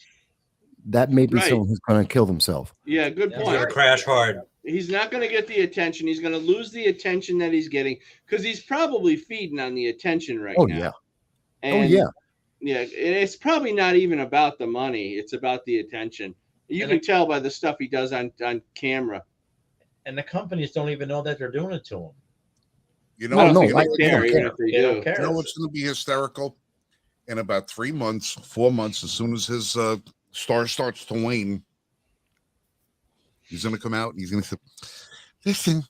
that may be Right. someone who's going to kill themselves. Yeah, good He's gonna point. crash hard. He's not going to get the attention. He's going to lose the attention that he's getting because he's probably feeding on the attention right Oh, now. yeah. And yeah. Yeah, and it's probably not even about the money. It's about the attention. You And can tell by the stuff he does on camera. And the companies don't even know that they're doing it to him. You I know, don't no, think I- they care, I even don't if they They don't do. care. You know what's going to be hysterical? In about 3 months, 4 months, as soon as his star starts to wane, he's going to come out and he's going to say, "Listen,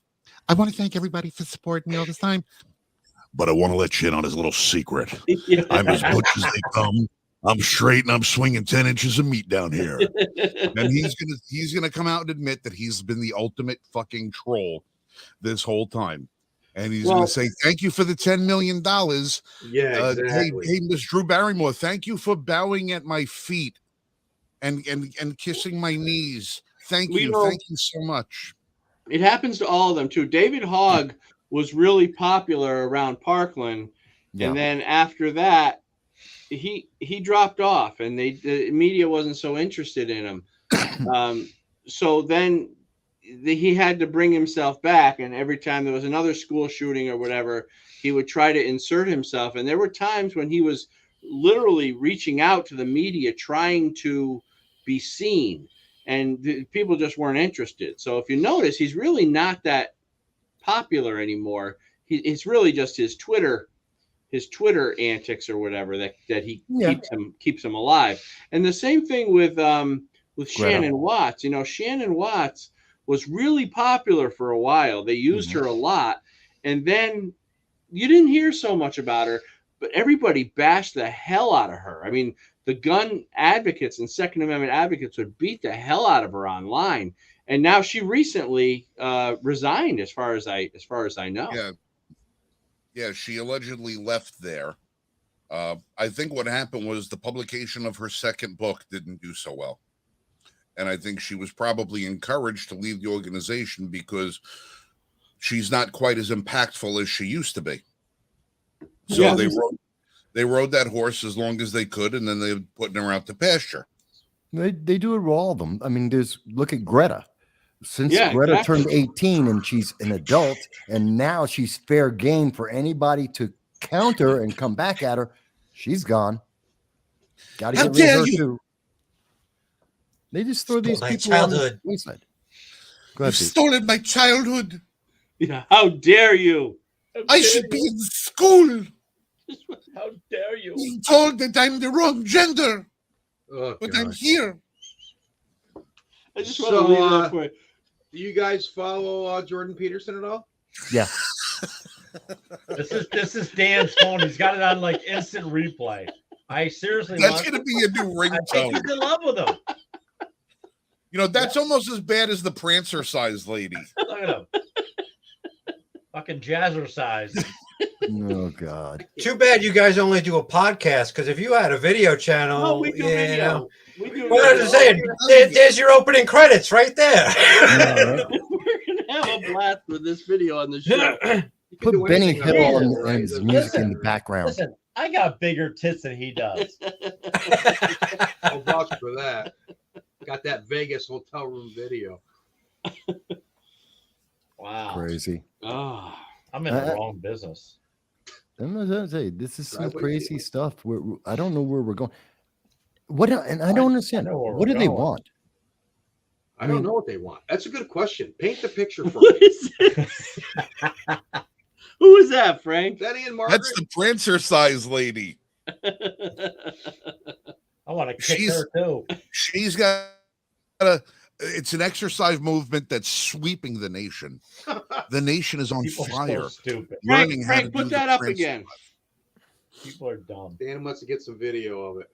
I want to thank everybody for supporting me all this time, but I want to let you in on his little secret. Yeah. I'm as butch as they come. I'm straight and I'm swinging 10 inches of meat down here." And he's gonna come out and admit that he's been the ultimate fucking troll this whole time. And he's Well- gonna say, "Thank you for the $10 million. Yeah, exactly. Hey, Miss Drew Barrymore, thank you for bowing at my feet and kissing my knees. Thank We you, know- thank you so much." It happens to all of them too. David Hogg was really popular around Parkland, Yeah. and then after that, he dropped off, and the media wasn't so interested in him. So then he had to bring himself back, and every time there was another school shooting or whatever, he would try to insert himself. And there were times when he was literally reaching out to the media, trying to be seen, and people just weren't interested. So if you notice, he's really not that popular anymore. It's really just his Twitter antics or whatever that he Yeah. keeps him alive. And the same thing with Greta. Shannon Watts. You know, Shannon Watts was really popular for a while. They used her a lot, and then you didn't hear so much about her, but everybody bashed the hell out of her. I mean, the gun advocates and Second Amendment advocates would beat the hell out of her online. And now she recently resigned, as far as I know. Yeah, she allegedly left there. I think what happened was the publication of her second book didn't do so well. And I think she was probably encouraged to leave the organization because she's not quite as impactful as she used to be. So Yeah. they rode that horse as long as they could, and then they were putting her out to pasture. They do it with all of them. I mean, look at Greta. Since Yeah, Greta exactly. turned 18 and she's an adult, and now she's fair game for anybody to counter and come back at her, she's gone. Got to How get rid dare of her you! too. They just throw these My people on the childhood. wayside. Go You've ahead, Pete. stolen my childhood. Yeah, how dare you? I should be in school How dare you? being told that I'm the wrong gender, Oh, but I'm gosh. here. I just want So, to leave that for Do you guys follow Jordan Peterson at all? Yeah. This is Dan's phone. He's got it on like instant replay. I seriously That's want. going to be a new I think ringtone. he's in love with him. You know, that's almost as bad as the Prancer-sized lady. Look at him. Fucking jazzercise. Oh God. Too bad you guys only do a podcast, because if you had a video channel, No, we do you video. know. We do Well, I was saying, there's your opening credits right there. Yeah, We're gonna have a blast with this video on the show. put do Benny anything on Hill it, and right? his Listen, music in the background. Listen, I got bigger tits than he does. I'll vouch for that. Got that Vegas hotel room video. Wow. Crazy. Oh, I'm in the wrong business. I'm gonna say this is some Driveway crazy dealer. stuff. I don't know where we're going. What? And I don't understand. know where What we're do they going. want? I don't know what they want. That's a good question. Paint the picture for what me. is this? Who is that, Frank? Is that Ian Margaret? That's the Prancer-sized lady. I want to kick She's- her too. She's got it's an exercise movement that's sweeping the nation. The nation is on People are fire. so stupid. Learning Frank, how to put do that the up Prancer. again. People are dumb. Dan wants to get some video of it.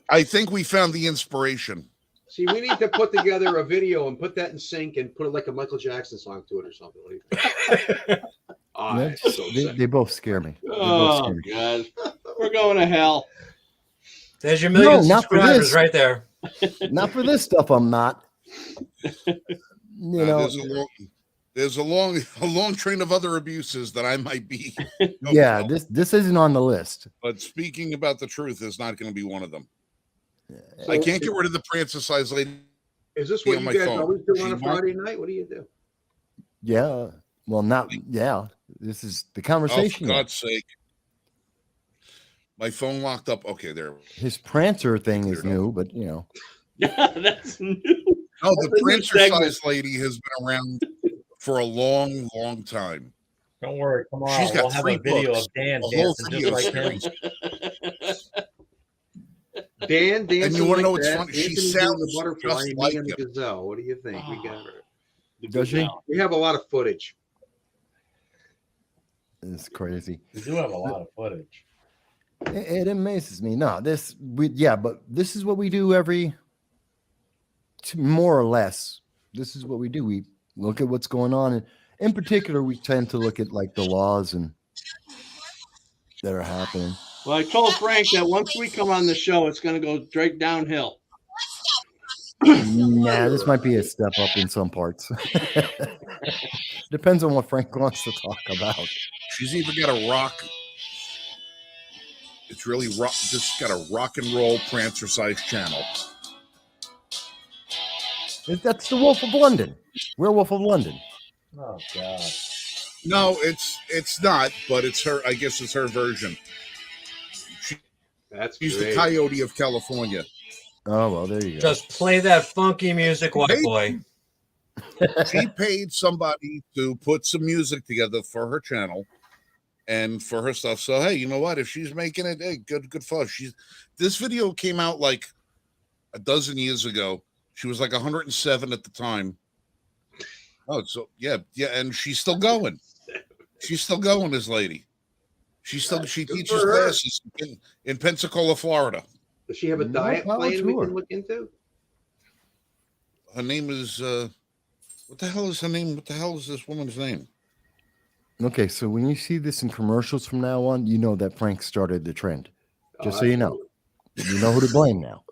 I think we found the inspiration. See, we need to put together a video and put that in sync and put it like a Michael Jackson song to it or something. What do you think? That's- So they, sick. they both scare me. They both Oh scare me. God, we're going to hell. There's your million not for subscribers this. right there. Not for this stuff. I'm not. You know. There's a long train of other abuses that I might be. Yeah. This isn't on the list. But speaking about the truth is not going to be one of them. So I can't get rid of the Prancer-sized lady. Is this be what on you my guys phone. always do She on a might- Friday night? What do you do? Yeah. Well, not. Yeah. This is the Oh, for conversation. God's sake. My phone locked up. Okay, there. His Prancer thing is new, but you know. That's new. No, the That's a new segment. Prancer-sized lady has been around for a long, long time. Don't worry. Tomorrow She's got we'll have 3 a video books, of Dan a whole dancing video just like him. series. Dan dancing And you wanna like know what's that. funny? She Anthony doing sounds the butterfly just and me like and the him. gazelle. What do you think? We Oh. got her. Does she? We have a lot of footage. It's crazy. We do have a lot of footage. It amazes me. No, but this is what we do more or less. This is what we do. We look at what's going on, and in particular, we tend to look at like the laws and that are happening. Well, I told Frank that once we come on the show, it's going to go straight downhill. Nah, this might be a step up in some parts. Depends on what Frank wants to talk about. She's even got a rock. It's really rock. Just got a rock and roll Prancer-sized channel. That's the Wolf of London, Werewolf of London. Oh God. No, it's not, but it's her. I guess it's her version. That's She's the great. Coyote of California. Oh well, there you go. Just play that funky music, white Hey. boy. She paid somebody to put some music together for her channel and for her stuff. So hey, you know what? If she's making it, hey, good for her. This video came out like a dozen years ago. She was like 107 at the time. Oh, so yeah, and she's still going. She's still going, this lady. She teaches for her. classes in Pensacola, Florida. Does she have a No diet power plan to we her. can look into? Her name is what the hell is her name? What the hell is this woman's name? Okay, so when you see this in commercials from now on, you know that Frank started the trend. Just Oh, so you know, you know who to blame now.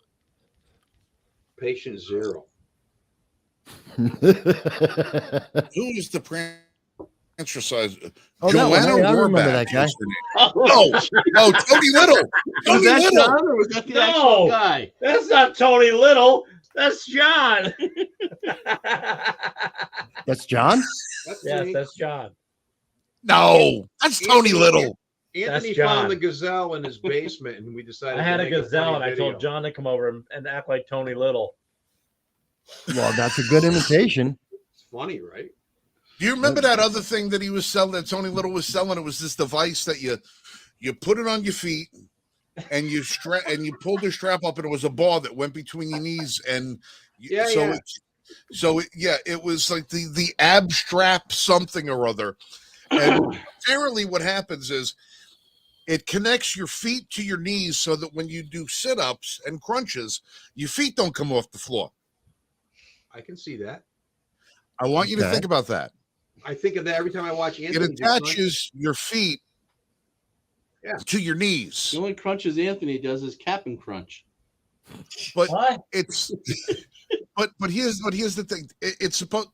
Patient zero. Who is the Prancer-sized? Oh, that one, I remember that guy. is her name. No, Tony Little. Was Tony that Little. John or was that the No. actual guy? That's not Tony Little. That's John. That's John. That's Yes, me. that's John. No, that's Tony Little. Anthony That's John. found the gazelle in his basement, and we decided. I had to a make gazelle, funny and I video. told John to come over and act like Tony Little. Well, that's a good imitation. It's funny, right? Do you remember that other thing that he was selling? That Tony Little was selling. It was this device that you put it on your feet, and you pulled the strap up, and it was a bar that went between your knees, and Yeah, yeah. It was like the ab strap something or other. And apparently, what happens is it connects your feet to your knees so that when you do sit-ups and crunches, your feet don't come off the floor. I can see that. I want you to Okay. think about that. I think of that every time I watch Anthony. It attaches your feet to your knees. The only crunches Anthony does is Cap'n Crunch. But What? it's but here's the thing. It's supposed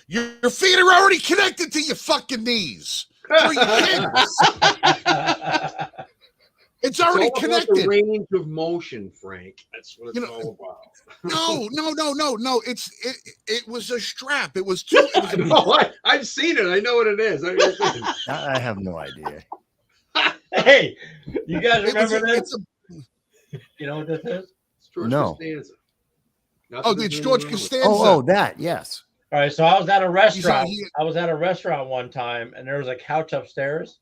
your feet are already connected to your fucking knees. Through your shins. It's already all about connected. the range of motion, Frank. That's what it's You know, all about. No. It was a strap. It was two. It was No, I've seen it. I know what it is. I have no idea. Hey, you guys it was remember a- this? You know what this is? It's George No. Costanza. it's George Costanza. Oh, that, yes. All right, so I was at a restaurant. he- I was at a restaurant one time, and there was a couch upstairs,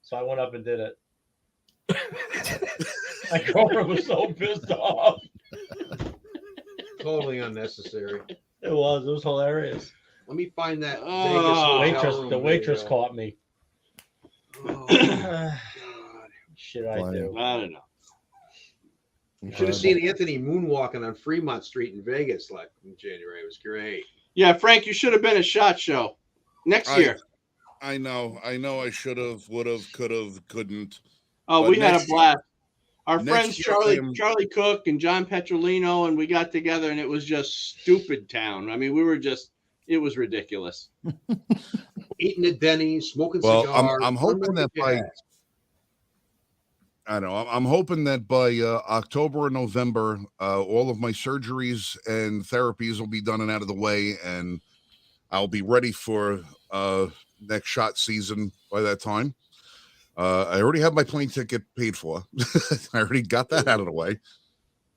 so I went up and did it. My girlfriend was so pissed off. Totally unnecessary. It was hilarious. Let me find that Oh. Vegas hotel room The waitress video. caught me. Oh, God. Shit, I do. I don't know. You should have seen Anthony moonwalking on Fremont Street in Vegas like in January. It was great. Yeah, Frank, you should have been at SHOT Show next year. I know. I should have, would have, could have, couldn't. Oh, but we had a next year- blast. Our next friends year Charlie Cook and John Petrolino, and we got together, and it was just stupid town. I mean, it was ridiculous. Eating at Denny's, smoking Well, cigars. I'm hoping that by I'm hoping that by October or November, all of my surgeries and therapies will be done and out of the way, and I'll be ready for next shot season by that time. I already have my plane ticket paid for. I already got that out of the way.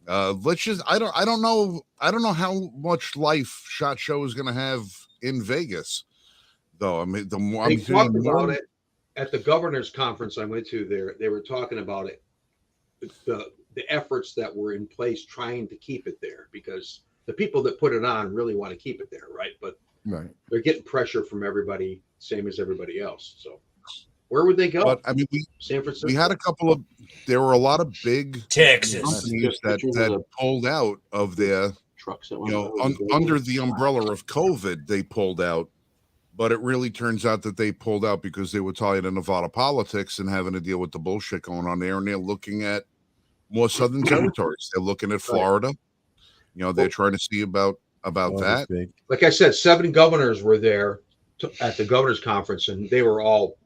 Let's just I don't know how much life SHOT Show is going to have in Vegas, though. I mean, the more They I'm talked hearing about more, it at the governor's conference I went to there. They were talking about it, the efforts that were in place trying to keep it there, because the people that put it on really want to keep it there, right? But Right. they're getting pressure from everybody, same as everybody else. So where would they go? but I mean, San Francisco. we had there were a lot of big Texas. companies that Pictures of the pulled out of their, trucks that you went know, over the under the umbrella of COVID, they pulled out. But it really turns out that they pulled out because they were tired of Nevada politics and having to deal with the bullshit going on there. And they're looking at more southern territories. They're looking at Florida. You know, they're trying to see about Oh, that. that's big. Like I said, 7 governors were there at the governor's conference, and they were all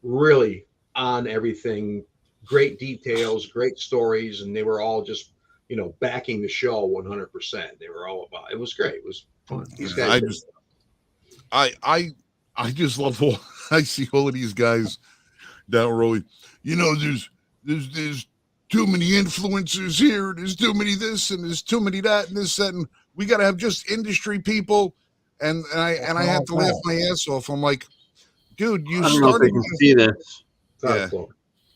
really on everything. Great details, great stories, and they were all just, backing the show 100%. They were all about it. It was great. It was fun. These guys, I just love I see all of these guys down road. There's too many influencers here. There's too many this and there's too many that and this that, and we got to have just industry people. And I had to laugh my ass off. I'm like, dude, you I don't know if they started. can see this. Yeah.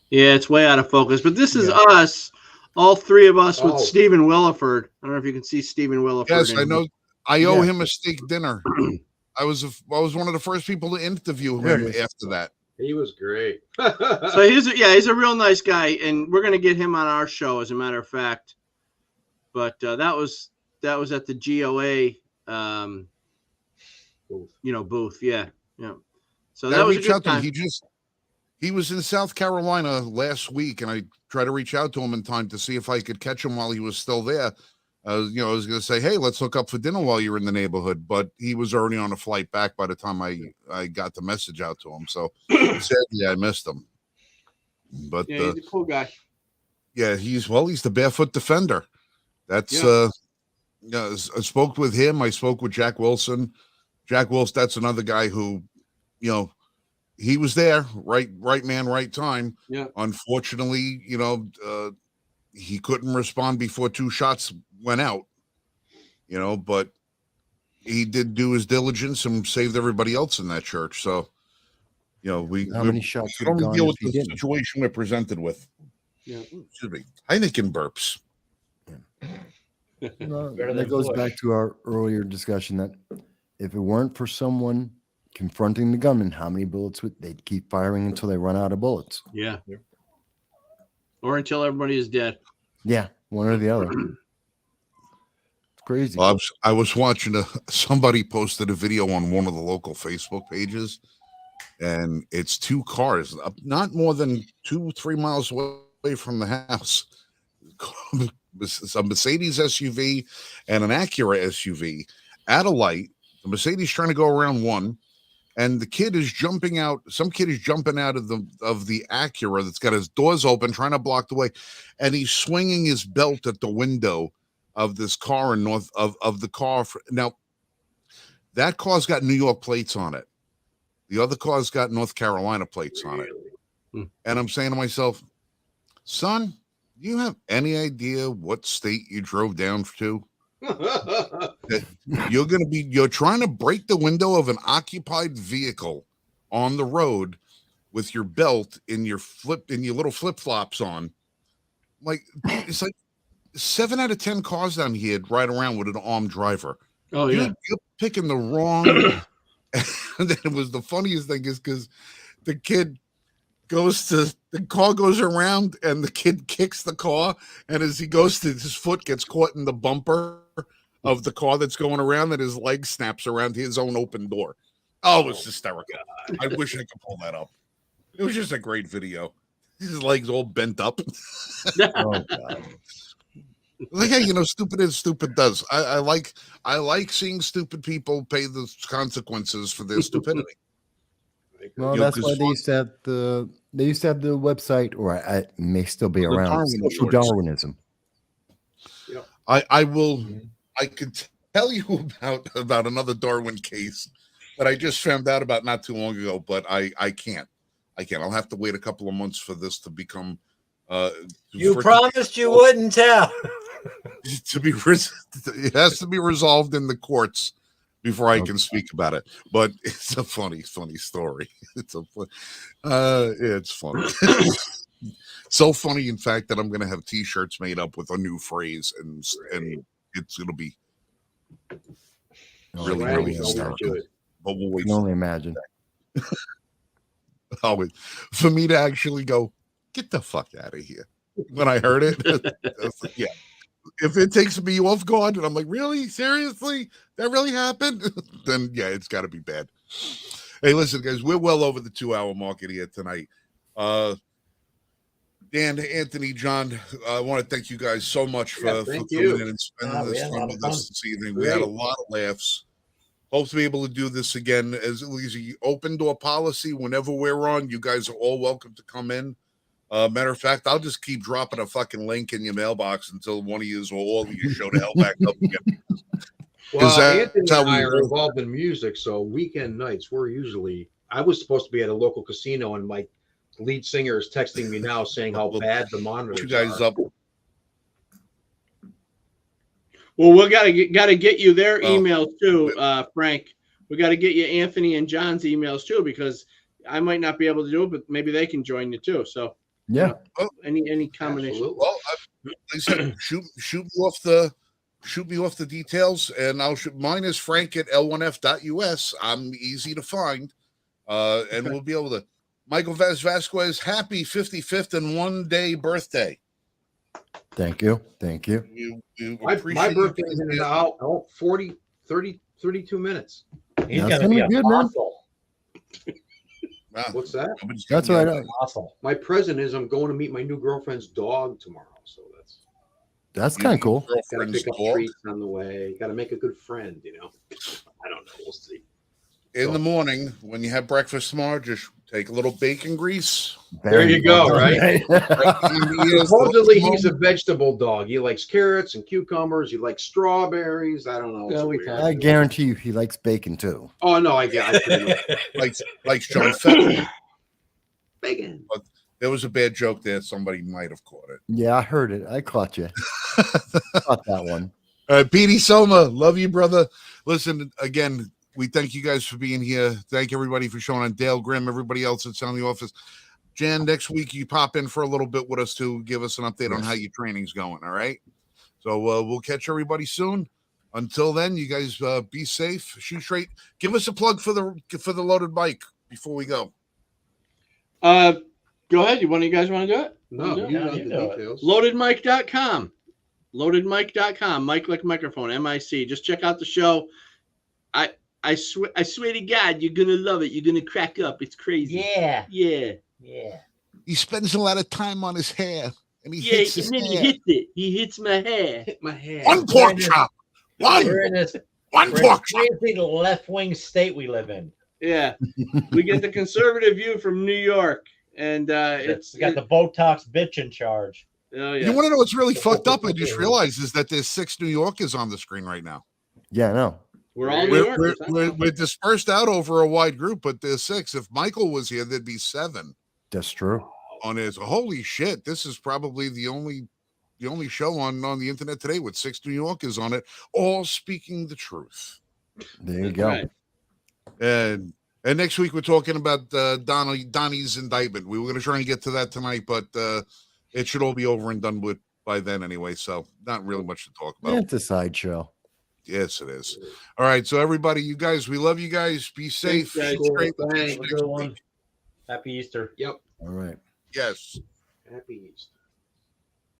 Yeah, it's way out of focus. But this is us, all three of us with Oh. Stephen Williford. I don't know if you can see Stephen Williford. Yes, in I here. know. I owe him a steak dinner. I was one of the first people to interview him after that. he was great. So he's a real nice guy, and we're gonna get him on our show, as a matter of fact. But that was at the GOA, booth. Yeah. So that I was a reached good out to him. time. He was in South Carolina last week, and I tried to reach out to him in time to see if I could catch him while he was still there. I was going to say, hey, let's hook up for dinner while you're in the neighborhood, but he was already on a flight back by the time I got the message out to him. So sadly, I missed him. But Yeah, he's a cool guy. yeah, he's the barefoot defender. That's I spoke with him. I spoke with Jack Wilson. Jack Wilson, that's another guy who, he was there, right man, right time. Yeah. Unfortunately, he couldn't respond before 2 shots went out. But he did do his diligence and saved everybody else in that church. So, How many shots would we have gone deal if with he the didn't? situation we're presented with. Yeah. Excuse me. Heineken burps. Better That than goes Bush. back to our earlier discussion that if it weren't for someone confronting the gunman, how many bullets they'd keep firing until they run out of bullets. Yeah. or until everybody is dead. Yeah, one or the other. It's crazy. Well, I was watching somebody posted a video on one of the local Facebook pages, and it's two cars, not more than 2-3 miles away from the house. A Mercedes SUV and an Acura SUV at a light. The Mercedes trying to go around one, and the kid is jumping out. Some kid is jumping out of the Acura that's got his doors open, trying to block the way, and he's swinging his belt at the window of this car in north of the car. Now, that car's got New York plates on it. The other car's got North Carolina plates on it. And I'm saying to myself, son, do you have any idea what state you drove down to? That you're trying to break the window of an occupied vehicle on the road with your belt in your little flip-flops on. Like, it's like 7 out of 10 cars down here ride around with an armed driver. Oh yeah, you're picking the wrong. And then it was the funniest thing is because the kid the car goes around and the kid kicks the car, and as he goes to, his foot gets caught in the bumper of the car that's going around, and his leg snaps around his own open door. Oh, it was hysterical. I wish I could pull that up. It was just a great video. His legs all bent up. Oh God. Like, hey, stupid is stupid does. I like seeing stupid people pay the consequences for their stupidity. Well, that's why they used to have the website, or it may still be around. Darwin Social Darwinism. I could tell you about another Darwin case that I just found out about not too long ago, but I can't. I'll have to wait a couple of months for this to become. You promised you wouldn't tell. It has to be resolved in the courts before I can speak about it. But it's a funny story. It's funny. So funny, in fact, that I'm going to have T-shirts made up with a new phrase, and it's going to be really hysterical. But we'll wait. I can only imagine. For me to actually go, get the fuck out of here. When I heard it, I was like, yeah. If it takes me off guard and I'm like, really? Seriously? That really happened? Then, yeah, it's got to be bad. Hey, listen, guys, we're well over the 2-hour mark here tonight. Dan, Anthony, John, I want to thank you guys so much for coming in and spending this time with us this evening. We had a lot of laughs. Hope to be able to do this again as at least an open door policy. Whenever we're on, you guys are all welcome to come in. Matter of fact, I'll just keep dropping a fucking link in your mailbox until one of you or all of you show the hell back up again. Well, Anthony and I are involved in music, so weekend nights I was supposed to be at a local casino, and my lead singer is texting me now saying how bad the monitors you guys are. up. Well, we gotta get you their emails too, Frank. We got to get you Anthony and John's emails too, because I might not be able to do it, but maybe they can join you too. So yeah, any combination. Absolutely. Well, like I said, shoot me off the details, and I'll shoot. Mine is Frank at l1f.us. I'm easy to find, and we'll be able to. Michael Vasquez, happy 55th and 1 day birthday. Thank you. My birthday is in about 32 minutes. He's That's gonna be a good, man. fossil. Wow. What's that? That's what I know. Fossil. My present is I'm going to meet my new girlfriend's dog tomorrow, so That's kind of cool. gotta Girlfriend's pick up dog. treats on the way. Got to make a good friend, I don't know. We'll see. In the morning, when you have breakfast tomorrow, just take a little bacon grease. There you go, right? Supposedly, Supposedly he's a vegetable dog. He likes carrots and cucumbers. He likes strawberries. I don't know. It's weird. I guarantee you he likes bacon too. Oh no, I pretty much likes John Fetton. bacon. But there was a bad joke there. Somebody might have caught it. Yeah, I heard it. I caught you. Caught that one. Petey Soma, love you, brother. Listen, again, we thank you guys for being here. Thank everybody for showing on. Dale Grimm, everybody else that's on the office. Jan, next week you pop in for a little bit with us to give us an update on how your training's going. All right. So we'll catch everybody soon. Until then, you guys be safe. Shoot straight. Give us a plug for the loaded bike before we go. Go ahead. You guys want to do it? No, Do it? you know you the know it. details. Loadedmic.com. Loadedmic.com. Mike like microphone. MIC. Just check out the show. I swear to God, you're gonna love it. You're gonna crack up. It's crazy. Yeah. Yeah. Yeah. He spends a lot of time on his hair, and he Yeah. hits his And then he hair. hits it. He hits my hair. Hit my hair. One pork chop. We're in this One we're in pork this chop. crazy left-wing state we live in. Yeah. We get the conservative view from New York, and It's got the Botox bitch in charge. Oh You yeah. want to know what's really fucked up? I just realized is that there's 6 New Yorkers on the screen right now. Yeah, I know. We're all New Yorkers. We're dispersed out over a wide group, but there's 6. If Michael was here, there'd be 7 That's true. on his. Holy shit! This is probably the only show on the internet today with 6 New Yorkers on it, all speaking the truth. There you go. Right. And next week we're talking about Donnie's indictment. We were going to try and get to that tonight, but it should all be over and done with by then anyway. So not really much to talk about. Yeah, it's a sideshow. Yes, it is. All right, so everybody, you guys, we love you guys. Be safe. Thanks, guys. It's great. Thanks. Have a good one. Happy Easter. Yep. All right. Yes. Happy Easter.